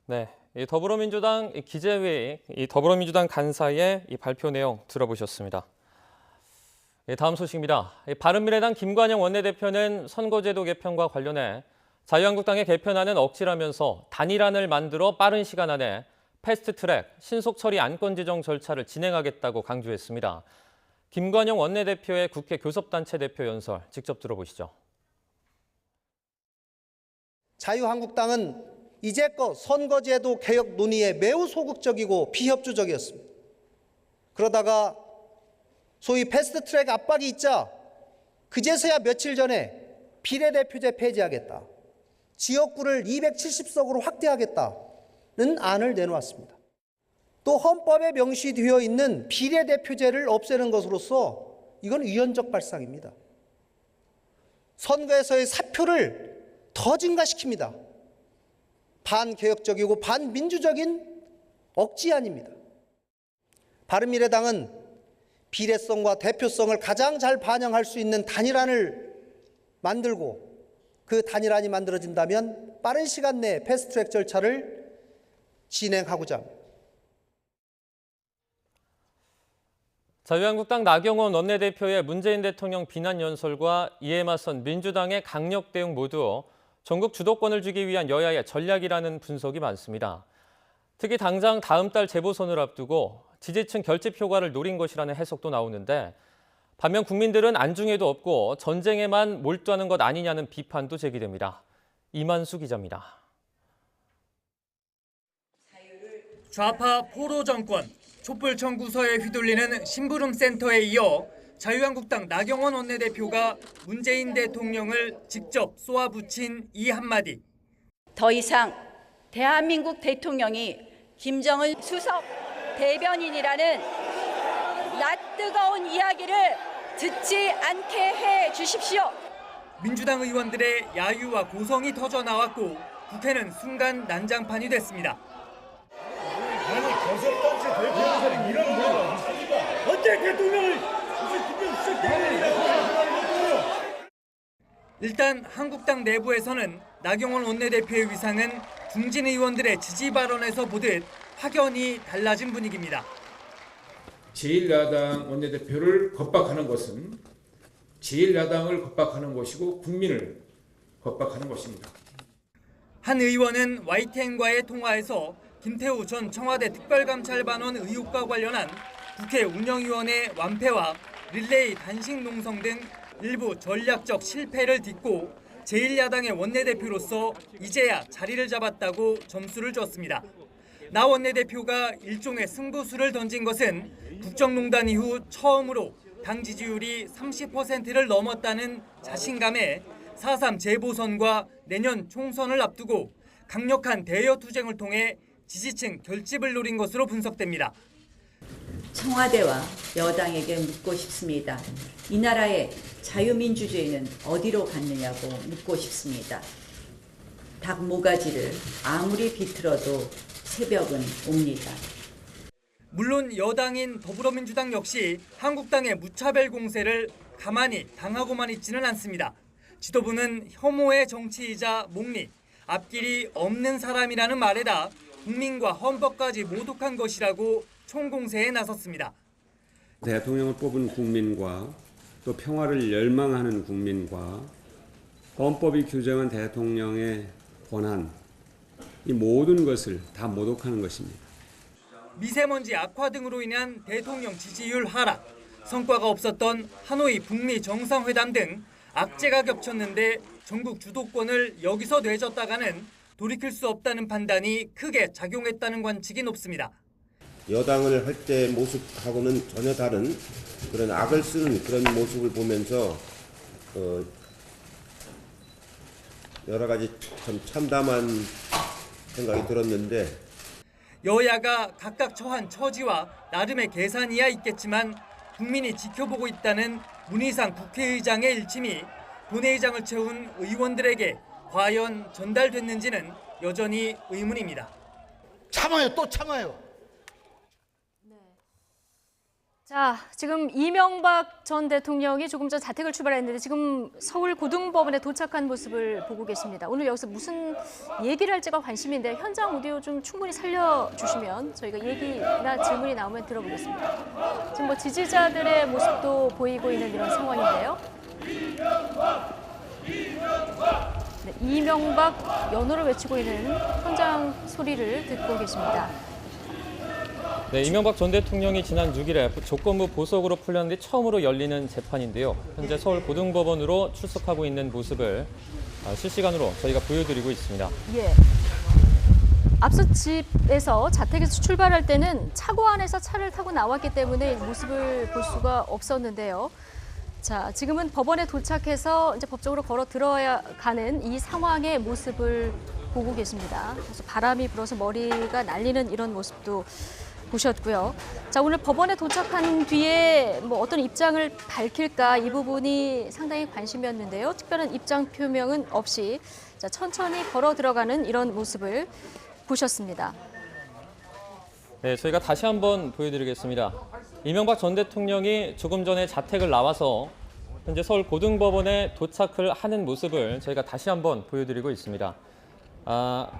Speaker 2: 네, 이 더불어민주당 기재회의 더불어민주당 간사의 이 발표 내용 들어보셨습니다. 다음 소식입니다. 바른미래당 김관영 원내대표는 선거제도 개편과 관련해 자유한국당의 개편안은 억지라면서 단일안을 만들어 빠른 시간 안에 패스트트랙 신속 처리 안건 지정 절차를 진행하겠다고 강조했습니다. 김관영 원내대표의 국회 교섭단체 대표 연설 직접 들어보시죠.
Speaker 13: 자유한국당은 이제껏 선거제도 개혁 논의에 매우 소극적이고 비협조적이었습니다. 그러다가 소위 패스트트랙 압박이 있자 그제서야 며칠 전에 비례대표제 폐지하겠다, 지역구를 270석으로 확대하겠다는 안을 내놓았습니다. 또 헌법에 명시되어 있는 비례대표제를 없애는 것으로서 이건 위헌적 발상입니다. 선거에서의 사표를 더 증가시킵니다. 반개혁적이고 반민주적인 억지안입니다. 바른미래당은 비례성과 대표성을 가장 잘 반영할 수 있는 단일안을 만들고 그 단일안이 만들어진다면 빠른 시간 내에 패스트트랙 절차를 진행하고자 합니다.
Speaker 2: 자유한국당 나경원 원내대표의 문재인 대통령 비난 연설과 이에 맞선 민주당의 강력 대응 모두 전국 주도권을 주기 위한 여야의 전략이라는 분석이 많습니다. 특히 당장 다음 달 재보선을 앞두고 지지층 결집 효과를 노린 것이라는 해석도 나오는데 반면 국민들은 안중에도 없고 전쟁에만 몰두하는 것 아니냐는 비판도 제기됩니다. 이만수 기자입니다.
Speaker 14: 좌파 포로 정권, 촛불 청구서에 휘둘리는 심부름센터에 이어 자유한국당 나경원 원내대표가 문재인 대통령을 직접 쏘아붙인 이 한마디.
Speaker 6: 더 이상 대한민국 대통령이 김정은 수석 대변인이라는 낯뜨거운 이야기를 듣지 않게 해 주십시오.
Speaker 14: 민주당 의원들의 야유와 고성이 터져 나왔고 국회는 순간 난장판이 됐습니다.
Speaker 15: 아니 교섭단체 대표이사는 이런 거야. 어째 대통령을 무슨
Speaker 14: 일단 한국당 내부에서는 나경원 원내대표의 위상은 중진 의원들의 지지 발언에서 보듯 확연히 달라진 분위기입니다.
Speaker 16: 제1야당 원내대표를 겁박하는 것은 제1야당을 겁박하는 것이고 국민을 겁박하는 것입니다.
Speaker 14: 한 의원은 YTN과의 통화에서 김태우 전 청와대 특별감찰반원 의혹과 관련한 국회 운영위원회 완패와 릴레이 단식 농성 등 일부 전략적 실패를 딛고 제1야당의 원내대표로서 이제야 자리를 잡았다고 점수를 줬습니다. 나 원내대표가 일종의 승부수를 던진 것은 국정농단 이후 처음으로 당 지지율이 30%를 넘었다는 자신감에 4.3 재보선과 내년 총선을 앞두고 강력한 대여 투쟁을 통해 지지층 결집을 노린 것으로 분석됩니다.
Speaker 6: 청와대와 여당에게 묻고 싶습니다. 이 나라의 자유민주주의는 어디로 갔느냐고 묻고 싶습니다. 닭 모가지를 아무리 비틀어도 새벽은 옵니다.
Speaker 14: 물론 여당인 더불어민주당 역시 한국당의 무차별 공세를 가만히 당하고만 있지는 않습니다. 지도부는 혐오의 정치이자 목리, 앞길이 없는 사람이라는 말에다 국민과 헌법까지 모독한 것이라고 총공세에 나섰습니다.
Speaker 17: 대통령을 뽑은 국민과 또 평화를 열망하는 국민과 헌법이 규정한 대통령의 권한, 이 모든 것을 다 모독하는 것입니다.
Speaker 14: 미세먼지 악화 등으로 인한 대통령 지지율 하락, 성과가 없었던 하노이 북미 정상회담 등 악재가 겹쳤는데 전국 주도권을 여기서 내줬다가는 돌이킬 수 없다는 판단이 크게 작용했다는 관측이 높습니다.
Speaker 19: 여당을 할 때 모습하고는 전혀 다른 그런 악을 쓰는 그런 모습을 보면서 여러 가지 참 참담한 생각이 들었는데
Speaker 14: 여야가 각각 처한 처지와 나름의 계산이야 있겠지만 국민이 지켜보고 있다는 문희상 국회의장의 일침이 본회의장을 채운 의원들에게 과연 전달됐는지는 여전히 의문입니다.
Speaker 18: 참아요, 또 참아요.
Speaker 1: 자, 지금 이명박 전 대통령이 조금 전 자택을 출발했는데 지금 서울 고등법원에 도착한 모습을 보고 계십니다. 오늘 여기서 무슨 얘기를 할지가 관심인데 현장 오디오 좀 충분히 살려주시면 저희가 얘기나 질문이 나오면 들어보겠습니다. 지금 뭐 지지자들의 모습도 보이고 있는 이런 상황인데요. 네, 이명박 연호를 외치고 있는 현장 소리를 듣고 계십니다.
Speaker 2: 네, 이명박 전 대통령이 지난 6일에 조건부 보석으로 풀렸는 뒤 처음으로 열리는 재판인데요. 현재 서울 고등법원으로 출석하고 있는 모습을 실시간으로 저희가 보여드리고 있습니다.
Speaker 1: 예. 앞서 집에서 자택에서 출발할 때는 차고 안에서 차를 타고 나왔기 때문에 모습을 볼 수가 없었는데요. 자, 지금은 법원에 도착해서 이제 법적으로 걸어 들어야 가는 이 상황의 모습을 보고 계십니다. 그래서 바람이 불어서 머리가 날리는 이런 모습도 보셨고요. 자, 오늘 법원에 도착한 뒤에 뭐 어떤 입장을 밝힐까 이 부분이 상당히 관심이었는데요. 특별한 입장 표명은 없이 자, 천천히 걸어 들어가는 이런 모습을 보셨습니다.
Speaker 2: 네, 저희가 다시 한번 보여드리겠습니다. 이명박 전 대통령이 조금 전에 자택을 나와서 현재 서울 고등법원에 도착을 하는 모습을 저희가 다시 한번 보여드리고 있습니다.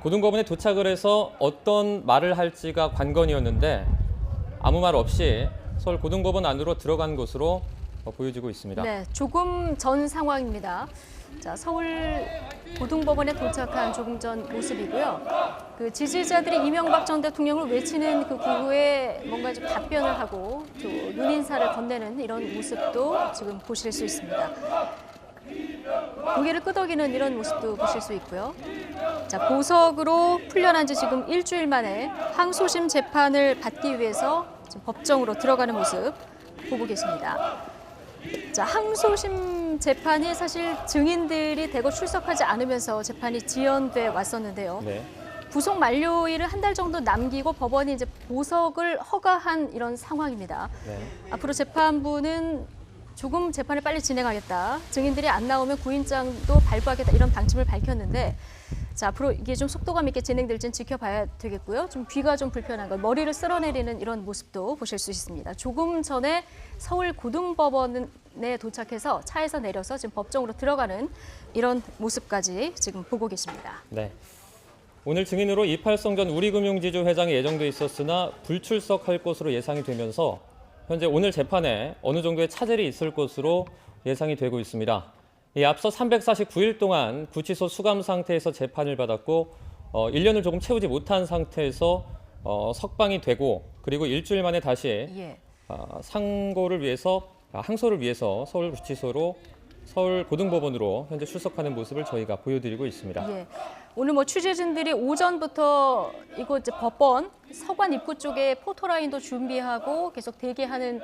Speaker 2: 고등법원에 도착을 해서 어떤 말을 할지가 관건이었는데 아무 말 없이 서울 고등법원 안으로 들어간 것으로 보여지고 있습니다.
Speaker 1: 네, 조금 전 상황입니다. 자, 서울 고등법원에 도착한 조금 전 모습이고요. 그 지지자들이 이명박 전 대통령을 외치는 그 구호에 뭔가 좀 답변을 하고 또 눈인사를 건네는 이런 모습도 지금 보실 수 있습니다. 고개를 끄덕이는 이런 모습도 보실 수 있고요. 자, 보석으로 풀려난 지 지금 일주일 만에 항소심 재판을 받기 위해서 지금 법정으로 들어가는 모습 보고 계십니다. 자, 항소심 재판이 사실 증인들이 대거 출석하지 않으면서 재판이 지연돼 왔었는데요.
Speaker 2: 네.
Speaker 1: 구속 만료일을 한 달 정도 남기고 법원이 이제 보석을 허가한 이런 상황입니다.
Speaker 2: 네.
Speaker 1: 앞으로 재판부는 조금 재판을 빨리 진행하겠다. 증인들이 안 나오면 구인장도 발부하겠다. 이런 방침을 밝혔는데 자, 앞으로 이게 좀 속도감 있게 진행될지는 지켜봐야 되겠고요. 좀 귀가 좀 불편한 거, 머리를 쓸어내리는 이런 모습도 보실 수 있습니다. 조금 전에 서울 고등법원에 도착해서 차에서 내려서 지금 법정으로 들어가는 이런 모습까지 지금 보고 계십니다.
Speaker 2: 네. 오늘 증인으로 이팔성 전 우리금융지주 회장이 예정돼 있었으나 불출석할 것으로 예상이 되면서 현재 오늘 재판에 어느 정도의 차질이 있을 것으로 예상이 되고 있습니다. 앞서 349일 동안 구치소 수감 상태에서 재판을 받았고 1년을 조금 채우지 못한 상태에서 석방이 되고 그리고 일주일 만에 다시 항소를 위해서 서울구치소로 서울 고등법원으로 현재 출석하는 모습을 저희가 보여드리고 있습니다.
Speaker 1: 예. 오늘 뭐 취재진들이 오전부터 이곳 이제 법원 서관 입구 쪽에 포토라인도 준비하고 계속 대기하는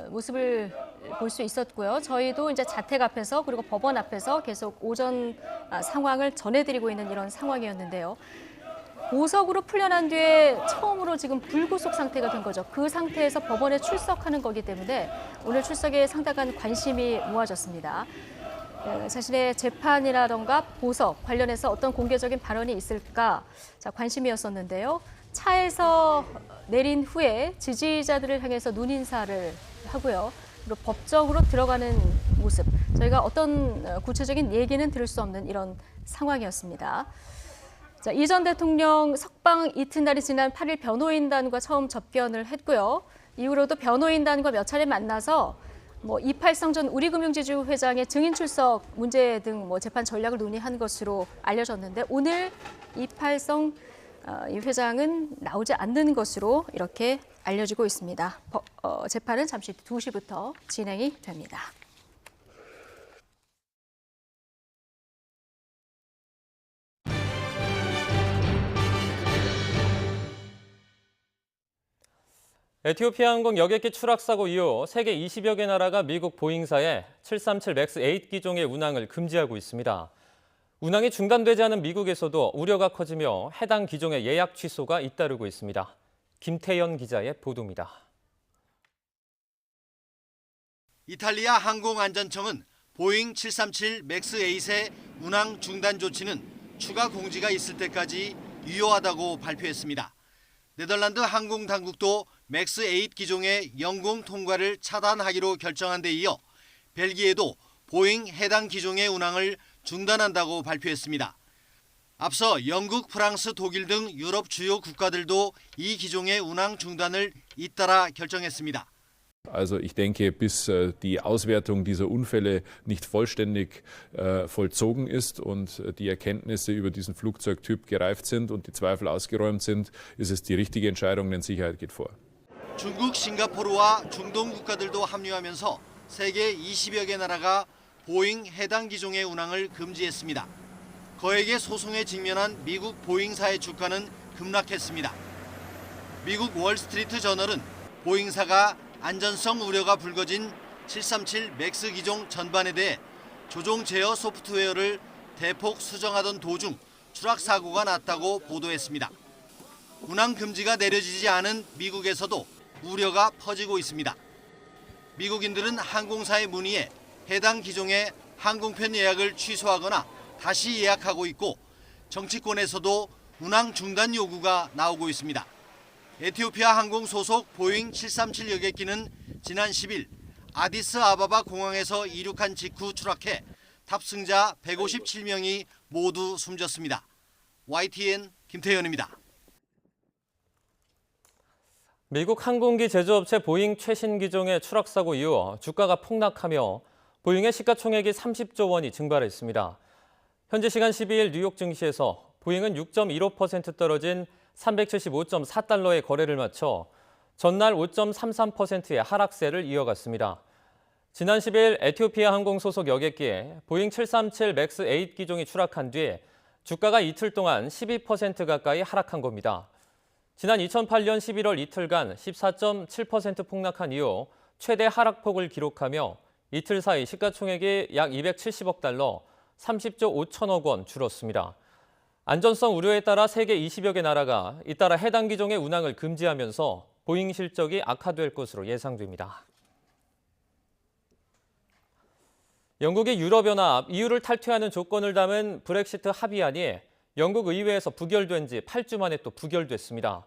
Speaker 1: 모습을 볼 수 있었고요. 저희도 이제 자택 앞에서 그리고 법원 앞에서 계속 오전 상황을 전해드리고 있는 이런 상황이었는데요. 보석으로 풀려난 뒤에 처음으로 지금 불구속 상태가 된 거죠. 그 상태에서 법원에 출석하는 거기 때문에 오늘 출석에 상당한 관심이 모아졌습니다. 자신의 재판이라던가 보석 관련해서 어떤 공개적인 발언이 있을까 관심이었었는데요. 차에서 내린 후에 지지자들을 향해서 눈인사를 하고요. 그리고 법정으로 들어가는 모습. 저희가 어떤 구체적인 얘기는 들을 수 없는 이런 상황이었습니다. 자, 이 전 대통령 석방 이튿날이 지난 8일 변호인단과 처음 접견을 했고요. 이후로도 변호인단과 몇 차례 만나서 이팔성 전 우리금융지주 회장의 증인 출석 문제 등 재판 전략을 논의한 것으로 알려졌는데 오늘 이팔성 이 회장은 나오지 않는 것으로 이렇게 알려지고 있습니다. 재판은 잠시 2시부터 진행이 됩니다.
Speaker 2: 에티오피아 항공 여객기 추락 사고 이후 세계 20여 개 나라가 미국 보잉사에 737 맥스 8 기종의 운항을 금지하고 있습니다. 운항이 중단되지 않은 미국에서도 우려가 커지며 해당 기종의 예약 취소가 잇따르고 있습니다. 김태현 기자의 보도입니다.
Speaker 5: 이탈리아 항공안전청은 보잉 737 맥스 8의 운항 중단 조치는 추가 공지가 있을 때까지 유효하다고 발표했습니다. 네덜란드 항공당국도 맥스 8 기종의 영공 통과를 차단하기로 결정한 데 이어 벨기에도 보잉 해당 기종의 운항을 중단한다고 발표했습니다. 앞서 영국, 프랑스, 독일 등 유럽 주요 국가들도 이 기종의 운항 중단을 잇따라 결정했습니다.
Speaker 9: Also ich denke, bis die Auswertung dieser Unfälle nicht vollständig vollzogen ist und die Erkenntnisse über diesen Flugzeugtyp gereift sind und die Zweifel ausgeräumt sind, ist es die richtige Entscheidung, denn Sicherheit geht vor.
Speaker 5: 중국, 싱가포르와 중동 국가들도 합류하면서 세계 20여 개 나라가 보잉 해당 기종의 운항을 금지했습니다. 거액의 소송에 직면한 미국 보잉사의 주가는 급락했습니다. 미국 월스트리트 저널은 보잉사가 안전성 우려가 불거진 737 맥스 기종 전반에 대해 조종 제어 소프트웨어를 대폭 수정하던 도중 추락 사고가 났다고 보도했습니다. 운항 금지가 내려지지 않은 미국에서도 우려가 퍼지고 있습니다. 미국인들은 항공사에 문의해 해당 기종의 항공편 예약을 취소하거나 다시 예약하고 있고 정치권에서도 운항 중단 요구가 나오고 있습니다. 에티오피아 항공 소속 보잉 737 여객기는 지난 10일 아디스아바바 공항에서 이륙한 직후 추락해 탑승자 157명이 모두 숨졌습니다. YTN 김태현입니다.
Speaker 2: 미국 항공기 제조업체 보잉 최신 기종의 추락 사고 이후 주가가 폭락하며 보잉의 시가총액이 30조 원이 증발했습니다. 현지 시간 12일 뉴욕 증시에서 보잉은 6.15% 떨어진 375.4달러의 거래를 마쳐 전날 5.33%의 하락세를 이어갔습니다. 지난 10일 에티오피아 항공 소속 여객기에 보잉 737 맥스 8 기종이 추락한 뒤 주가가 이틀 동안 12% 가까이 하락한 겁니다. 지난 2008년 11월 이틀간 14.7% 폭락한 이후 최대 하락폭을 기록하며 이틀 사이 시가총액이 약 270억 달러, 30조 5천억 원 줄었습니다. 안전성 우려에 따라 세계 20여 개 나라가 잇따라 해당 기종의 운항을 금지하면서 보잉 실적이 악화될 것으로 예상됩니다. 영국이 유럽연합 EU를 탈퇴하는 조건을 담은 브렉시트 합의안이 영국 의회에서 부결된 지 8주 만에 또 부결됐습니다.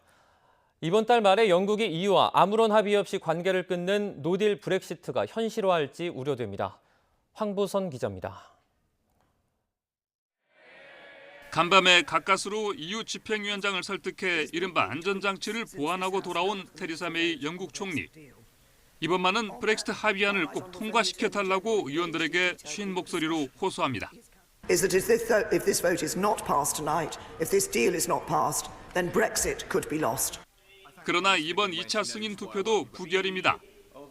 Speaker 2: 이번 달 말에 영국이 EU와 아무런 합의 없이 관계를 끊는 노딜 브렉시트가 현실화할지 우려됩니다. 황보선 기자입니다.
Speaker 3: 간밤에 가까스로 EU 집행위원장을 설득해 이른바 안전장치를 보완하고 돌아온 테리사 메이 영국 총리. 이번만은 브렉시트 합의안을 꼭 통과시켜달라고 의원들에게 쉰 목소리로 호소합니다.
Speaker 4: Is that if this vote is not passed tonight, if this deal is not passed, then Brexit could be lost.
Speaker 3: 그러나 이번 2차 승인 투표도 부결입니다.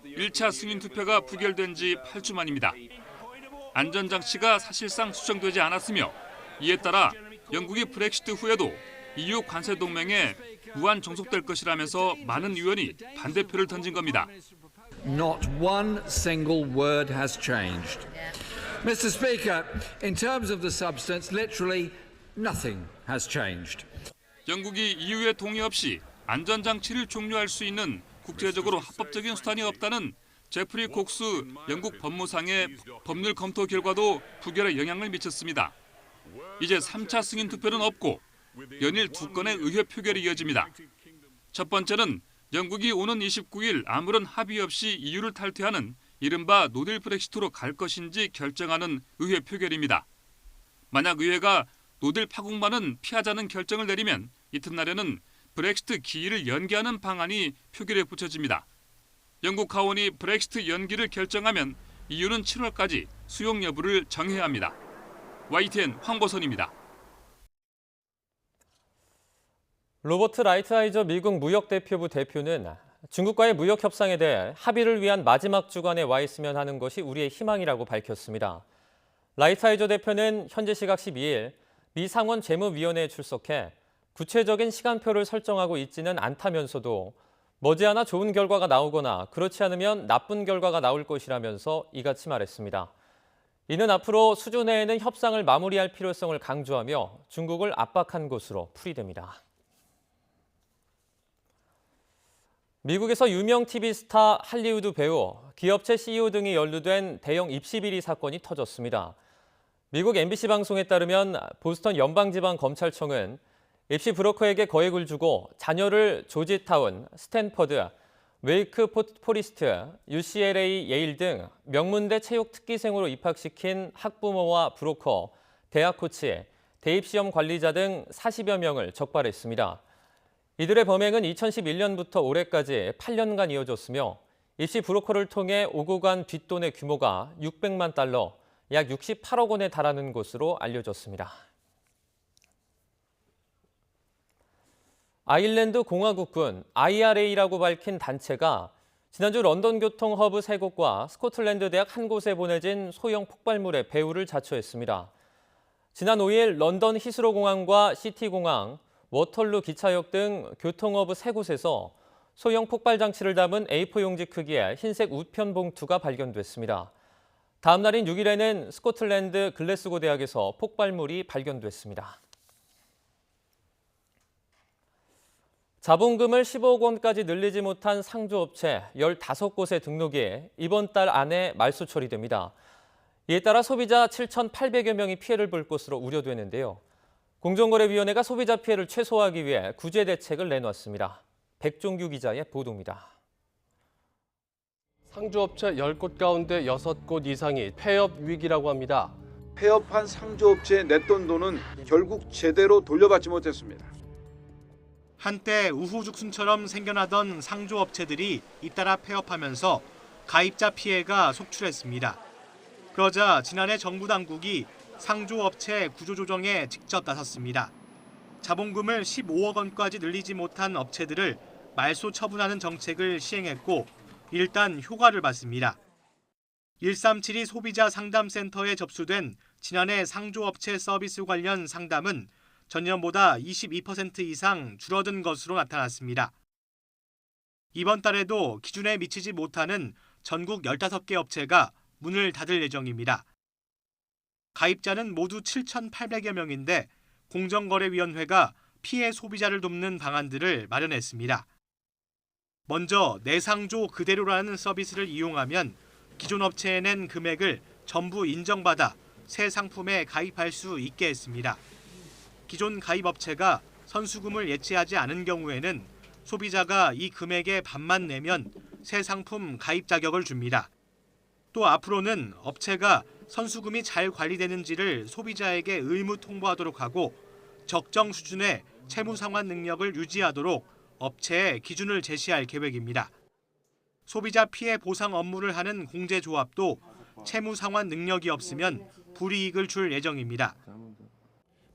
Speaker 3: 1차 승인 투표가 부결된 지 8주 만입니다. 안전장치가 사실상 수정되지 않았으며 이에 따라 영국이 브렉시트 후에도 EU 관세 동맹에 무한 종속될 것이라면서 많은 의원이 반대표를 던진 겁니다.
Speaker 20: Not one single word has changed. Mr. Speaker, in terms of the substance, literally nothing has changed.
Speaker 3: 영국이 EU의 동의 없이 안전장치를 종료할 수 있는 국제적으로 합법적인 수단이 없다는 제프리 콕스 영국 법무상의 법률 검토 결과도 부결에 영향을 미쳤습니다. 이제 3차 승인 투표는 없고 연일 2건의 의회 표결이 이어집니다. 첫 번째는 영국이 오는 29일 아무런 합의 없이 EU를 탈퇴하는 이른바 노딜 브렉시트로 갈 것인지 결정하는 의회 표결입니다. 만약 의회가 노딜 파국만은 피하자는 결정을 내리면 이튿날에는 브렉시트 기일을 연기하는 방안이 표결에 붙여집니다. 영국 하원이 브렉시트 연기를 결정하면 EU는 7월까지 수용 여부를 정해야 합니다. YTN 황보선입니다.
Speaker 2: 로버트 라이트하이저 미국 무역대표부 대표는 중국과의 무역 협상에 대해 합의를 위한 마지막 주간에 와 있으면 하는 것이 우리의 희망이라고 밝혔습니다. 라이트하이저 대표는 현지 시각 12일 미 상원 재무위원회에 출석해 구체적인 시간표를 설정하고 있지는 않다면서도 머지않아 좋은 결과가 나오거나 그렇지 않으면 나쁜 결과가 나올 것이라면서 이같이 말했습니다. 이는 앞으로 수주 내에는 협상을 마무리할 필요성을 강조하며 중국을 압박한 것으로 풀이됩니다. 미국에서 유명 TV 스타, 할리우드 배우, 기업체 CEO 등이 연루된 대형 입시비리 사건이 터졌습니다. 미국 MBC 방송에 따르면 보스턴 연방지방검찰청은 입시 브로커에게 거액을 주고 자녀를 조지타운, 스탠퍼드, 웨이크 포리스트, UCLA, 예일 등 명문대 체육 특기생으로 입학시킨 학부모와 브로커, 대학 코치, 대입시험 관리자 등 40여 명을 적발했습니다. 이들의 범행은 2011년부터 올해까지 8년간 이어졌으며 입시 브로커를 통해 오고 간 뒷돈의 규모가 600만 달러, 약 68억 원에 달하는 것으로 알려졌습니다. 아일랜드 공화국군 IRA라고 밝힌 단체가 지난주 런던 교통 허브 3곳과 스코틀랜드 대학 한 곳에 보내진 소형 폭발물의 배후를 자초했습니다. 지난 5일 런던 히스로 공항과 시티 공항, 워털루 기차역 등 교통허브 3곳에서 소형 폭발 장치를 담은 A4 용지 크기의 흰색 우편 봉투가 발견됐습니다. 다음 날인 6일에는 스코틀랜드 글래스고 대학에서 폭발물이 발견됐습니다. 자본금을 15억 원까지 늘리지 못한 상조업체 15곳의 등록이 이번 달 안에 말소 처리됩니다. 이에 따라 소비자 7,800여 명이 피해를 볼 것으로 우려되는데요. 공정거래위원회가 소비자 피해를 최소화하기 위해 구제 대책을 내놓았습니다. 백종규 기자의 보도입니다.
Speaker 21: 상조업체 10곳 가운데 6곳 이상이 폐업 위기라고 합니다.
Speaker 22: 폐업한 상조업체의 냈던 돈은 결국 제대로 돌려받지 못했습니다.
Speaker 5: 한때 우후죽순처럼 생겨나던 상조업체들이 잇따라 폐업하면서 가입자 피해가 속출했습니다. 그러자 지난해 정부 당국이 상조업체 구조조정에 직접 나섰습니다. 자본금을 15억 원까지 늘리지 못한 업체들을 말소 처분하는 정책을 시행했고 일단 효과를 봤습니다. 1372 소비자 상담센터에 접수된 지난해 상조업체 서비스 관련 상담은 전년보다 22% 이상 줄어든 것으로 나타났습니다. 이번 달에도 기준에 미치지 못하는 전국 15개 업체가 문을 닫을 예정입니다. 가입자는 모두 7,800여 명인데 공정거래위원회가 피해 소비자를 돕는 방안들을 마련했습니다. 먼저 내상조 그대로라는 서비스를 이용하면 기존 업체에 낸 금액을 전부 인정받아 새 상품에 가입할 수 있게 했습니다. 기존 가입업체가 선수금을 예치하지 않은 경우에는 소비자가 이 금액의 반만 내면 새 상품 가입 자격을 줍니다. 또 앞으로는 업체가 선수금이 잘 관리되는지를 소비자에게 의무 통보하도록 하고 적정 수준의 채무 상환 능력을 유지하도록 업체에 기준을 제시할 계획입니다. 소비자 피해 보상 업무를 하는 공제조합도 채무 상환 능력이 없으면 불이익을 줄 예정입니다.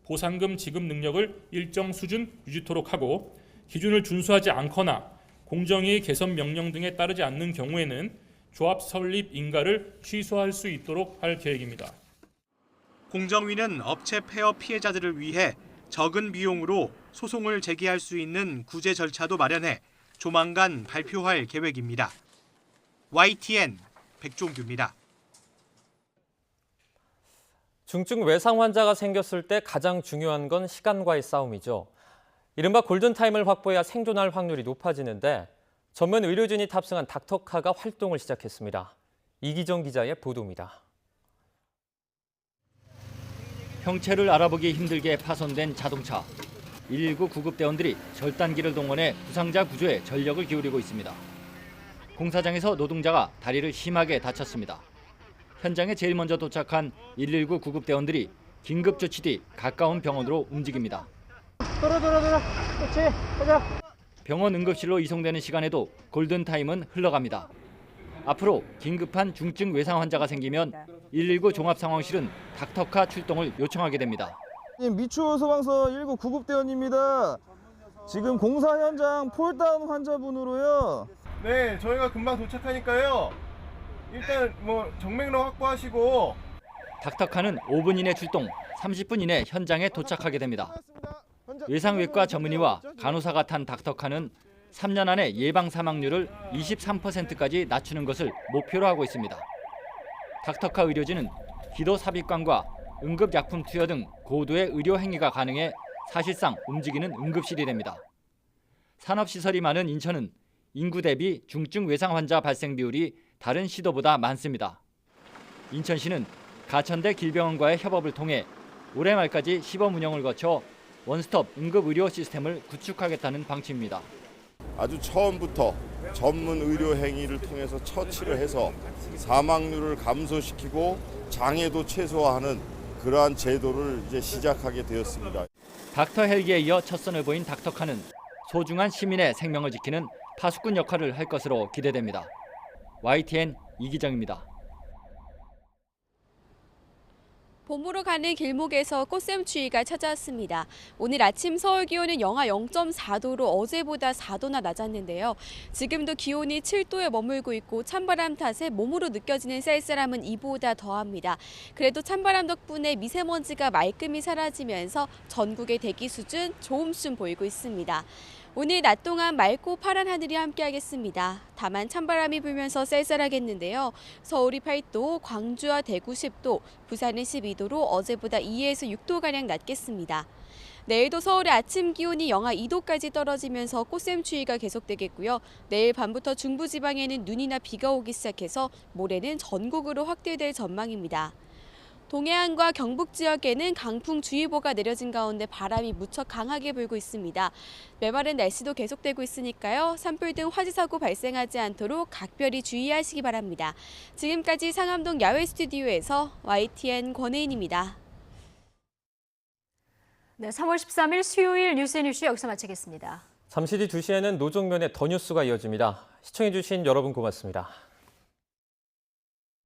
Speaker 7: 보상금 지급 능력을 일정 수준 유지토록 하고 기준을 준수하지 않거나 공정위 개선 명령 등에 따르지 않는 경우에는 조합 설립 인가를 취소할 수 있도록 할 계획입니다.
Speaker 5: 공정위는 업체 폐업 피해자들을 위해 적은 비용으로 소송을 제기할 수 있는 구제 절차도 마련해 조만간 발표할 계획입니다. YTN 백종규입니다.
Speaker 2: 중증 외상 환자가 생겼을 때 가장 중요한 건 시간과의 싸움이죠. 이른바 골든타임을 확보해야 생존할 확률이 높아지는데 전문 의료진이 탑승한 닥터카가 활동을 시작했습니다. 이기정 기자의 보도입니다.
Speaker 22: 형체를 알아보기 힘들게 파손된 자동차. 119 구급대원들이 절단기를 동원해 부상자 구조에 전력을 기울이고 있습니다. 공사장에서 노동자가 다리를 심하게 다쳤습니다. 현장에 제일 먼저 도착한 119 구급대원들이 긴급 조치 뒤 가까운 병원으로 움직입니다.
Speaker 15: 돌아. 그렇지. 가자.
Speaker 22: 병원 응급실로 이송되는 시간에도 골든타임은 흘러갑니다. 앞으로 긴급한 중증 외상 환자가 생기면 119 종합상황실은 닥터카 출동을 요청하게 됩니다.
Speaker 23: 미추홀 소방서 119 구급대원입니다. 지금 공사 현장 폴다운 환자분으로요.
Speaker 24: 네, 저희가 금방 도착하니까요. 일단 정맥락 확보하시고.
Speaker 22: 닥터카는 5분 이내 출동, 30분 이내 현장에 도착하게 됩니다. 외상외과 전문의와 간호사가 탄 닥터카는 3년 안에 예방 사망률을 23%까지 낮추는 것을 목표로 하고 있습니다. 닥터카 의료진은 기도 삽입관과 응급약품 투여 등 고도의 의료 행위가 가능해 사실상 움직이는 응급실이 됩니다. 산업시설이 많은 인천은 인구 대비 중증 외상 환자 발생 비율이 다른 시도보다 많습니다. 인천시는 가천대 길병원과의 협업을 통해 올해 말까지 시범 운영을 거쳐 원스톱 응급 의료 시스템을 구축하겠다는 방침입니다.
Speaker 25: 아주 처음부터 전문 의료 행위를 통해서 처치를 해서 사망률을 감소시키고 장애도 최소화하는 그러한 제도를 이제 시작하게 되었습니다.
Speaker 22: 닥터 헬기에 이어 첫 선을 보인 닥터카는 소중한 시민의 생명을 지키는 파수꾼 역할을 할 것으로 기대됩니다. YTN 이기정입니다.
Speaker 26: 봄으로 가는 길목에서 꽃샘추위가 찾아왔습니다. 오늘 아침 서울 기온은 영하 0.4도로 어제보다 4도나 낮았는데요. 지금도 기온이 7도에 머물고 있고 찬바람 탓에 몸으로 느껴지는 쌀쌀함은 이보다 더합니다. 그래도 찬바람 덕분에 미세먼지가 말끔히 사라지면서 전국의 대기 수준 좋음순 보이고 있습니다. 오늘 낮 동안 맑고 파란 하늘이 함께하겠습니다. 다만 찬바람이 불면서 쌀쌀하겠는데요. 서울이 8도, 광주와 대구 10도, 부산은 12도로 어제보다 2에서 6도가량 낮겠습니다. 내일도 서울의 아침 기온이 영하 2도까지 떨어지면서 꽃샘추위가 계속되겠고요. 내일 밤부터 중부지방에는 눈이나 비가 오기 시작해서 모레는 전국으로 확대될 전망입니다. 동해안과 경북 지역에는 강풍주의보가 내려진 가운데 바람이 무척 강하게 불고 있습니다. 메마른 날씨도 계속되고 있으니까요. 산불 등 화재 사고 발생하지 않도록 각별히 주의하시기 바랍니다. 지금까지 상암동 야외 스튜디오에서 YTN 권혜인입니다.
Speaker 1: 네, 3월 13일 수요일 뉴스앤이슈 여기서 마치겠습니다.
Speaker 2: 잠시 뒤 2시에는 노종면의 더 뉴스가 이어집니다. 시청해주신 여러분 고맙습니다.